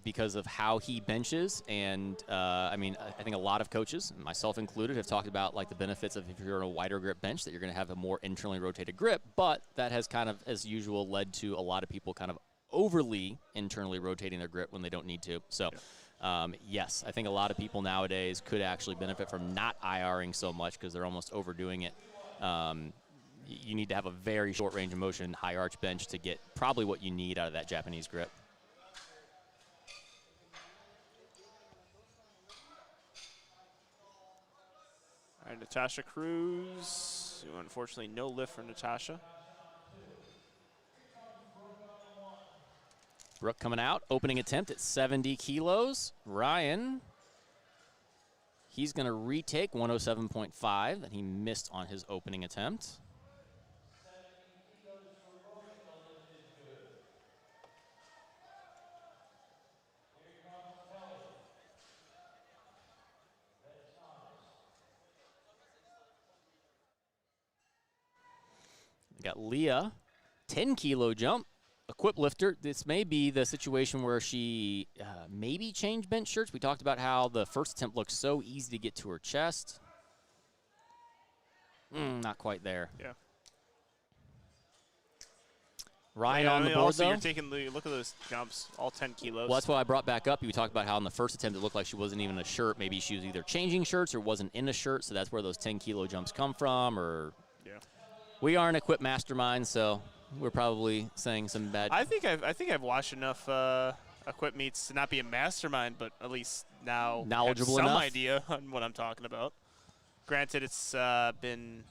because of how he benches. And, I mean, I think a lot of coaches, myself included, have talked about, like, the benefits of if you're on a wider grip bench, that you're going to have a more internally rotated grip. But that has kind of, as usual, led to a lot of people kind of overly internally rotating their grip when they don't need to. So, yes, I think a lot of people nowadays could actually benefit from not IRing so much because they're almost overdoing it. You need to have a very short range of motion, high arch bench to get probably what you need out of that Japanese grip. All right, Natasha Cruz. Unfortunately, no lift for Natasha. Brooke coming out, opening attempt at 70 kilos. Ryan, he's going to retake 107.5 that he missed on his opening attempt. We got Leah, 10-kilo jump, equip lifter. This may be the situation where she maybe changed bench shirts. We talked about how the first attempt looked so easy to get to her chest. Not quite there. Yeah. Ryan Yeah, on I the mean, board, also though. you're taking look at those jumps, all 10 kilos. Well, that's why I brought back up. You talked about how in the first attempt it looked like she wasn't even in a shirt. Maybe she was either changing shirts or wasn't in a shirt, so that's where those 10-kilo jumps come from. Or Yeah. we are an equip mastermind, so we're probably saying some bad. I think I've watched enough equip meets to not be a mastermind, but at least now Knowledgeable have some enough. idea on what I'm talking about. Granted, it's been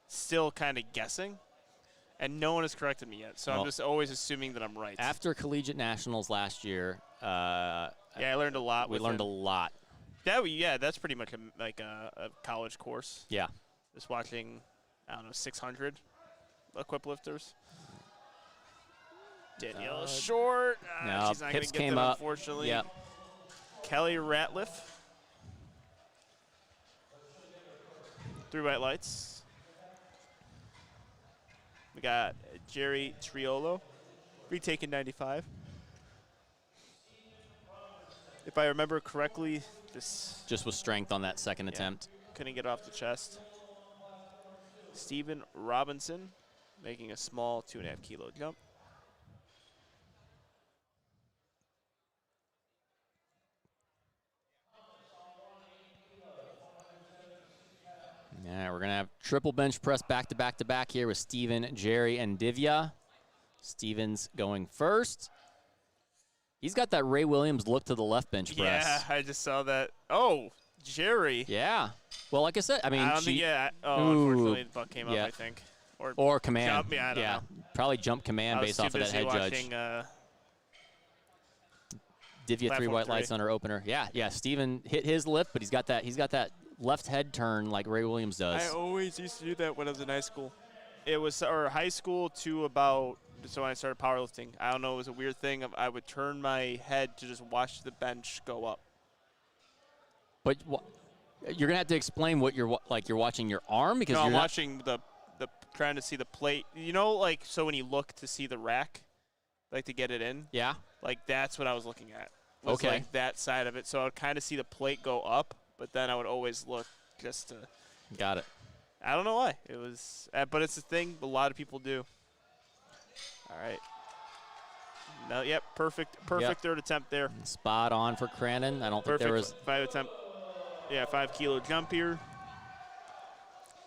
still kind of guessing, and no one has corrected me yet. So Well, I'm just always assuming that I'm right. After collegiate nationals last year, Yeah, I learned a lot. we with learned him. a lot. Yeah, that's pretty much like a college course. Yeah. Just watching, I don't know, 600 equip lifters. Danielle short. No, she's not going hips to get came them, up. unfortunately. Yep. Kelly Ratliff. 3 white lights. We got Jerry Triolo, retaken 95. If I remember correctly, this Just with strength on that second attempt. couldn't get off the chest. Stephen Robinson making a small 2.5-kilo jump. Yeah, we're going to have triple bench press back to back to back here with Steven, Jerry, and Divya. Steven's going first. He's got that Ray Williams look to the left bench press. Yeah, I just saw that. Oh, Jerry. Yeah. Well, like I said, I mean, I don't think, unfortunately, the buck came up, Yeah. I think. Or command. Jump, yeah, I don't know. Probably jump command I was based too off of that busy head watching, judge. Divya 3 Platform white 3. lights on her opener. Yeah. Steven hit his lift, but he's got that left head turn like Ray Williams does. I always used to do that when I was in high school. It was high school to about, so when I started powerlifting, I don't know, it was a weird thing. I would turn my head to just watch the bench go up. But you're gonna have to explain what you're watching your arm because No, you're I'm not, watching the trying to see the plate. You know, like, so when you look to see the rack, like to get it in, Yeah. like that's what I was looking at. Was Okay. like that side of it. So I would kind of see the plate go up, but then I would always look just to. Got it. I don't know why. It was, but it's a thing a lot of people do. All right. No, yep, perfect Yep. third attempt there. Spot on for Cranon. I don't think Perfect there was 5-kilo jump here.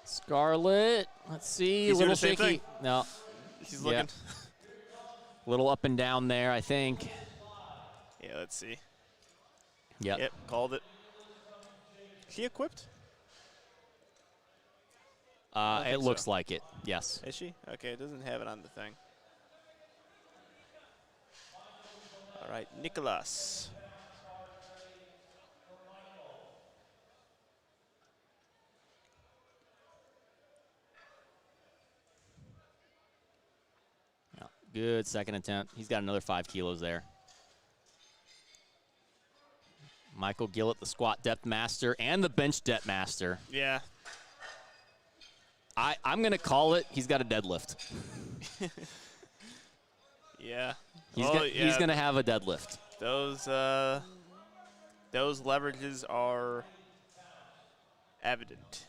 Scarlett. Let's see. He's a doing little the same shaky. thing. No. She's Yeah. looking. A little up and down there, I think. Yeah, let's see. Yep. Yep, called it. Is she equipped? don't It think looks so. like it. Yes. Is she? Okay, it doesn't have it on the thing. All right, Nicholas. Yeah. Good second attempt. He's got another 5 kilos there. Michael Gillett, the squat depth master and the bench depth master. Yeah. I'm going to call it. He's got a deadlift. Yeah. He's Oh, he's going to have a deadlift. Those leverages are evident.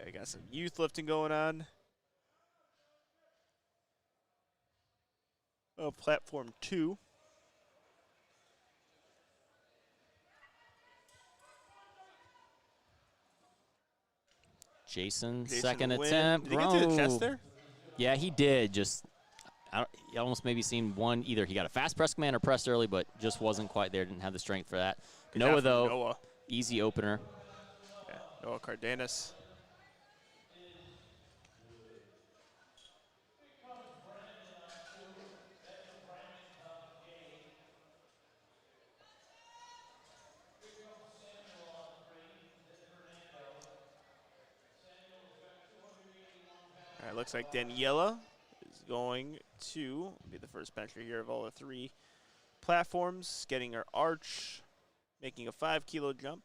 I got some youth lifting going on. Oh, platform 2. Jason Jason second Wynn. attempt. Did he get to the Bro. chest there? Yeah, he did. Just you almost maybe seen one. Either he got a fast press command or pressed early, but just wasn't quite there. Didn't have the strength for that. Good Noah, job from though, Noah. easy opener. Yeah, Noah Cardenas. All right, looks like Daniela is going to be the first bencher here of all the 3 platforms, getting her arch, making a 5-kilo jump.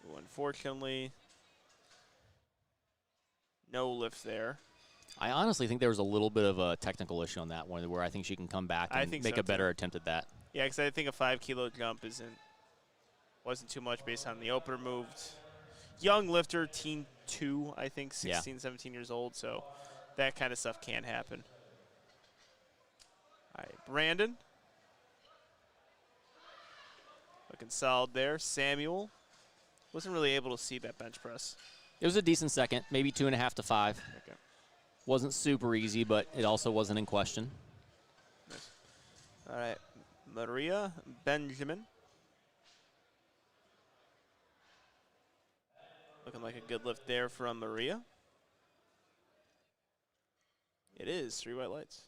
Who unfortunately, no lift there. I honestly think there was a little bit of a technical issue on that one where I think she can come back I and think make so, a better too. attempt at that. Yeah, because I think a 5 kilo jump wasn't too much based on the opener moved. Young lifter, teen 2, I think, 16, 17 years old, so that kind of stuff can happen. All right, Brandon. Looking solid there. Samuel. Wasn't really able to see that bench press. It was a decent second, maybe 2.5 to 5. Okay. Wasn't super easy, but it also wasn't in question. Nice. All right, Maria Benjamin. Looking like a good lift there from Maria. It is 3 white lights.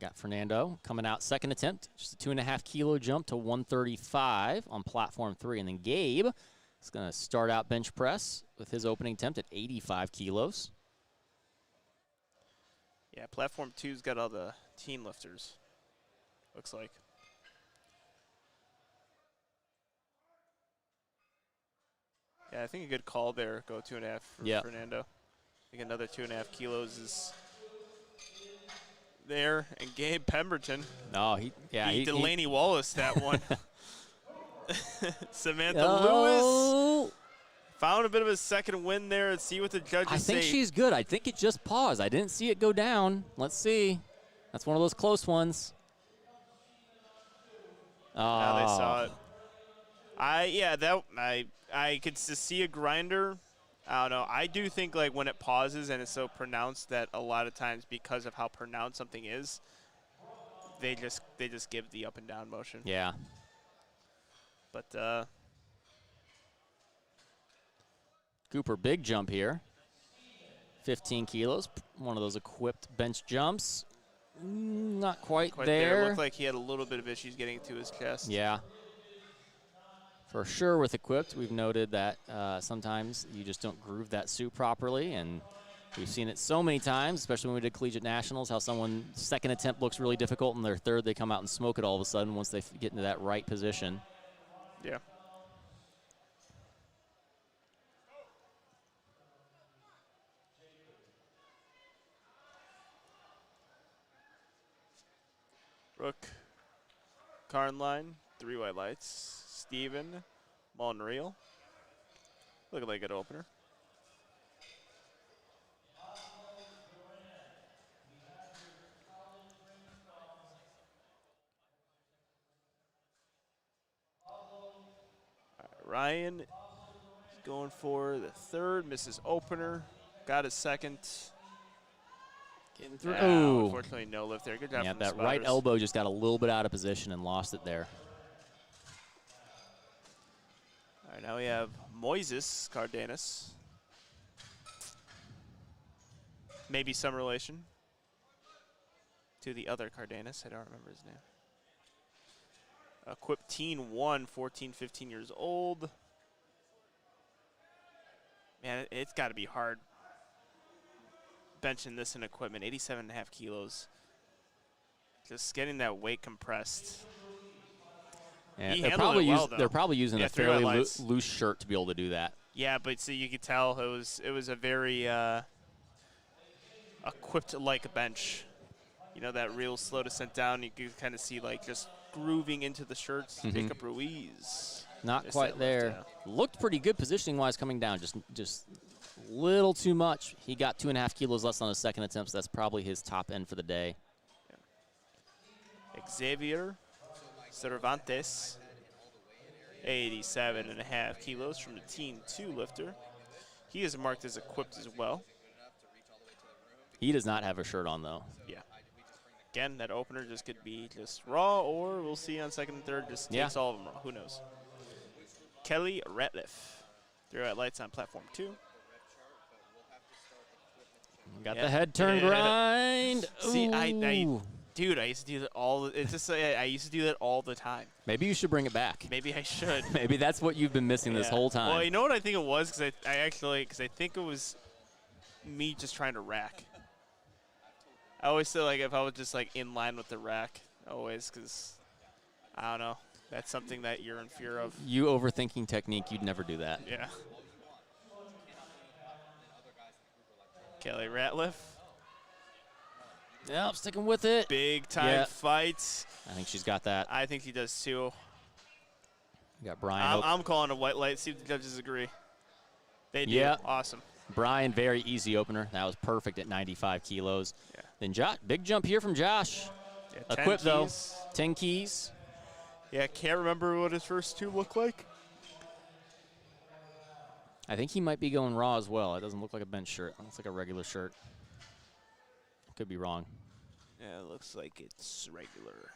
Got Fernando coming out second attempt, just a 2.5 kilo jump to 135 on platform 3. And then Gabe is going to start out bench press with his opening attempt at 85 kilos. Yeah, platform 2's got all the teen lifters, looks like. Yeah, I think a good call there, go 2.5 for Fernando. I think another 2.5 kilos is there. And Gabe Pemberton. Oh, he Delaney Wallace that one. Samantha Oh. Lewis found a bit of a second win there. Let's see what the judges say. I think she's good. I think it just paused. I didn't see it go down. Let's see. That's one of those close ones. Oh. Now they saw it. I could just see a grinder. I don't know. I do think like when it pauses and it's so pronounced that a lot of times because of how pronounced something is, they just give the up and down motion. Yeah. But Cooper, big jump here. 15 kilos, one of those equipped bench jumps. Not quite there. Looked like he had a little bit of issues getting to his chest. Yeah. For sure with equipped, we've noted that sometimes you just don't groove that suit properly, and we've seen it so many times, especially when we did collegiate nationals, how someone's second attempt looks really difficult, and their third they come out and smoke it all of a sudden once they get into that right position. Yeah. Brooke Carnline, 3 white lights. Steven Monreal. Looking like a good opener. Ryan is going for the third, misses opener, got his second. Getting through. Unfortunately, no lift there. Good job Yeah, from the that right spotters. elbow just got a little bit out of position and lost it there. All right, now we have Moises Cardenas. Maybe some relation to the other Cardenas. I don't remember his name. Equipped teen 1, 14, 15 years old. Man, it's got to be hard benching this in equipment. 87.5 kilos. Just getting that weight compressed. Yeah, He they're handled it well, though. they're probably using Yeah, a 3 fairly white lights. loose shirt to be able to do that. Yeah, but so you could tell it was a very equipped like a bench. You know, that real slow descent down. You could kind of see like just grooving into the shirts. Jacob Ruiz. Not Missed quite that lift, there. Looked pretty good positioning wise coming down. Just a little too much. He got 2.5 kilos less on his second attempt, so that's probably his top end for the day. Yeah. Xavier Cervantes. 87.5 kilos from the teen 2 lifter. He is marked as equipped as well. He does not have a shirt on, though. Yeah. Again, that opener just could be just raw, or we'll see on second and third, just takes all of them raw. Who knows? Kelly Ratliff. 3 white lights on platform 2. Got the head turn grind. See, Ooh. Dude, I used to do that all. It's just I used to do that all the time. Maybe you should bring it back. Maybe I should. Maybe that's what you've been missing this whole time. Well, you know what I think it was, because I think it was me just trying to rack. I always feel like if I was just like in line with the rack, always, because I don't know. That's something that you're in fear of. You overthinking technique, you'd never do that. Yeah. Kelly Ratliff. Yeah, I'm sticking with it. Big time Yeah. fights. I think she's got that. I think he does too. We got Brian. I'm calling a white light. See if the judges agree. They do. Yeah. Awesome. Brian, very easy opener. That was perfect at 95 kilos. Yeah. Then Josh, big jump here from Josh. Yeah, 10 Equipped though. keys. 10 keys. Yeah, can't remember what his first two look like. I think he might be going raw as well. It doesn't look like a bench shirt. It looks like a regular shirt. Could be wrong. Yeah, it looks like it's regular.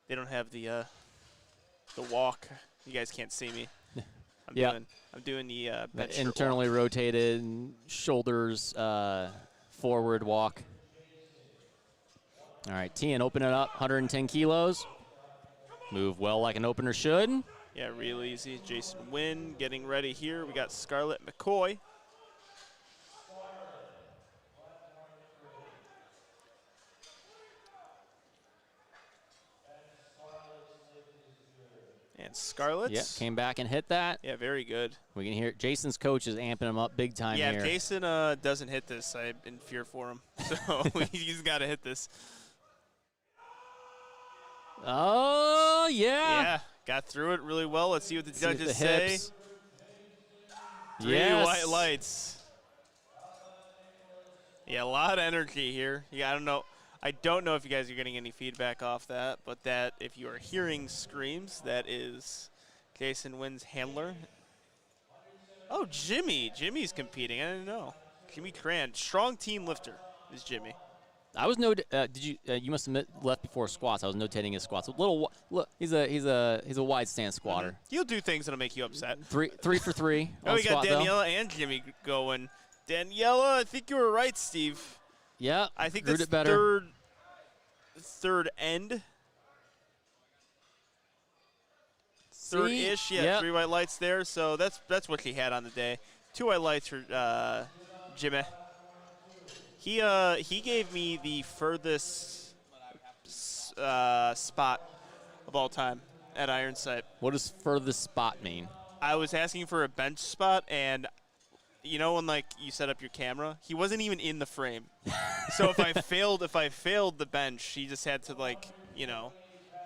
They don't have the walk. You guys can't see me. I'm doing the bench shirt Internally rotated, shoulders forward walk. All right, Tian, open it up, 110 kilos. Move well like an opener should. Yeah, real easy. Jason Wynn getting ready here. We got Scarlett McCoy. And Scarlett. Yeah, came back and hit that. Yeah, very good. We can hear Jason's coach is amping him up big time yeah, here. if Jason doesn't hit this, I'm in fear for him. So he's got to hit this. Oh, yeah. Yeah, got through it really well. Let's see what the See what judges the say. hips. 3 Yes. white lights. Yeah, a lot of energy here. Yeah, I don't know if you guys are getting any feedback off that, but that if you are hearing screams, that is Jason Wynn's handler. Oh, Jimmy. Jimmy's competing. I didn't know. Jimmy Cran, strong team lifter is Jimmy. I was did you you must have left before squats. I was notating his squats. Look, he's a wide stance squatter. He'll do things that'll make you upset. Three for three. Oh, on we got squat, though. Daniela and Jimmy going. Daniela, I think you were right, Steve. Yeah, I think root that's it better. third end. Third-ish, yeah, Yep. 3 white lights there. So that's what he had on the day. 2 white lights for Jimmy. He gave me the furthest spot of all time at Iron Sight. What does furthest spot mean? I was asking for a bench spot, and you know when like you set up your camera, he wasn't even in the frame. So if I failed the bench, he just had to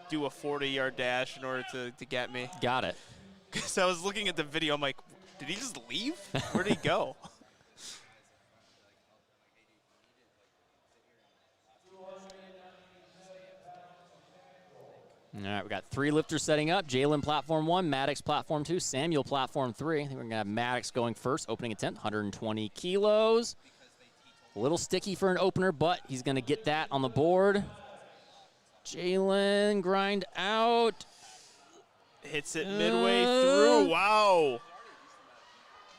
do a 40-yard dash in order to get me. Got it. So I was looking at the video, I'm like, did he just leave? Where did he go? All right, we got 3 lifters setting up. Jalen platform 1, Maddox platform 2, Samuel platform 3. I think we're going to have Maddox going first, opening attempt, 120 kilos. A little sticky for an opener, but he's going to get that on the board. Jalen, grind out. Hits it midway through. Wow.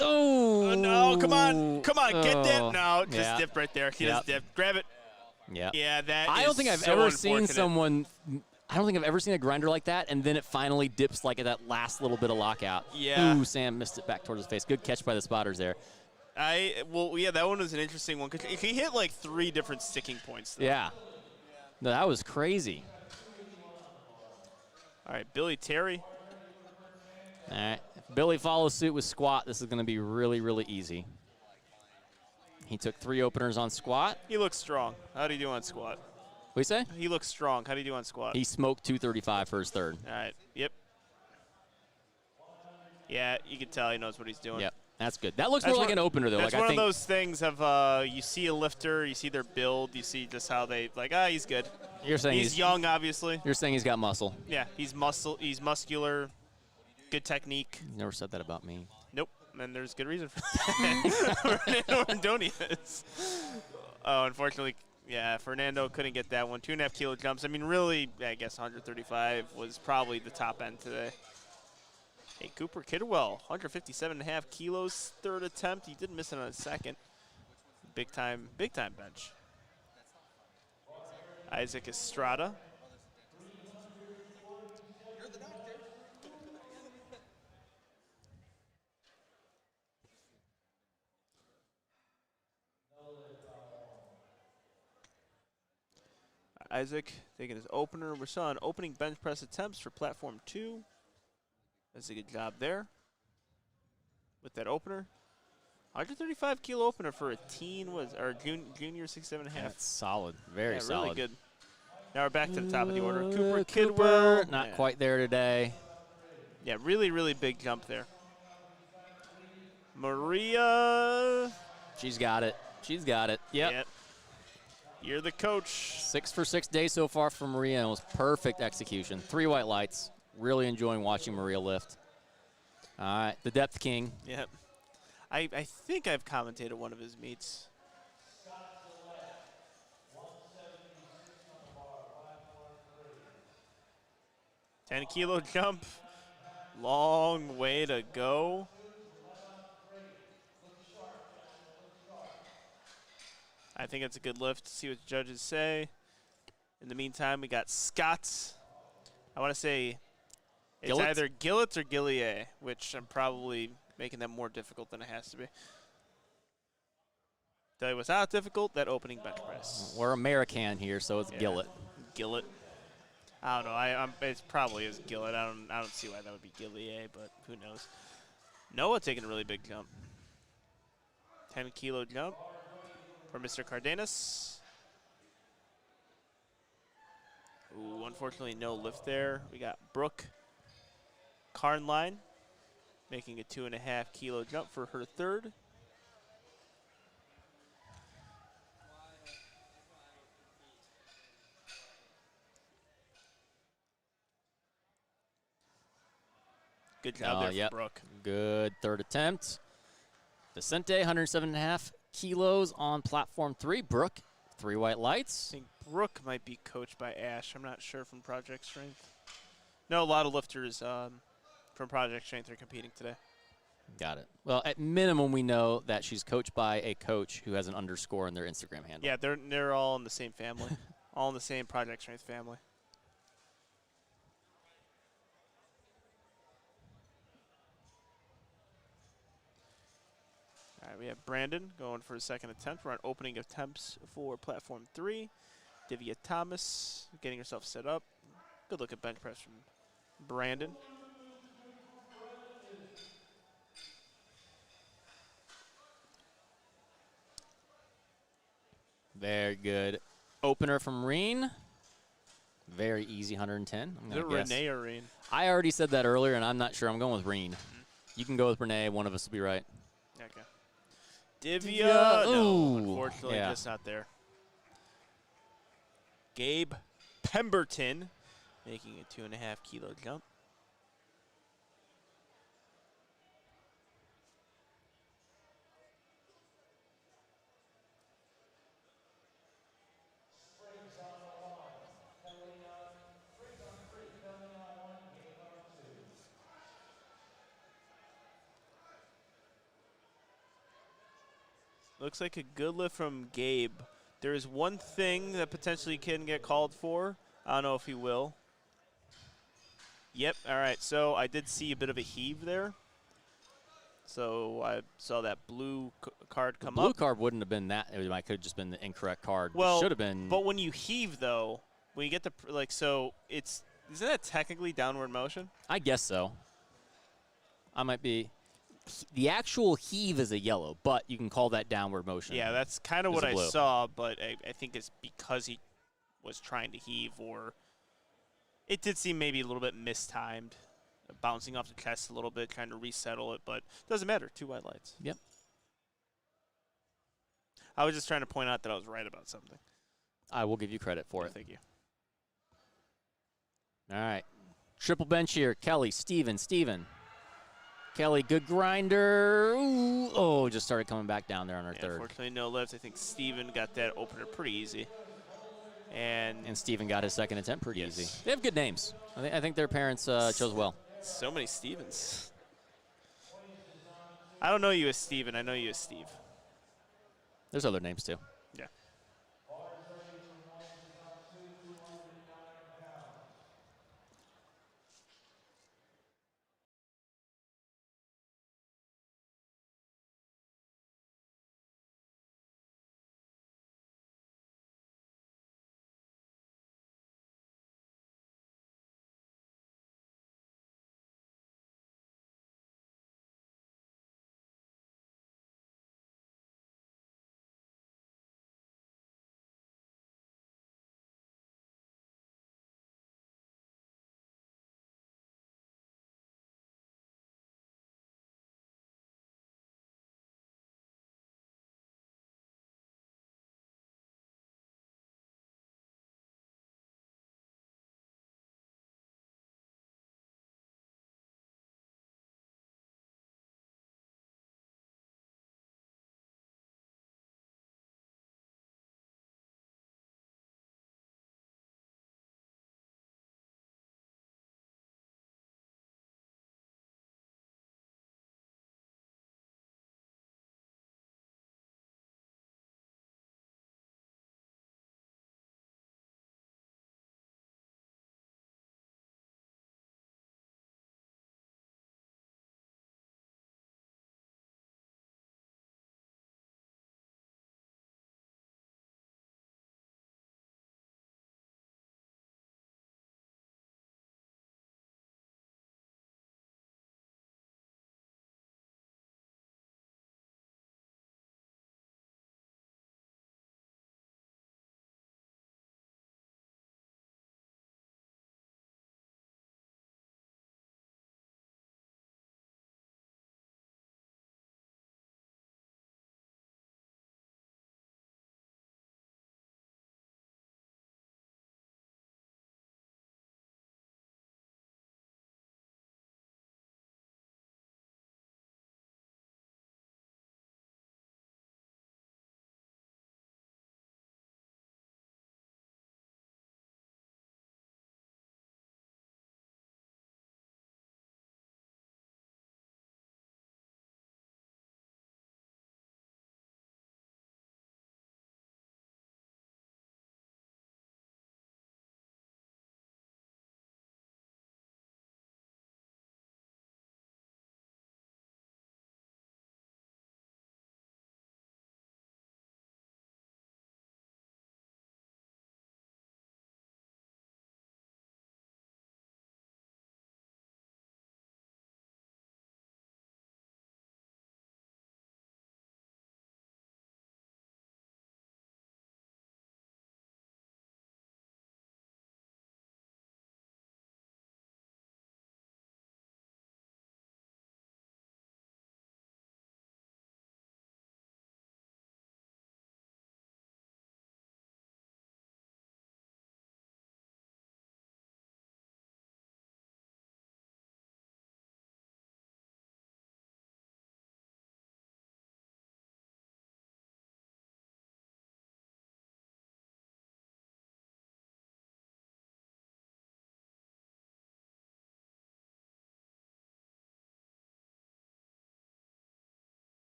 Oh. No, come on, get that. No, just Yeah. dip right there. He just dip. Grab it. Yeah. Yeah, that I is don't think I've so ever seen unfortunate. someone. I don't think I've ever seen a grinder like that, and then it finally dips like at that last little bit of lockout. Yeah. Ooh, Sam missed it back towards his face. Good catch by the spotters there. Yeah, that one was an interesting one. 'Cause he hit like 3 different sticking points. Though. Yeah. No, that was crazy. All right, Billy Terry. All right. If Billy follows suit with squat, this is going to be really, really easy. He took 3 openers on squat. He looks strong. How do you do on squat? What do you say? He looks strong. How do you do on squat? He smoked 235 for his third. All right. Yep. Yeah, you can tell he knows what he's doing. Yep. That's good. That looks That's more like one- an opener, though. That's Like, one I think of those things of you see a lifter, you see their build, you see just how they he's good. you're saying He's young, obviously. You're saying he's got muscle. Yeah, he's muscular, good technique. You never said that about me. Nope, and there's good reason for that. Fernando Ordonez. Oh, unfortunately, yeah, Fernando couldn't get that one. 2.5 kilo jumps. I mean, really, I guess 135 was probably the top end today. Hey, Cooper Kidwell, 157.5 kilos, third attempt. He didn't miss it on his second. Big time bench. Isaac Estrada. Isaac taking his opener. We're still on opening bench press attempts for platform 2. Does a good job there with that opener. 135 kilo opener for a teen junior 6'7.5". That's solid. Very solid. Really good. Now we're back to the top of the order. Cooper Cooper, Kidwell. not quite there today. Yeah, really, really big jump there. Maria. She's got it. She's got it. Yep. You're the coach. 6 for 6 days so far for Maria, and it was perfect execution. 3 white lights. Really enjoying watching Maria lift. All right, the depth king. Yep. I think I've commentated one of his meets. $10-kilo jump. Long way to go. I think it's a good lift. See what the judges say. In the meantime, we got Scott's. I want to say it's Gillett? either Gillett or Gillier, which I'm probably making that more difficult than it has to be. Tell you what's not difficult, that opening bench press. We're American here, so it's Gillett. Gillett. I don't know. It probably is Gillett. I don't see why that would be Gillier, but who knows. Noah taking a really big jump. 10-kilo jump for Mr. Cardenas. Ooh, unfortunately, no lift there. We got Brooke Carnline making a 2.5-kilo jump for her third. Good job there for Brooke. Good third attempt. Vicente, 107.5 kilos on platform 3. Brooke, 3 white lights. I think Brooke might be coached by Ash. I'm not sure from Project Strength. No, a lot of lifters from Project Strength are competing today. Got it. Well, at minimum, we know that she's coached by a coach who has an underscore in their Instagram handle. Yeah, they're all in the same family, all in the same Project Strength family. All right, we have Brandon going for his second attempt. We're on opening attempts for platform 3. Divya Thomas getting herself set up. Good look at bench press from Brandon. Very good. Opener from Reen. Very easy 110. Is it Renee or Reen? I already said that earlier, and I'm not sure. I'm going with Reen. You can go with Renee. One of us will be right. Okay. Divya. No, Ooh. unfortunately, just not there. Gabe Pemberton making a 2.5-kilo jump. Looks like a good lift from Gabe. There is one thing that potentially can get called for. I don't know if he will. Yep, all right. So I did see a bit of a heave there. So I saw that blue card come up. Blue card wouldn't have been that. It might could have just been the incorrect card. Well, should have been. But when you heave, though, when you get the, so it's, isn't that technically downward motion? I guess so. I might be. The actual heave is a yellow, but you can call that downward motion. Yeah, that's kind of what I saw, but I think it's because he was trying to heave, or it did seem maybe a little bit mistimed, bouncing off the chest a little bit, trying to resettle it, but it doesn't matter. 2 white lights. Yep. I was just trying to point out that I was right about something. I will give you credit for it. Thank you. All right. Triple bench here. Kelly, Steven. Kelly, good grinder. Ooh. Oh, just started coming back down there on her third. Unfortunately, no lifts. I think Steven got that opener pretty easy. And Steven got his second attempt pretty easy. They have good names. I think their parents chose well. So many Stevens. I don't know you as Steven. I know you as Steve. There's other names, too.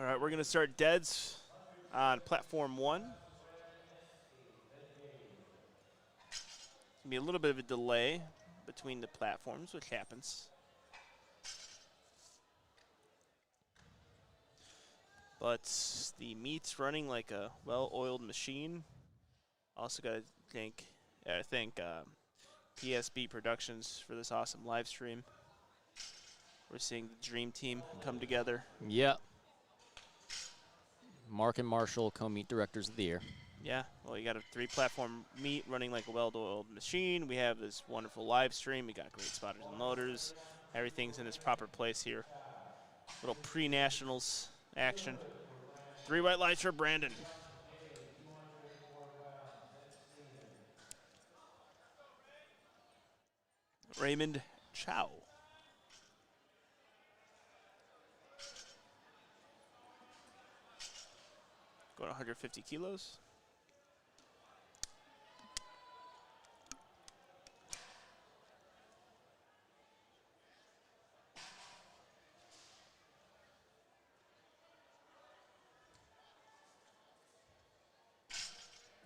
All right, we're going to start deads on platform 1. Be a little bit of a delay between the platforms, which happens. But the meat's running like a well-oiled machine. Also got to thank PSB Productions for this awesome live stream. We're seeing the dream team come together. Yep. Mark and Marshall, co-meet directors of the year. Yeah, well, you got a 3-platform meet running like a well-oiled machine. We have this wonderful live stream. We got great spotters and loaders. Everything's in its proper place here. Little pre-nationals action. 3 white lights for Brandon. Raymond Chow. Going 150 kilos.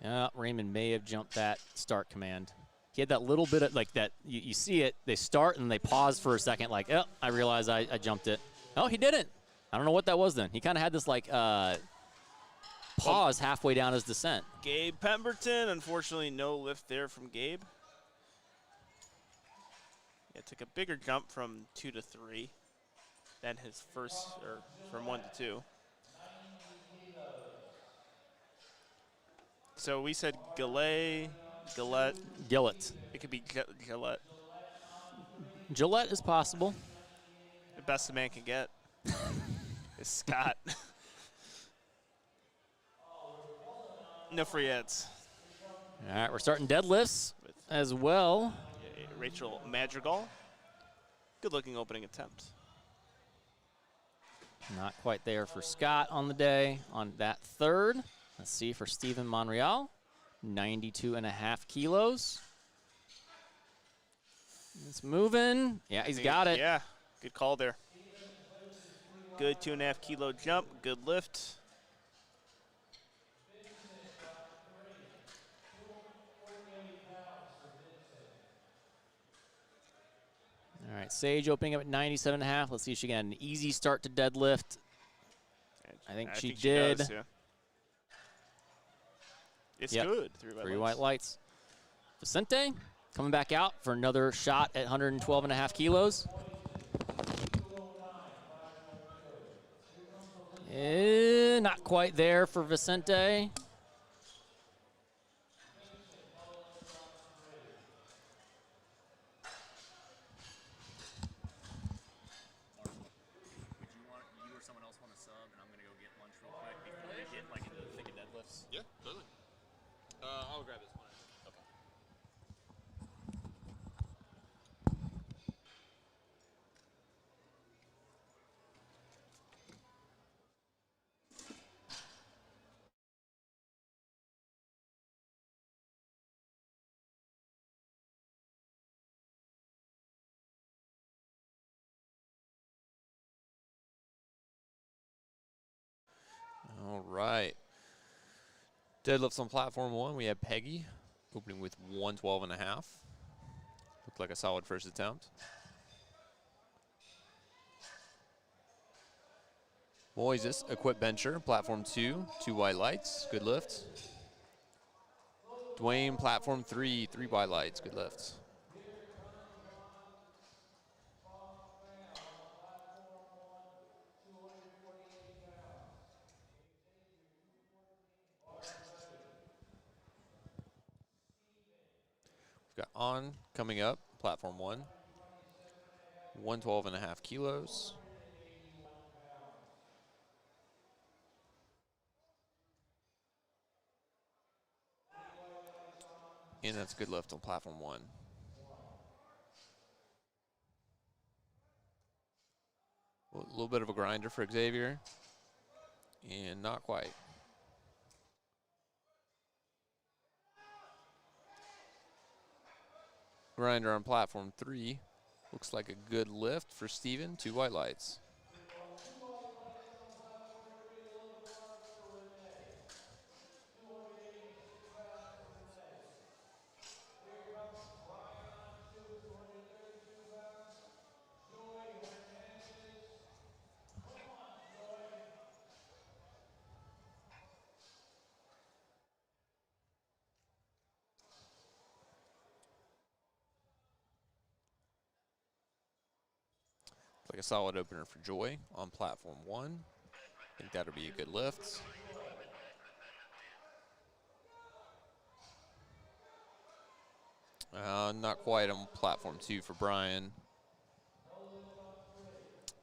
Yeah, Raymond may have jumped that start command. He had that little bit of, like that, you see it, they start and they pause for a second, like, oh, I realize I jumped it. Oh, he didn't. I don't know what that was then. He kind of had this, like, pause halfway down his descent. Gabe Pemberton, unfortunately no lift there from Gabe. Yeah, took a bigger jump from 2 to 3 than his first, or from 1 to 2. So we said Gillette. Gillette. It could be Gillette. Gillette is possible. The best the man can get is Scott. No free ads. All right, we're starting deadlifts as well. Rachel Madrigal. Good-looking opening attempt. Not quite there for Scott on the day on that third. Let's see for Stephen Monreal, 92.5 kilos. It's moving. Yeah, he's got it. Yeah, good call there. Good 2.5 kilo jump, good lift. All right, Sage opening up at 97.5. Let's see if she can get an easy start to deadlift. I think she did. Does, yeah. It's Yep. good. 3 white lights. Vicente coming back out for another shot at 112.5 kilos. Not quite there for Vicente. Yeah, totally. I'll grab this one. Okay. All right. Deadlifts on platform 1, we have Peggy opening with 112.5. Looked like a solid first attempt. Moises, equip bencher, platform 2, 2 white lights, good lift. Dwayne, platform 3, 3 white lights, good lifts. We've got On coming up, platform 1, 112.5 kilos. And that's a good lift on platform 1. A little bit of a grinder for Xavier. And not quite. Grinder on platform 3. Looks like a good lift for Steven. 2 white lights. Like a solid opener for Joy on platform 1. I think that'll be a good lift. Not quite on platform 2 for Brian.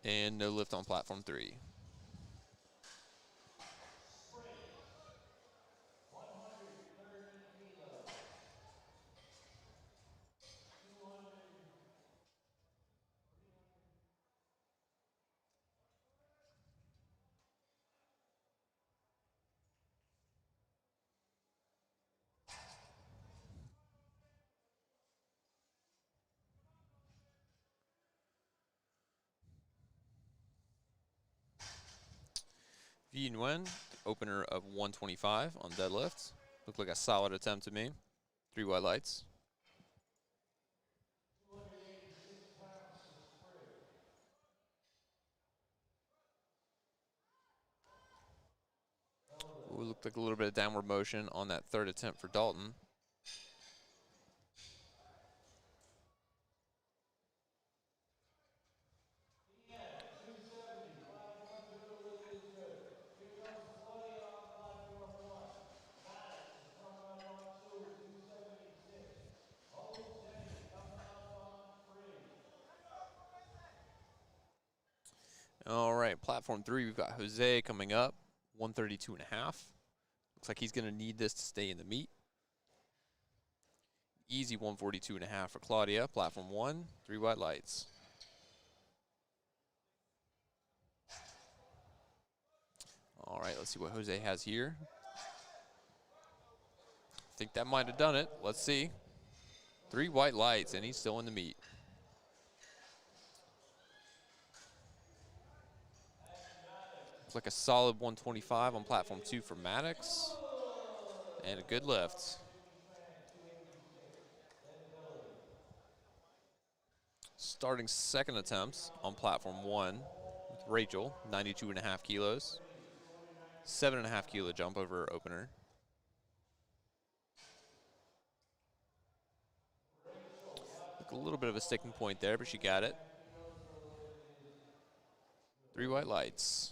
And no lift on platform 3. V Nguyen, opener of 125 on deadlift. Looked like a solid attempt to me. 3 white lights. Ooh, looked like a little bit of downward motion on that third attempt for Dalton. All right, platform 3, we've got Jose coming up, 132.5. Looks like he's going to need this to stay in the meet. Easy 142.5 for Claudia, platform 1, 3 white lights. All right, let's see what Jose has here. I think that might have done it. Let's see. 3 white lights, and he's still in the meet. Looks like a solid 125 on platform 2 for Maddox. And a good lift. Starting second attempts on platform 1 with Rachel, 92.5 kilos. 7.5 kilo jump over her opener. Look, a little bit of a sticking point there, but she got it. 3 white lights.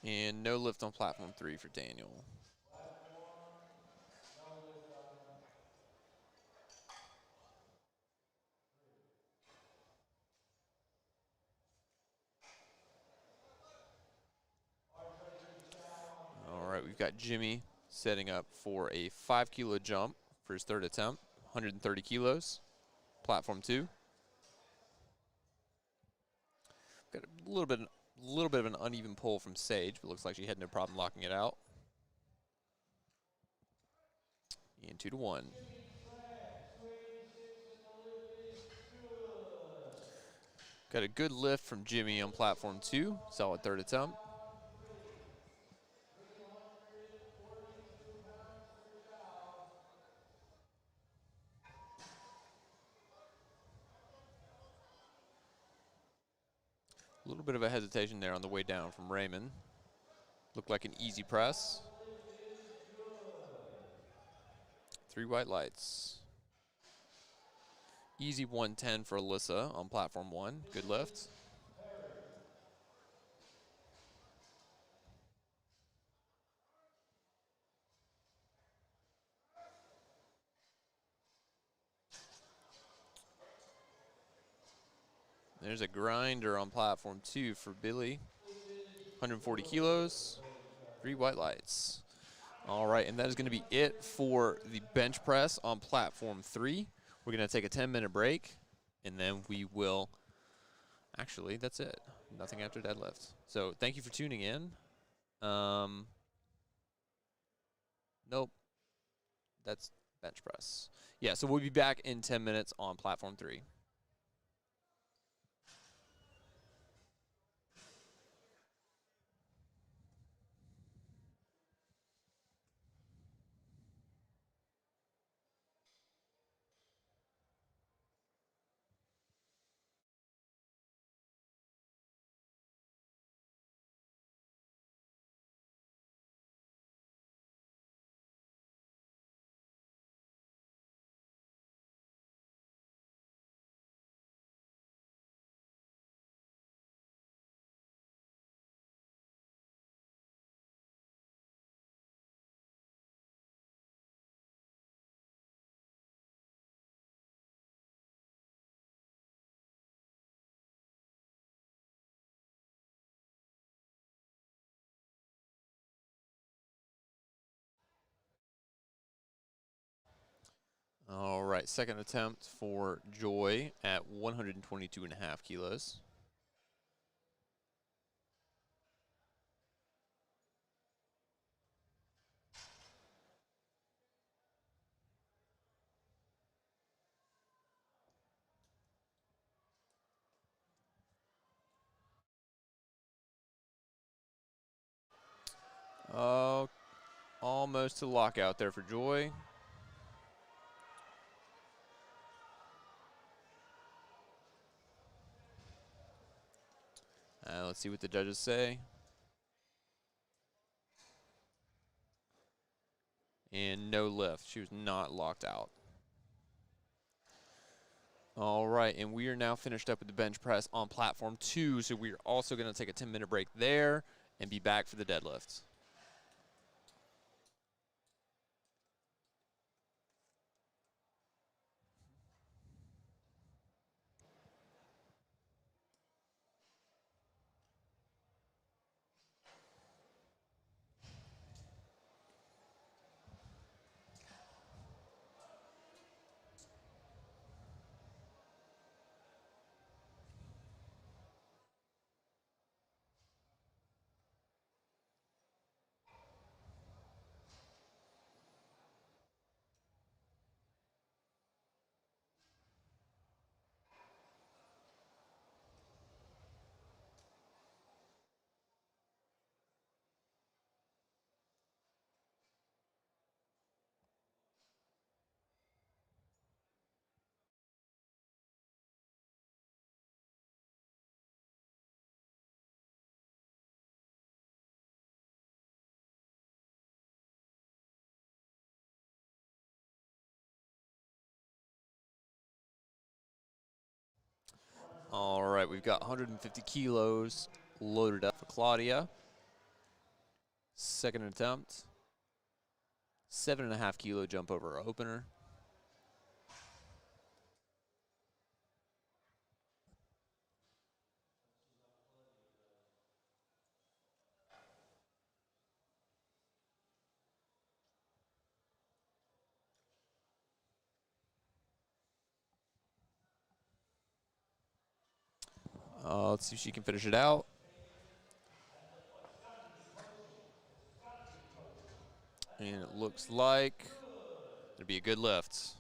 And no lift on platform 3 for Daniel. All right, we've got Jimmy setting up for a 5 kilo jump for his third attempt, 130 kilos, platform 2. Got a little bit of an uneven pull from Sage, but looks like she had no problem locking it out. And 2-1. Got a good lift from Jimmy on platform 2, solid third attempt. A little bit of a hesitation there on the way down from Raymond. Looked like an easy press. 3 white lights. Easy 110 for Alyssa on platform 1. Good lift. There's a grinder on platform 2 for Billy. 140 kilos. 3 white lights. All right, and that is going to be it for the bench press on platform 3. We're going to take a 10-minute break, and then we will, actually, that's it. Nothing after deadlift. So thank you for tuning in. Nope, that's bench press. Yeah, so we'll be back in 10 minutes on platform 3. All right, second attempt for Joy at 122.5 kilos. Oh, almost to lockout there for Joy. Let's see what the judges say. And no lift. She was not locked out. All right, and we are now finished up with the bench press on platform 2, so we are also going to take a 10-minute break there and be back for the deadlifts. All right, we've got 150 kilos loaded up for Claudia. Second attempt. 7.5 kilo jump over our opener. Let's see if she can finish it out. And it looks like it'll be a good lift.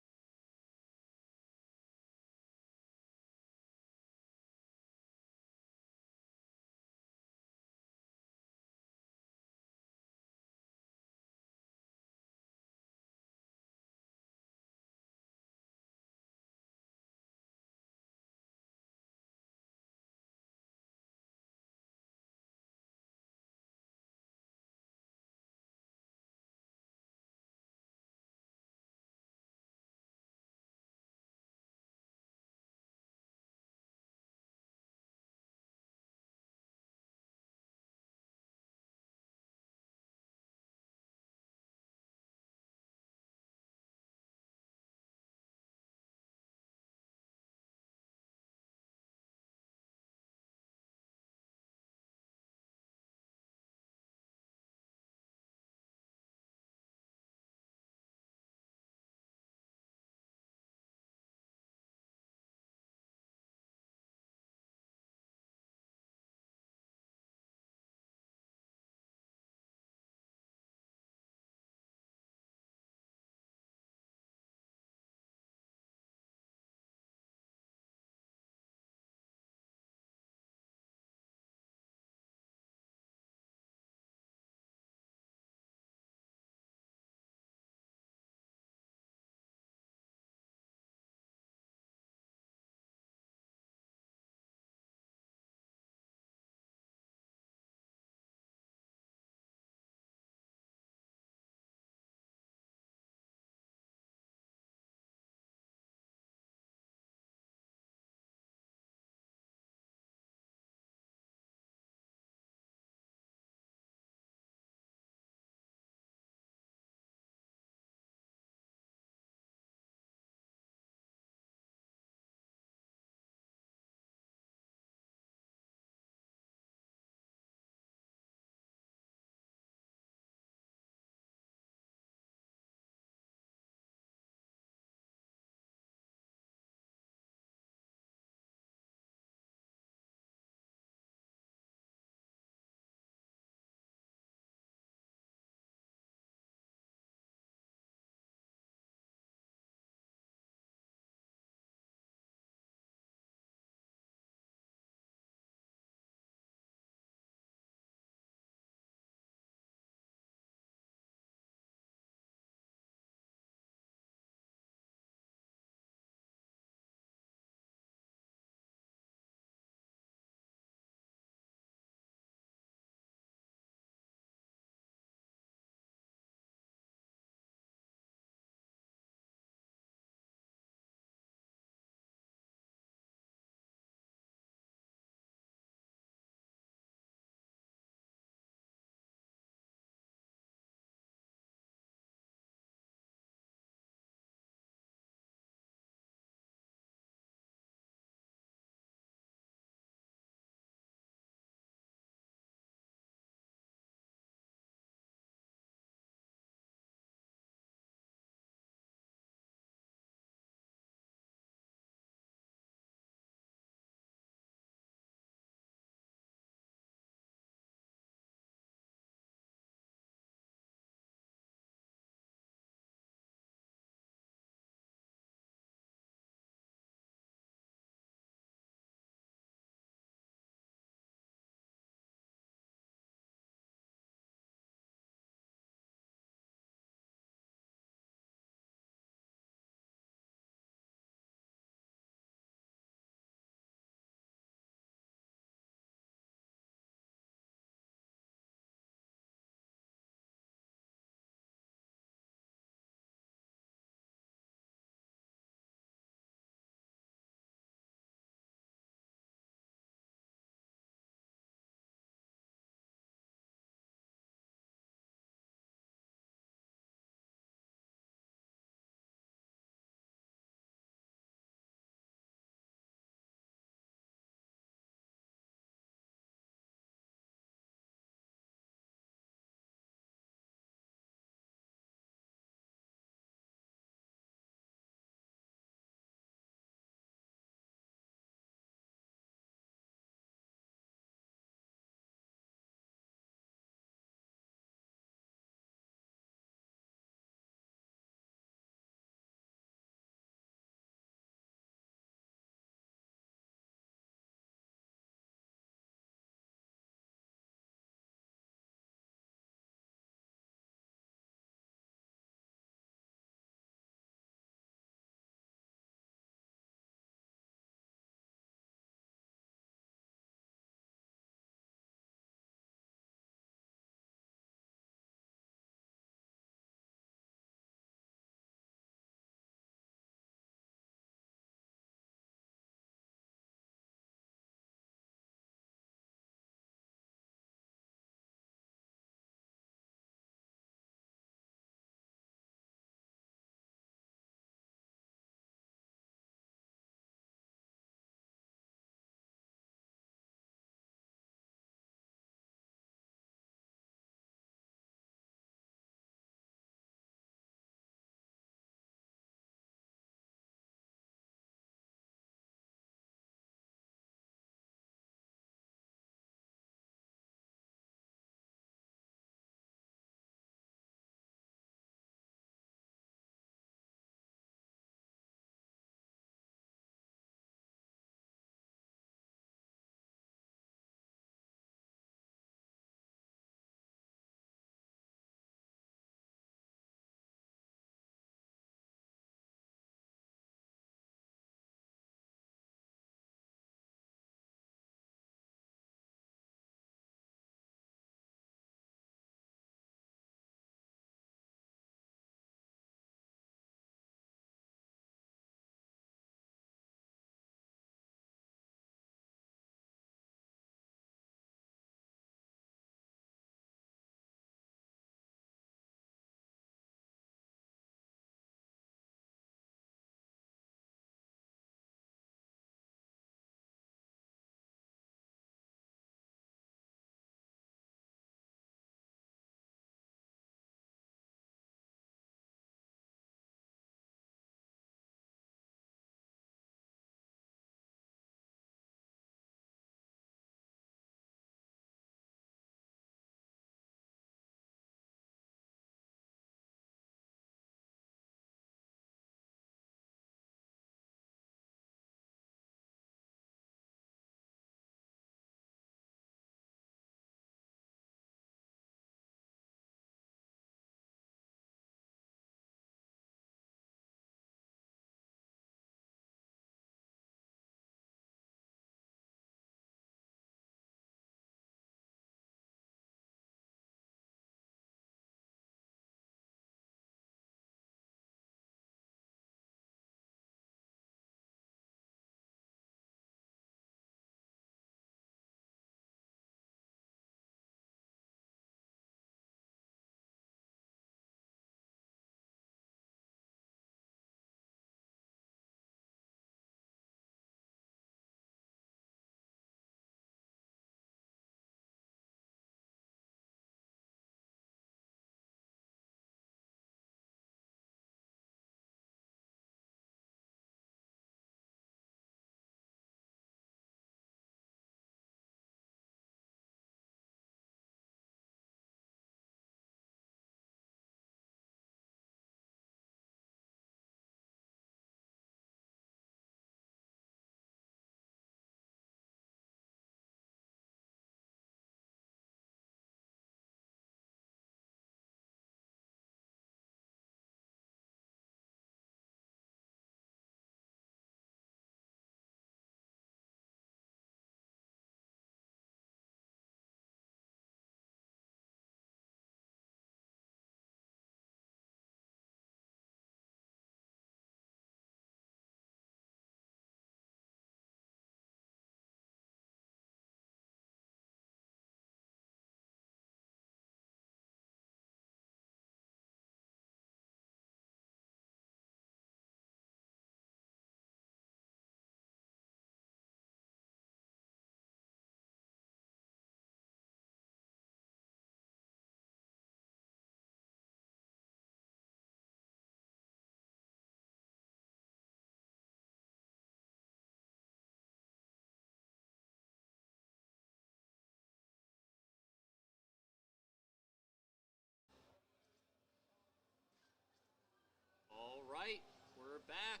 back.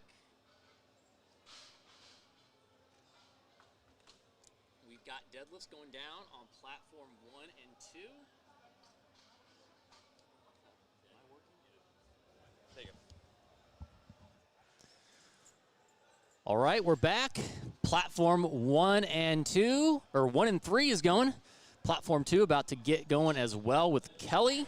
We've got deadlifts going down on platform 1 and 2. All right, we're back. Platform 1 and 2, or 1 and 3 is going. Platform 2 about to get going as well with Kelly.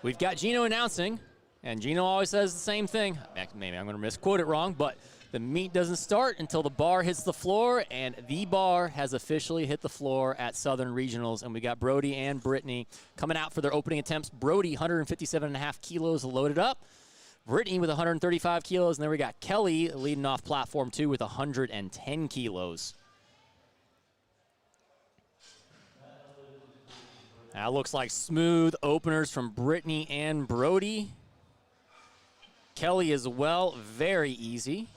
We've got Gino announcing, and Gino always says the same thing. Maybe I'm going to misquote it wrong, but the meet doesn't start until the bar hits the floor, and the bar has officially hit the floor at Southern Regionals, and we got Brody and Brittany coming out for their opening attempts. Brody, 157.5 kilos loaded up. Brittany with 135 kilos, and then we got Kelly leading off platform 2 with 110 kilos. That looks like smooth openers from Brittany and Brody. Kelly as well, very easy.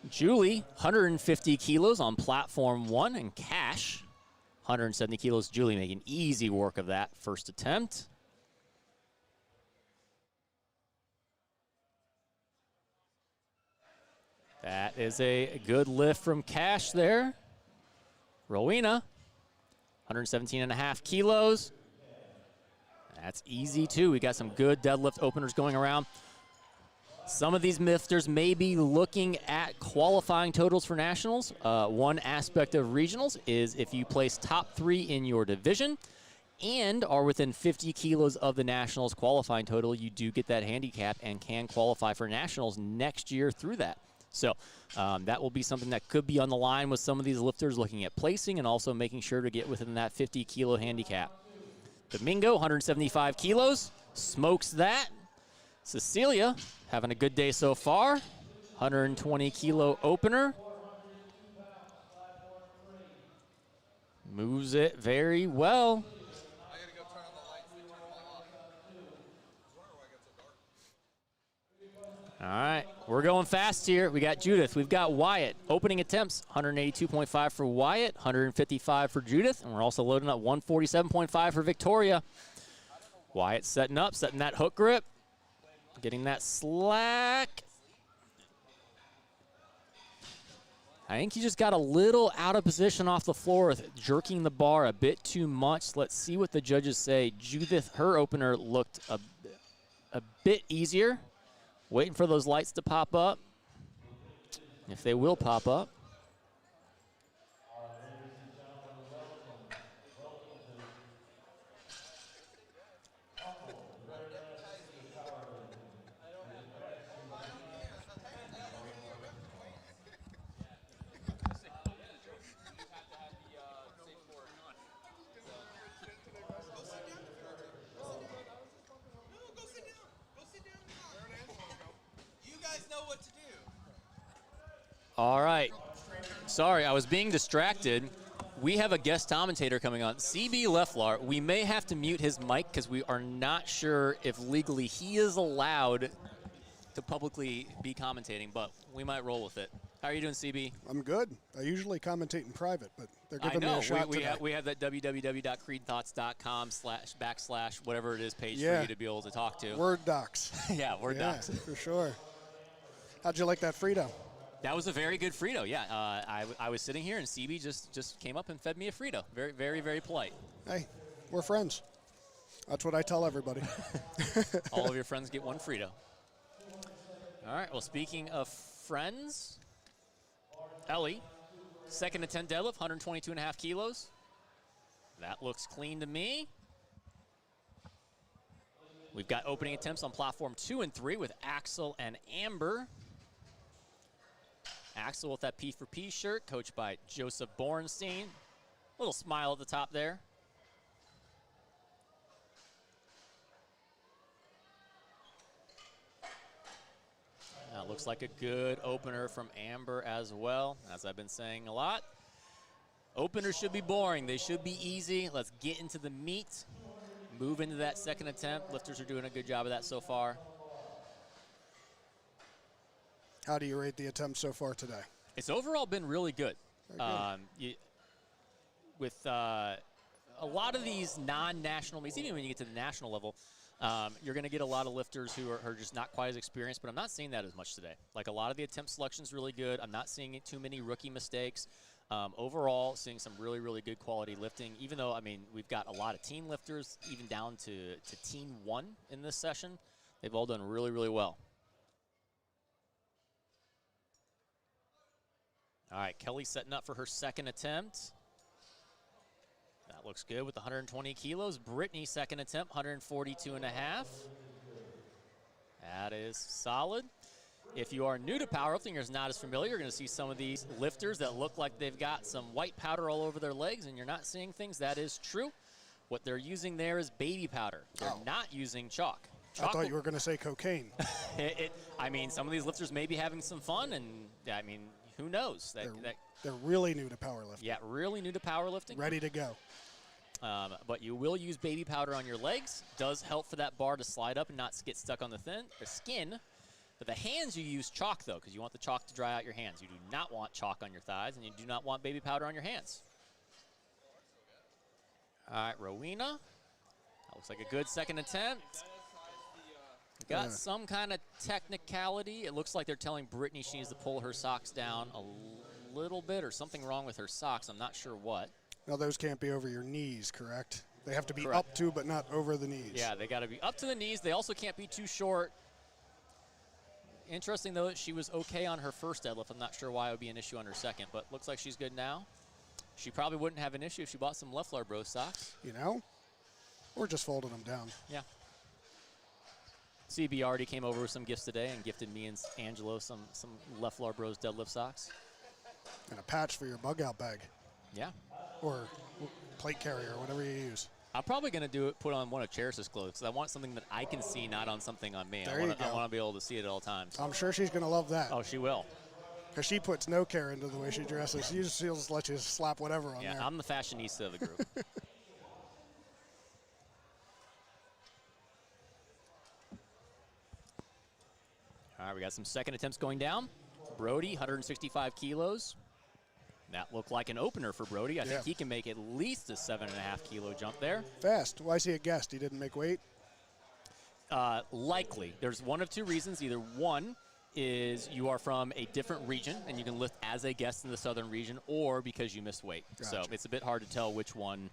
Julie, 150 kilos on platform 1, and Cash, 170 kilos. Julie making easy work of that first attempt. That is a good lift from Cash there. Rowena, 117.5 kilos. That's easy too. We got some good deadlift openers going around. Some of these lifters may be looking at qualifying totals for nationals. One aspect of regionals is if you place top 3 in your division and are within 50 kilos of the nationals qualifying total, you do get that handicap and can qualify for nationals next year through that. So that will be something that could be on the line with some of these lifters looking at placing and also making sure to get within that 50 kilo handicap. Domingo, 175 kilos, smokes that. Cecilia, having a good day so far. 120 kilo opener. Moves it very well. All right, we're going fast here. We got Judith, we've got Wyatt. Opening attempts, 182.5 for Wyatt, 155 for Judith, and we're also loading up 147.5 for Victoria. Wyatt setting up, setting that hook grip. Getting that slack. I think he just got a little out of position off the floor with jerking the bar a bit too much. Let's see what the judges say. Judith, her opener looked a bit easier. Waiting for those lights to pop up. If they will pop up. All right. Sorry, I was being distracted. We have a guest commentator coming on, CB Leflar. We may have to mute his mic because we are not sure if legally he is allowed to publicly be commentating, but we might roll with it. How are you doing, CB? I'm good. I usually commentate in private, but they're giving me a shot today. We have that www.creedthoughts.com/ whatever it is page for you to be able to talk to. Word docs. Yeah, Word docs. For sure. How'd you like that Frito? That was a very good Frito, yeah. I was sitting here, and CB just came up and fed me a Frito. Very, very, very polite. Hey, we're friends. That's what I tell everybody. All of your friends get one Frito. All right, well, speaking of friends, Ellie, second attempt deadlift, 122.5 kilos. That looks clean to me. We've got opening attempts on platform 2 and 3 with Axel and Amber. Axel with that P for P shirt, coached by Joseph Borenstein. Little smile at the top there. That looks like a good opener from Amber as well, as I've been saying a lot. Openers should be boring. They should be easy. Let's get into the meat. Move into that second attempt. Lifters are doing a good job of that so far. How do you rate the attempt so far today? It's overall been really good. Very good. With a lot of these non-national meets, even when you get to the national level, you're going to get a lot of lifters who are just not quite as experienced, but I'm not seeing that as much today. Like, a lot of the attempt selection is really good. I'm not seeing too many rookie mistakes. Overall, seeing some really, really good quality lifting, even though, I mean, we've got a lot of teen lifters, even down to teen 1 in this session. They've all done really, really well. All right, Kelly setting up for her second attempt. That looks good with 120 kilos. Brittany, second attempt, 142 and a half. That is solid. If you are new to powerlifting or is not as familiar, you're going to see some of these lifters that look like they've got some white powder all over their legs and you're not seeing things. That is true. What they're using there is baby powder. They're not using chalk. I thought you were going to say cocaine. I mean, some of these lifters may be having some fun, and I mean, who knows? They're really new to powerlifting. Yeah, really new to powerlifting. Ready to go. But you will use baby powder on your legs. Does help for that bar to slide up and not get stuck on the skin. But the hands, you use chalk, though, because you want the chalk to dry out your hands. You do not want chalk on your thighs, and you do not want baby powder on your hands. All right, Rowena. That looks like a good second attempt. Got some kind of technicality. It looks like they're telling Brittany she needs to pull her socks down a little bit or something wrong with her socks. I'm not sure what. Now, those can't be over your knees, correct? They have to be up to, but not over the knees. Yeah, they got to be up to the knees. They also can't be too short. Interesting, though, that she was okay on her first deadlift. I'm not sure why it would be an issue on her second, but looks like she's good now. She probably wouldn't have an issue if she bought some Leflar Bro socks. You know? Or just folded them down. Yeah. CB already came over with some gifts today and gifted me and Angelo some Leflar Bros deadlift socks. And a patch for your bug out bag. Yeah. Or plate carrier, whatever you use. I'm probably going to put on one of Cheris's clothes because I want something that I can see, not on something on me. There you go. I want to be able to see it at all times. I'm sure she's going to love that. Oh, she will. Because she puts no care into the way she dresses. She'll just let you slap whatever on there. Yeah, I'm the fashionista of the group. All right, we got some second attempts going down. Brody, 165 kilos. That looked like an opener for Brody. I think he can make at least a 7.5 kilo jump there. Fast. Why is he a guest? He didn't make weight? Likely. There's one of two reasons. Either one is you are from a different region and you can lift as a guest in the southern region, or because you missed weight. Gotcha. So it's a bit hard to tell which one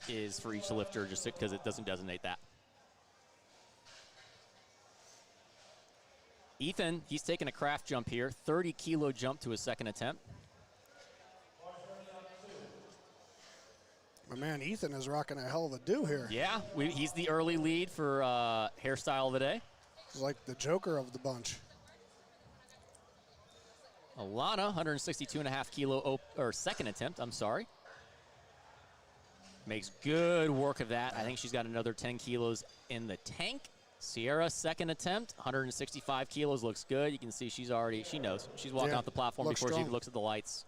is for each lifter just because it doesn't designate that. Ethan, he's taking a craft jump here, 30 kilo jump to his second attempt. My man Ethan is rocking a hell of a do here. Yeah, he's the early lead for hairstyle of the day. He's like the Joker of the bunch. Alana, 162.5 kilo second attempt, I'm sorry. Makes good work of that. I think she's got another 10 kilos in the tank. Sierra, second attempt, 165 kilos, looks good. You can see she knows. She's walking off the platform before she even looks at the lights.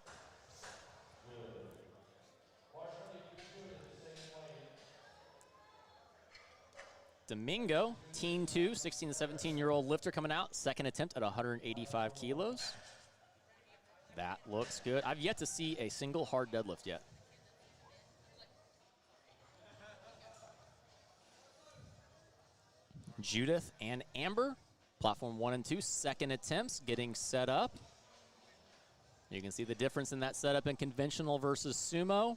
Domingo, teen 2, 16 to 17-year-old lifter coming out. Second attempt at 185 kilos. That looks good. I've yet to see a single hard deadlift yet. Judith and Amber, platform 1 and 2, second attempts, getting set up. You can see the difference in that setup in conventional versus sumo.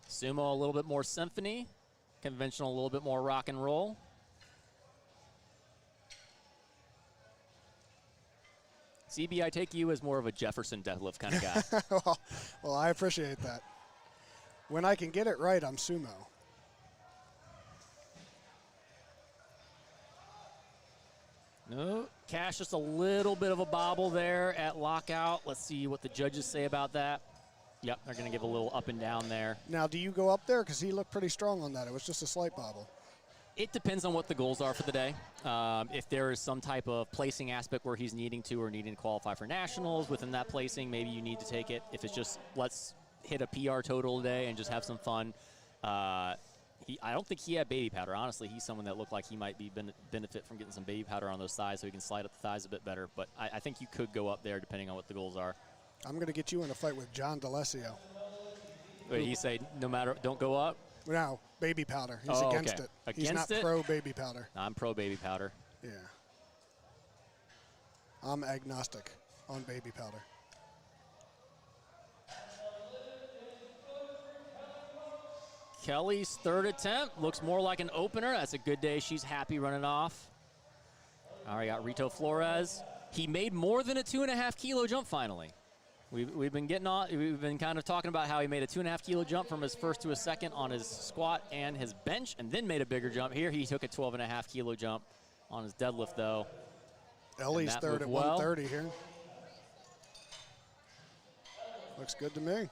Sumo a little bit more symphony. Conventional, a little bit more rock and roll. CB, I take you as more of a Jefferson deadlift kind of guy. Well, I appreciate that. When I can get it right, I'm sumo. No, Cash just a little bit of a bobble there at lockout. Let's see what the judges say about that. Yep, they're going to give a little up and down there. Now, do you go up there? Because he looked pretty strong on that. It was just a slight bobble. It depends on what the goals are for the day. If there is some type of placing aspect where he's needing to or needing to qualify for nationals within that placing, maybe you need to take it. If it's just let's hit a PR total today and just have some fun. I don't think he had baby powder. Honestly, he's someone that looked like he might be benefit from getting some baby powder on those thighs so he can slide up the thighs a bit better. But I think you could go up there depending on what the goals are. I'm going to get you in a fight with John DeLessio. Wait, he say no matter, don't go up? No, baby powder. He's Oh, against okay. it. He's not Against it? pro baby powder. I'm pro baby powder. Yeah. I'm agnostic on baby powder. Kelly's third attempt looks more like an opener. That's a good day. She's happy running off. All right, got Rito Flores. He made more than a 2.5 kilo jump finally. We've been kind of talking about how he made a 2.5 kilo jump from his first to his second on his squat and his bench, and then made a bigger jump. Here he took a 12.5 kilo jump on his deadlift though. Ellie's third at 130 here. Looks good to me.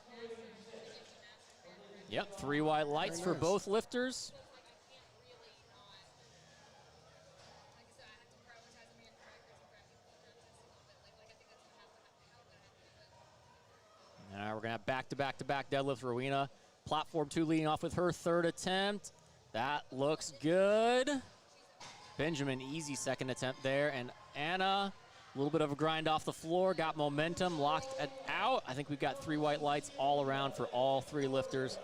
Yep, 3 white lights for both lifters. All right, we're going to have back-to-back-to-back deadlifts. Rowena, platform 2 leading off with her third attempt. That looks good. Benjamin, easy second attempt there. And Anna, a little bit of a grind off the floor, got momentum, locked it out. I think we've got 3 white lights all around for all 3 lifters.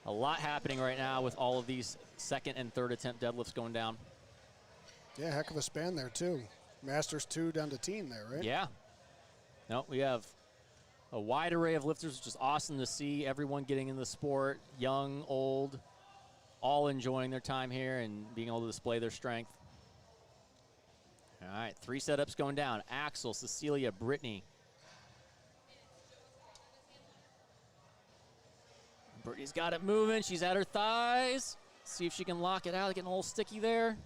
A lot happening right now with all of these second and third attempt deadlifts going down. Yeah, heck of a span there, too. Masters 2 down to teen there, right? Yeah. No, we have a wide array of lifters, which is awesome to see. Everyone getting in the sport, young, old, all enjoying their time here and being able to display their strength. All right, 3 setups going down. Axel, Cecilia, Brittany. Brittany's got it moving. She's at her thighs. See if she can lock it out. Getting a little sticky there.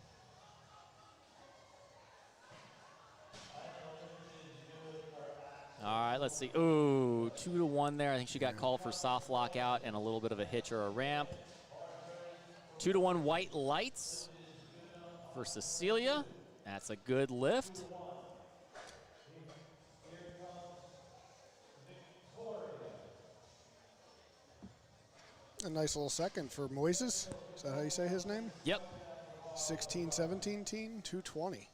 All right, let's see. Ooh, 2 to 1 there. I think she got called for soft lockout and a little bit of a hitch or a ramp. 2 to 1 white lights for Cecilia. That's a good lift. A nice little second for Moises. Is that how you say his name? Yep. 16-17 teen, 220.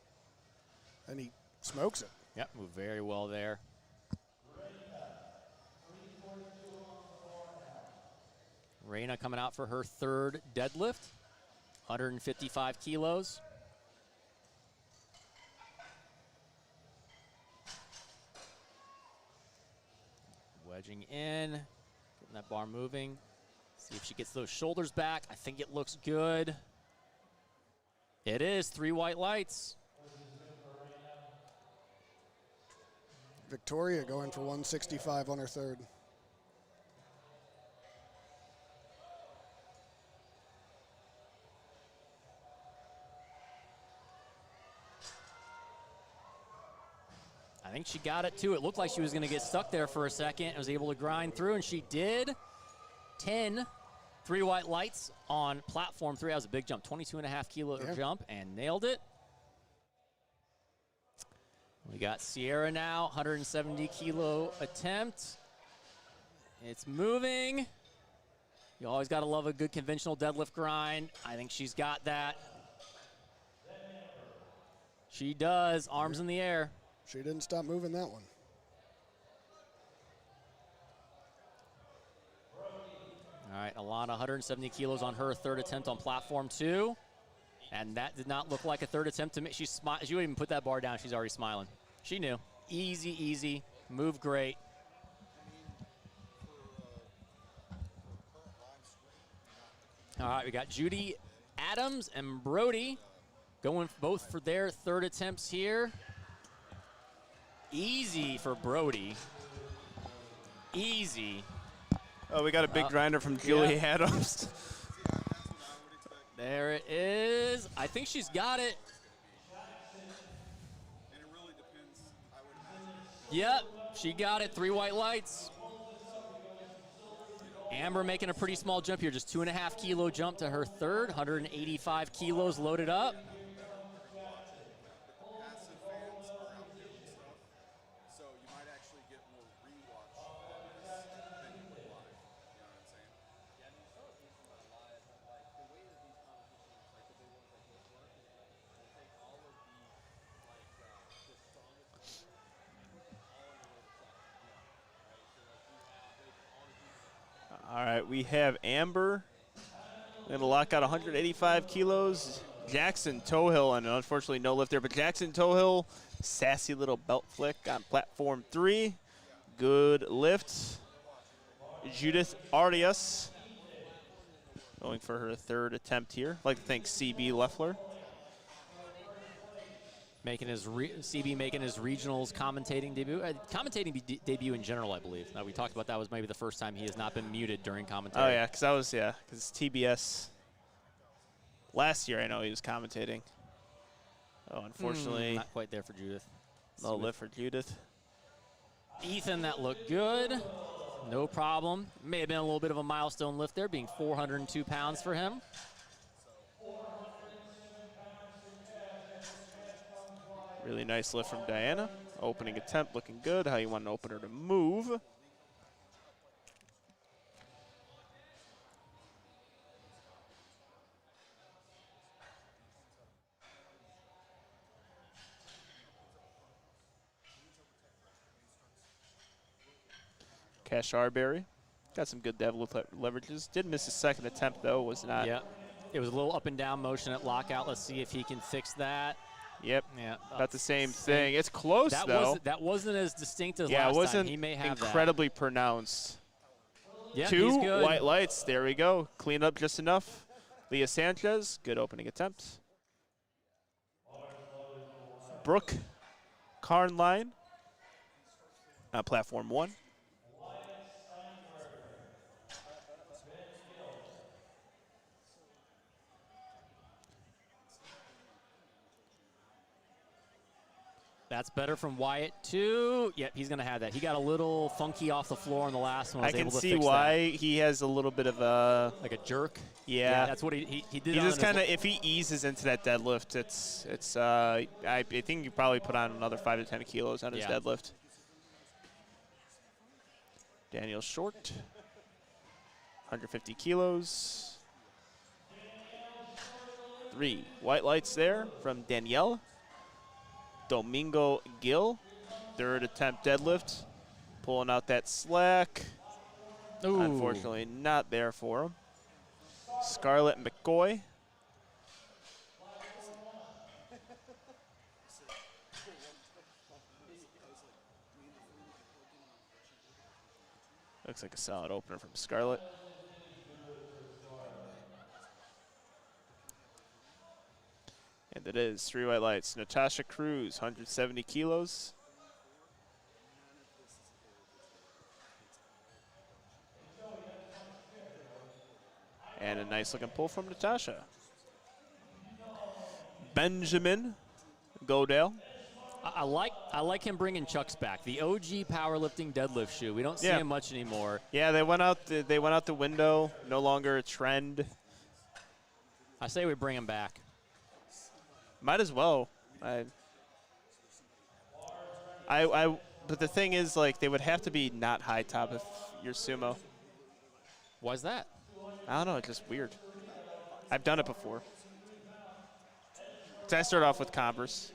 And he smokes it. Yep, moved very well there. Reina coming out for her third deadlift, 155 kilos. Wedging in, getting that bar moving. See if she gets those shoulders back. I think it looks good. It is 3 white lights. Victoria going for 165 on her third. I think she got it too. It looked like she was going to get stuck there for a second. Was able to grind through, and she did. 3 white lights on platform 3. That was a big jump, 22.5 kilo jump, and nailed it. We got Sierra now, 170 kilo attempt. It's moving. You always got to love a good conventional deadlift grind. I think she's got that. She does, arms in the air. She didn't stop moving that one. All right, Alana, 170 kilos on her third attempt on platform 2. And that did not look like a third attempt to me. She wouldn't even put that bar down. She's already smiling. She knew. Easy, easy. Move great. All right, we got Judy Adams and Brody going both for their third attempts here. Easy for Brody. Easy. Oh, we got a big grinder from Julie Adams. There it is. I think she's got it. And it really depends, I would Yep, imagine. she got it. 3 white lights. Amber making a pretty small jump here, just 2.5 kilo jump to her third, 185 kilos loaded up. Passive fans are out doing stuff, so you might actually get more rewatch on this than you would right, we have Amber. Going to lock out 185 kilos. Jackson Tohill, and unfortunately no lift there, but Jackson Tohill, sassy little belt flick on platform 3. Good lift. Judith Arias going for her 3rd attempt here. I'd like to thank CB Leffler. Making his CB making his regionals commentating debut, debut in general, I believe. We talked about that was maybe the first time he has not been muted during commentary. Oh yeah, because TBS. Last year I know he was commentating. Oh, unfortunately, not quite there for Judith. No lift for Judith. Ethan, that looked good. No problem. May have been a little bit of a milestone lift there, being 402 pounds for him. Really nice lift from Diana. Opening attempt looking good. How you want an opener to move. Cash Arbery. Got some good deadlift leverages. Did miss his 2nd attempt, though. Was not. Yeah. It was a little up and down motion at lockout. Let's see if he can fix that. Yep. Yeah. About the same thing. It's close, though. That wasn't as distinct as yeah, last it wasn't time. He may have incredibly pronounced. Yeah, 2 he's good. white lights. There we go. Clean up just enough. Leah Sanchez. Good opening attempt. Brooke Carnline. Platform 1. That's better from Wyatt, too. Yep, he's going to have that. He got a little funky off the floor on the last one. I can see why he has a little bit of a... Like a jerk? Yeah. That's what he did. He just kind of, if he eases into that deadlift, I think you probably put on another 5 to 10 kilos on his deadlift. Daniel Short, 150 kilos. 3 white lights there from Danielle. Domingo Gill, 3rd attempt deadlift. Pulling out that slack. Ooh. Unfortunately not there for him. Scarlett McCoy. Looks like a solid opener from Scarlett. And it is 3 white lights. Natasha Cruz, 170 kilos. And a nice looking pull from Natasha. Benjamin Godale. I like him bringing Chucks back. The OG powerlifting deadlift shoe. We don't see him much anymore. Yeah, they went out the window. No longer a trend. I say we bring him back. Might as well. But the thing is, like, they would have to be not high top if you're sumo. Why's that? I don't know. It's just weird. I've done it before. So I started off with Converse.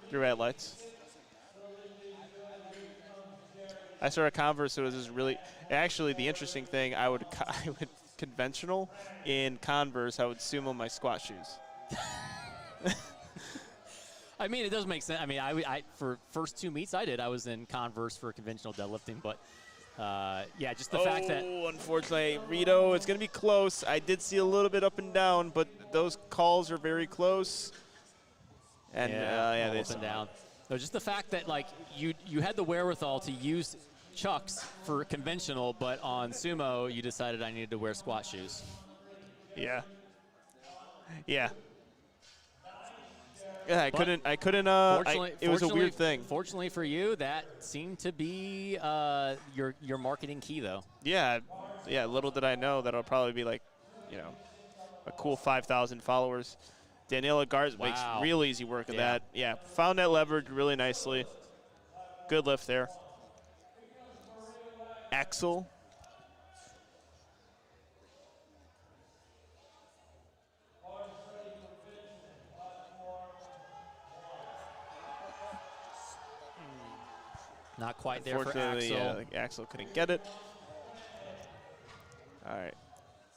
3 white lights. I started Converse. So it was just really. Actually, the interesting thing, I would conventional in Converse. I would sumo my squat shoes. I mean, it does make sense. I mean, I for first 2 meets I was in Converse for conventional deadlifting, but yeah, just the fact that. Oh, unfortunately, Rito, it's going to be close. I did see a little bit up and down, but those calls are very close. And yeah, they up and down. So just the fact that like you had the wherewithal to use Chucks for conventional, but on sumo you decided I needed to wear squat shoes. Yeah. Yeah. Yeah, I couldn't. It was a weird thing. Fortunately for you, that seemed to be your marketing key, though. Yeah, yeah. Little did I know that it'll probably be like, a cool 5,000 followers. Daniela Garza makes real easy work of that. Yeah, found that leverage really nicely. Good lift there. Axel. Not quite there for Axel. Unfortunately, Axel couldn't get it. All right.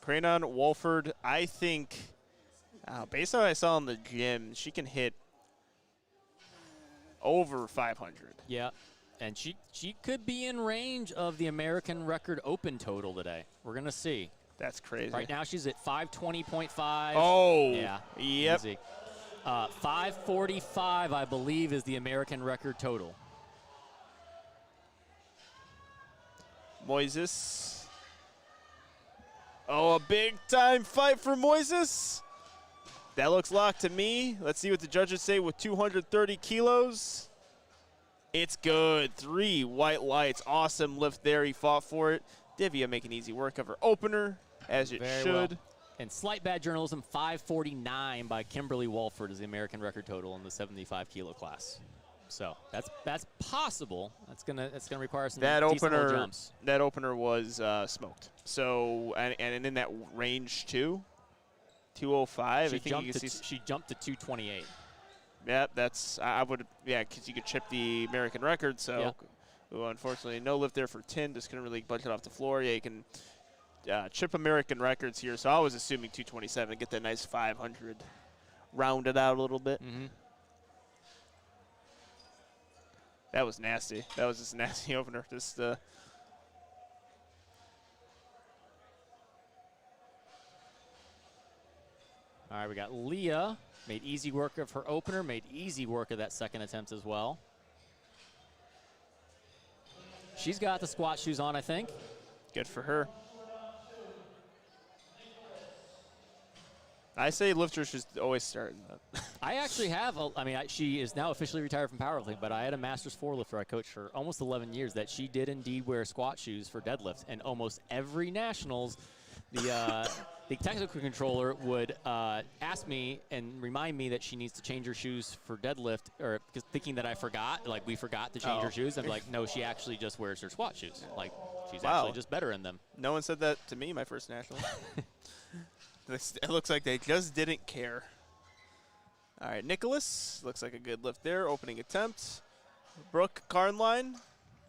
Cranon Wolford, I think, based on what I saw in the gym, she can hit over 500. Yeah, and she could be in range of the American record open total today. We're going to see. That's crazy. Right now she's at 520.5. Oh, yeah. Yep. Easy. 545, I believe, is the American record total. Moises. Oh, a big-time fight for Moises. That looks locked to me. Let's see what the judges say with 230 kilos. It's good. 3 white lights. Awesome lift there. He fought for it. Divya making easy work of her opener, as it Very should. well. And slight bad journalism, 549 by Kimberly Walford is the American record total in the 75 kilo class. So that's possible. That's gonna require some decent little jumps. That opener was smoked. So and in that range too, 205. She I think jumped you to can see. she jumped to 228. Yeah, that's I would because you could chip the American record. So well, unfortunately, no lift there for Tin. Just couldn't really budge it off the floor. Yeah, you can chip American records here. So I was assuming 227. Get that nice 500 rounded out a little bit. Mm-hmm. That was nasty. That was just a nasty opener. Just All right, we got Leah. Made easy work of her opener, made easy work of that second attempt as well. She's got the squat shoes on, I think. good for her. I say lifters should always start in that. I actually have, she is now officially retired from powerlifting, but I had a Masters 4 lifter I coached for almost 11 years that she did indeed wear squat shoes for deadlift. And almost every nationals, the technical controller would ask me and remind me that she needs to change her shoes for deadlift, or thinking that I forgot, like we forgot to change her shoes. I'm like, no, she actually just wears her squat shoes. Like, she's actually just better in them. No one said that to me my first national. It looks like they just didn't care. All right, Nicholas. Looks like a good lift there. Opening attempt. Brooke Carnline,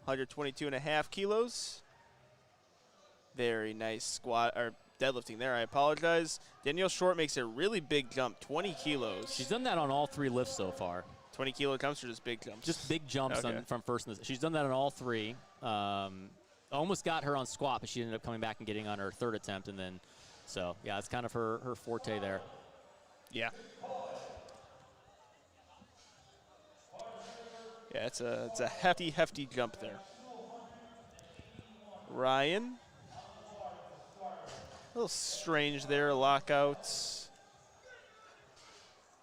122.5 kilos. Very nice squat, or deadlifting there. I apologize. Danielle Short makes a really big jump, 20 kilos. She's done that on all 3 lifts so far. 20 kilo jumps or just big jumps? Just big jumps from first. She's done that on all 3. Almost got her on squat, but she ended up coming back and getting on her 3rd attempt, and then. So, yeah, it's kind of her forte there. Yeah. Yeah, it's a hefty jump there. Ryan. A little strange there, lockouts.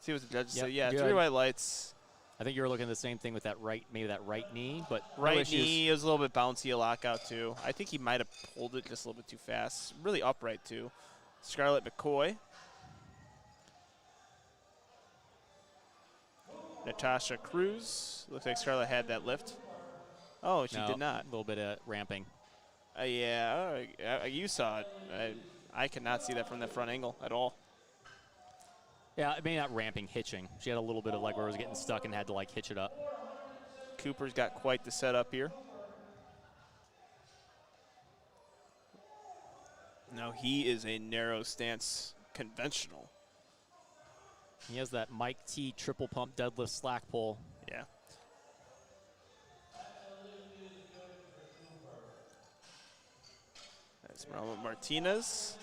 See what the judges say. Yeah, good. 3 white lights. I think you were looking at the same thing with that right knee, but Right no issues. knee is a little bit bouncy, a lockout too. I think he might have pulled it just a little bit too fast. Really upright too. Scarlett McCoy. Natasha Cruz. Looks like Scarlett had that lift. Oh, she did not. A little bit of ramping. Yeah, you saw it. I cannot see that from the front angle at all. Yeah, maybe not ramping, hitching. She had a little bit of like where it was getting stuck and had to like hitch it up. Cooper's got quite the setup here. No, he is a narrow stance conventional. He has that Mike T triple pump deadlift slack pull. Yeah. That's Martinez.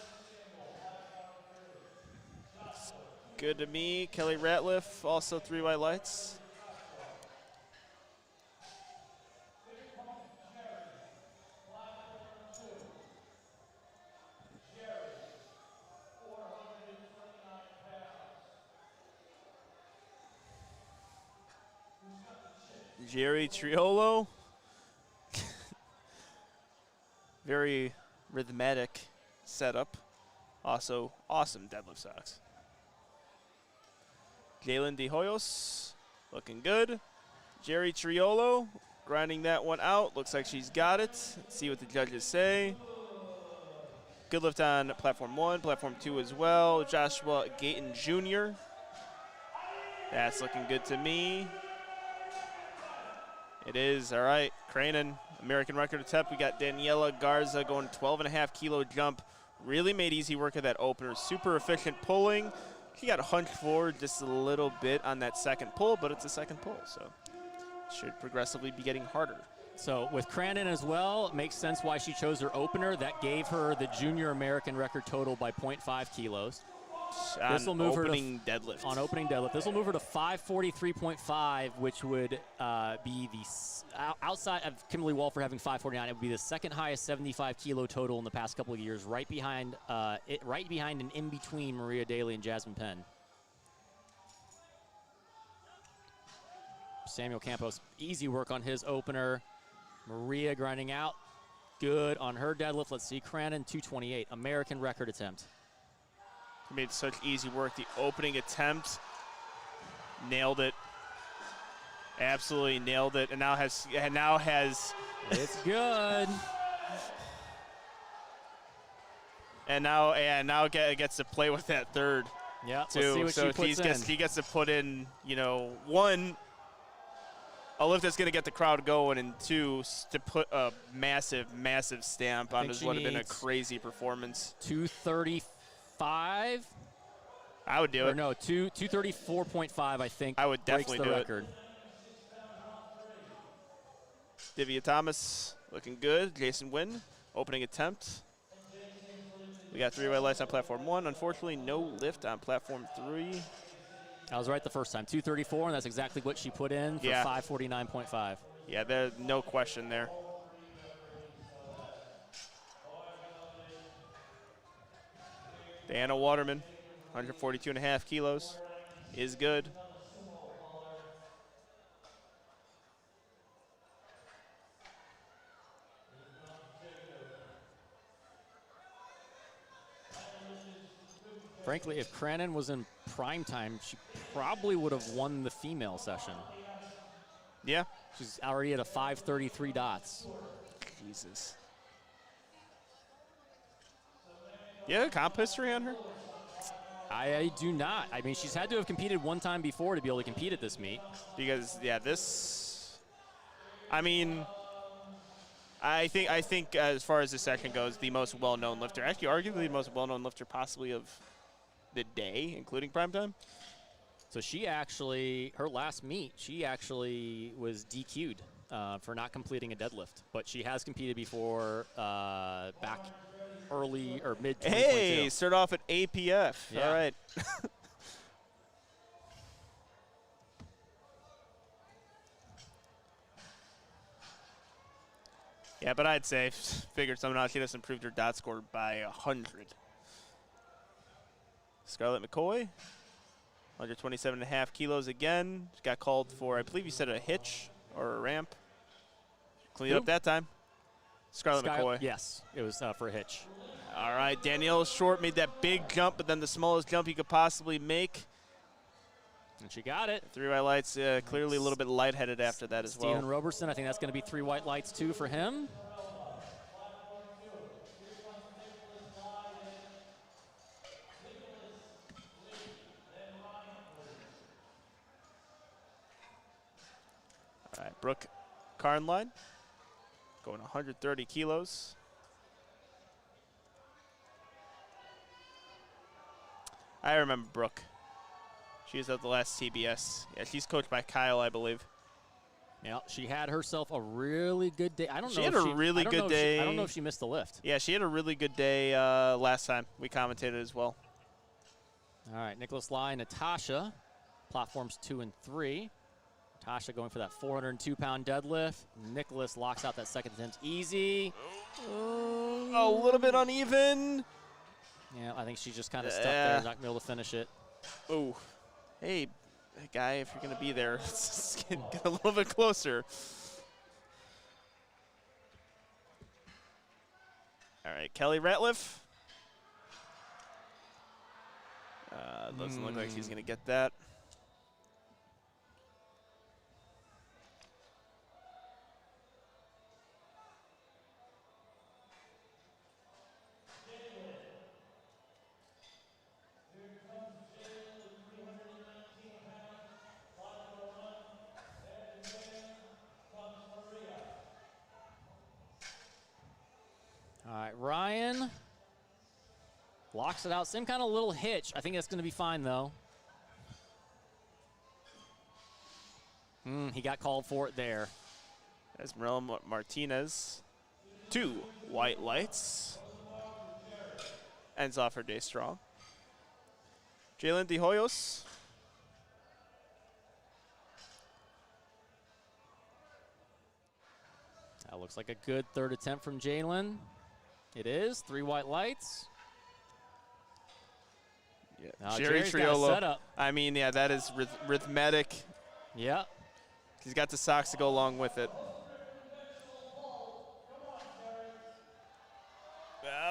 Looks good to me. Kelly Ratliff, also 3 white lights. Jerry Triolo. Very rhythmic setup. Also, awesome deadlift socks. Jalen De Hoyos, looking good. Jerry Triolo, grinding that one out. Looks like she's got it. Let's see what the judges say. Good lift on platform 1, platform 2 as well. Joshua Gayton Jr. That's looking good to me. It is. All right. Cranon, American record attempt. We got Daniela Garza going 12.5 kilo jump Really made easy work of that opener. Super efficient pulling. She got hunched forward just a little bit on that second pull, but it's a second pull, so should progressively be getting harder. So with Crandon as well, it makes sense why she chose her opener. That gave her the junior American record total by 0.5 kilos. This will move opening deadlift. On opening deadlift. This will move her to 543.5, which would be the outside of Kimberly Walfer having 549. It would be the second highest 75 kilo total in the past couple of years, right behind and in between Maria Daly and Jasmine Penn. Samuel Campos, easy work on his opener. Maria grinding out, good on her deadlift. Let's see, Crandon 228, American record attempt. Made such easy work. The opening attempt, nailed it. Absolutely nailed it, and now has It's good. and now gets to play with that third. Yeah, too. let's see what So she puts in. he gets to put in, one, a lift that's going to get the crowd going, and two, to put a massive stamp on what would have been a crazy performance. 235. I would do or it. No, 234.5. I think. I would definitely breaks the do record. Divya Thomas looking good. Jason Wynn, opening attempt. We got 3 white lights on platform 1. Unfortunately, no lift on platform 3. I was right the first time. 234, and that's exactly what she put in for 549.5. Yeah, there's no question there. Diana Waterman, 142.5 kilos, is good. Frankly, if Crandon was in prime time, she probably would have won the female session. Yeah. She's already at a 533 dots. Jesus. You have a comp history on her? I do not. I mean, she's had to have competed one time before to be able to compete at this meet. Because, I think as far as this section goes, the most well-known lifter, actually arguably the most well-known lifter possibly of the day, including primetime. So she actually, her last meet, she actually was DQ'd for not completing a deadlift. But she has competed before back early or mid 2022. Hey, start off at APF. Yeah. All right. Yeah, but I'd say, figured somehow she just improved her dot score by 100. Scarlett McCoy, 127.5 kilos again. She got called for, I believe you said a hitch or a ramp. Cleaned it up that time. Scarlett McCoy. Yes, it was for a hitch. All right, Danielle Short made that big jump, but then the smallest jump you could possibly make. And she got it. 3 white lights, clearly a little bit lightheaded after that as well. Steven Roberson, I think that's going to be 3 white lights too for him. All right, Brooke Carnline going 130 kilos. I remember Brooke. She was at the last TBS. Yeah, she's coached by Kyle, I believe. Yeah, she had herself a really good day. I don't know. She had a really good day. I don't know if she missed the lift. Yeah, she had a really good day last time. We commentated as well. All right, Nicholas Lai, Natasha, platforms 2 and 3. Natasha going for that 402-pound deadlift. Nicholas locks out that second attempt easy. A little bit uneven. Yeah, I think she just kind of stuck there, not going to be able to finish it. Oh, hey, guy, if you're going to be there, let's get a little bit closer. All right, Kelly Ratliff. Doesn't look like she's going to get that. All right, Ryan Walks it out. Same kind of little hitch. I think that's going to be fine, though. He got called for it there. Esmeralda Martinez, 2 white lights. Ends off her day strong. Jalen De Hoyos. That looks like a good third attempt from Jalen. It is. 3 white lights. Yeah. Now Jerry Jerry's got a Triolo. setup. I mean, yeah, that is rhythmic. Yeah. He's got the socks to go along with it.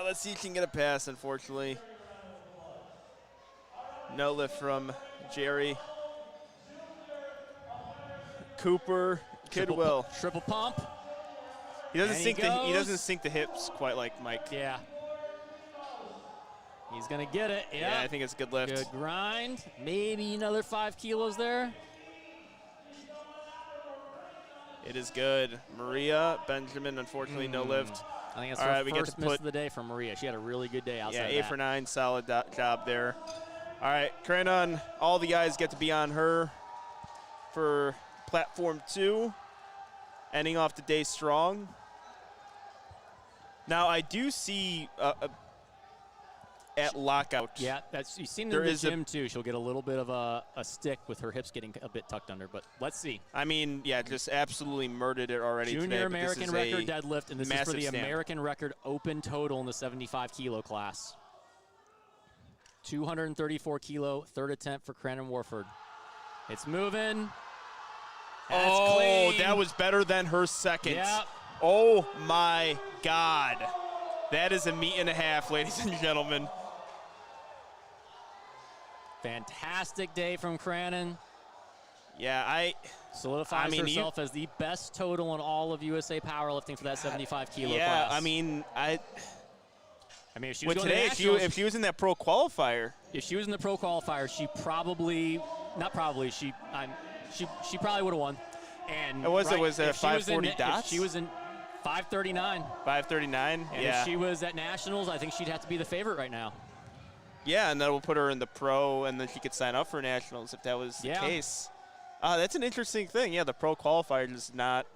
Let's see if he can get a pass, unfortunately. No lift from Jerry. Cooper, Kidwell. Triple pump. He doesn't And sink he the he goes. doesn't sink the hips quite like Mike. Yeah. He's going to get it. Yeah, I think it's a good lift. Good grind. Maybe another 5 kilos there. It is good. Maria Benjamin, unfortunately, no lift. I think that's All her right, we get first to miss put- of the day for Maria. She had a really good day outside Yeah, of 8 that. for 9, solid job there. All right, Cranon, all the guys get to be on her for platform 2, ending off the day strong. Now, I do see at lockout. Yeah, that's you've seen There in the is a- gym too. She'll get a little bit of a stick with her hips getting a bit tucked under, but let's see. I mean, yeah, just absolutely murdered it already today. Junior but this American is record a deadlift, and this is for massive the stamp. American record open total in the 75 kilo class. 234 kilo, third attempt for Cranon Warford. It's moving. That's Oh, clean. that was better than her second. Yep. Oh, my God. That is a meet and a half, ladies and gentlemen. Fantastic day from Cranon. Yeah, Solidifies mean, herself as the best total in all of USA powerlifting for that 75 kilo yeah, class. I mean, I mean, if she was with going today, to if nationals, she was in that pro qualifier, if she was in the pro qualifier, she probably, not probably, she probably would have won. And It was if she was 540 in, dots? If she was in 539, 539. and Yeah, if she was at nationals, I think she'd have to be the favorite right now. yeah, and that will put her in the pro, and then she could sign up for nationals if that was the Yeah. case. That's an interesting thing. Yeah, the pro qualifier is not.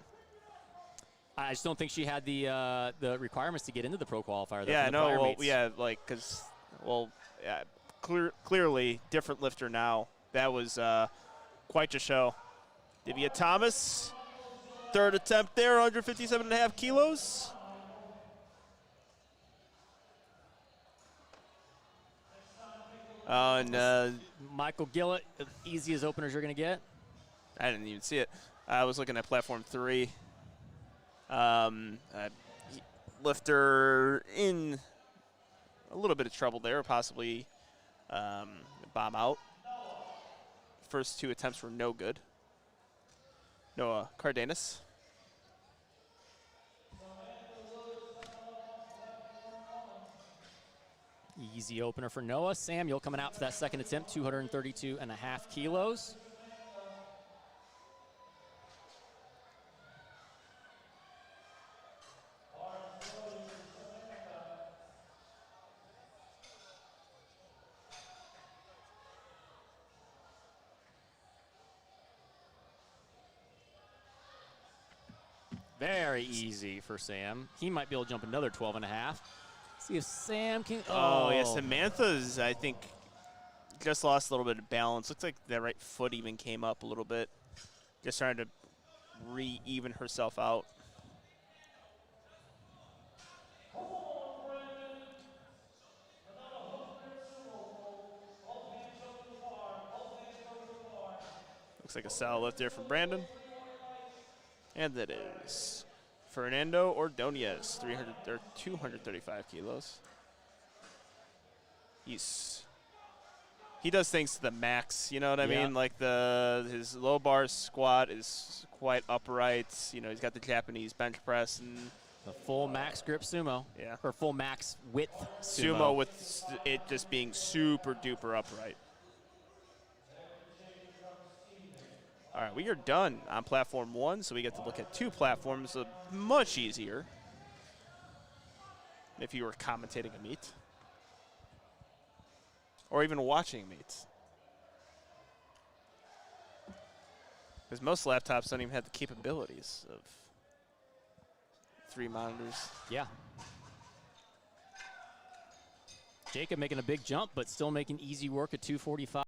I just don't think she had the requirements to get into the pro qualifier. Yeah, I from the know. prior Well, meets. yeah, like because yeah, clearly different lifter now. That was quite a show. Divya Thomas, third attempt there, 157.5 kilos. And Michael Gillett, easiest openers you're going to get. I didn't even see it. I was looking at platform 3. Lifter in a little bit of trouble there, possibly bomb out. First 2 attempts were no good. Noah Cardenas. Easy opener for Noah. Samuel coming out for that second attempt, 232.5 kilos. Very easy for Sam. He might be able to jump another 12.5. See if Sam can. Oh, yeah, Samantha's, I think, just lost a little bit of balance. Looks like that right foot even came up a little bit. Just trying to re-even herself out. Looks like a solid lift there from Brandon. And that is Fernando Ordonez, 235 kilos. He does things to the max, you know what I Yeah. mean? Like his low bar squat is quite upright. You know, he's got the Japanese bench press and The full max grip sumo. Yeah. Or full max width sumo with it just being super duper upright. All right, we are done on platform 1, so we get to look at 2 platforms, much easier if you were commentating a meet. or even watching meets. Because most laptops don't even have the capabilities of 3 monitors. Yeah. Jacob making a big jump, but still making easy work at 245.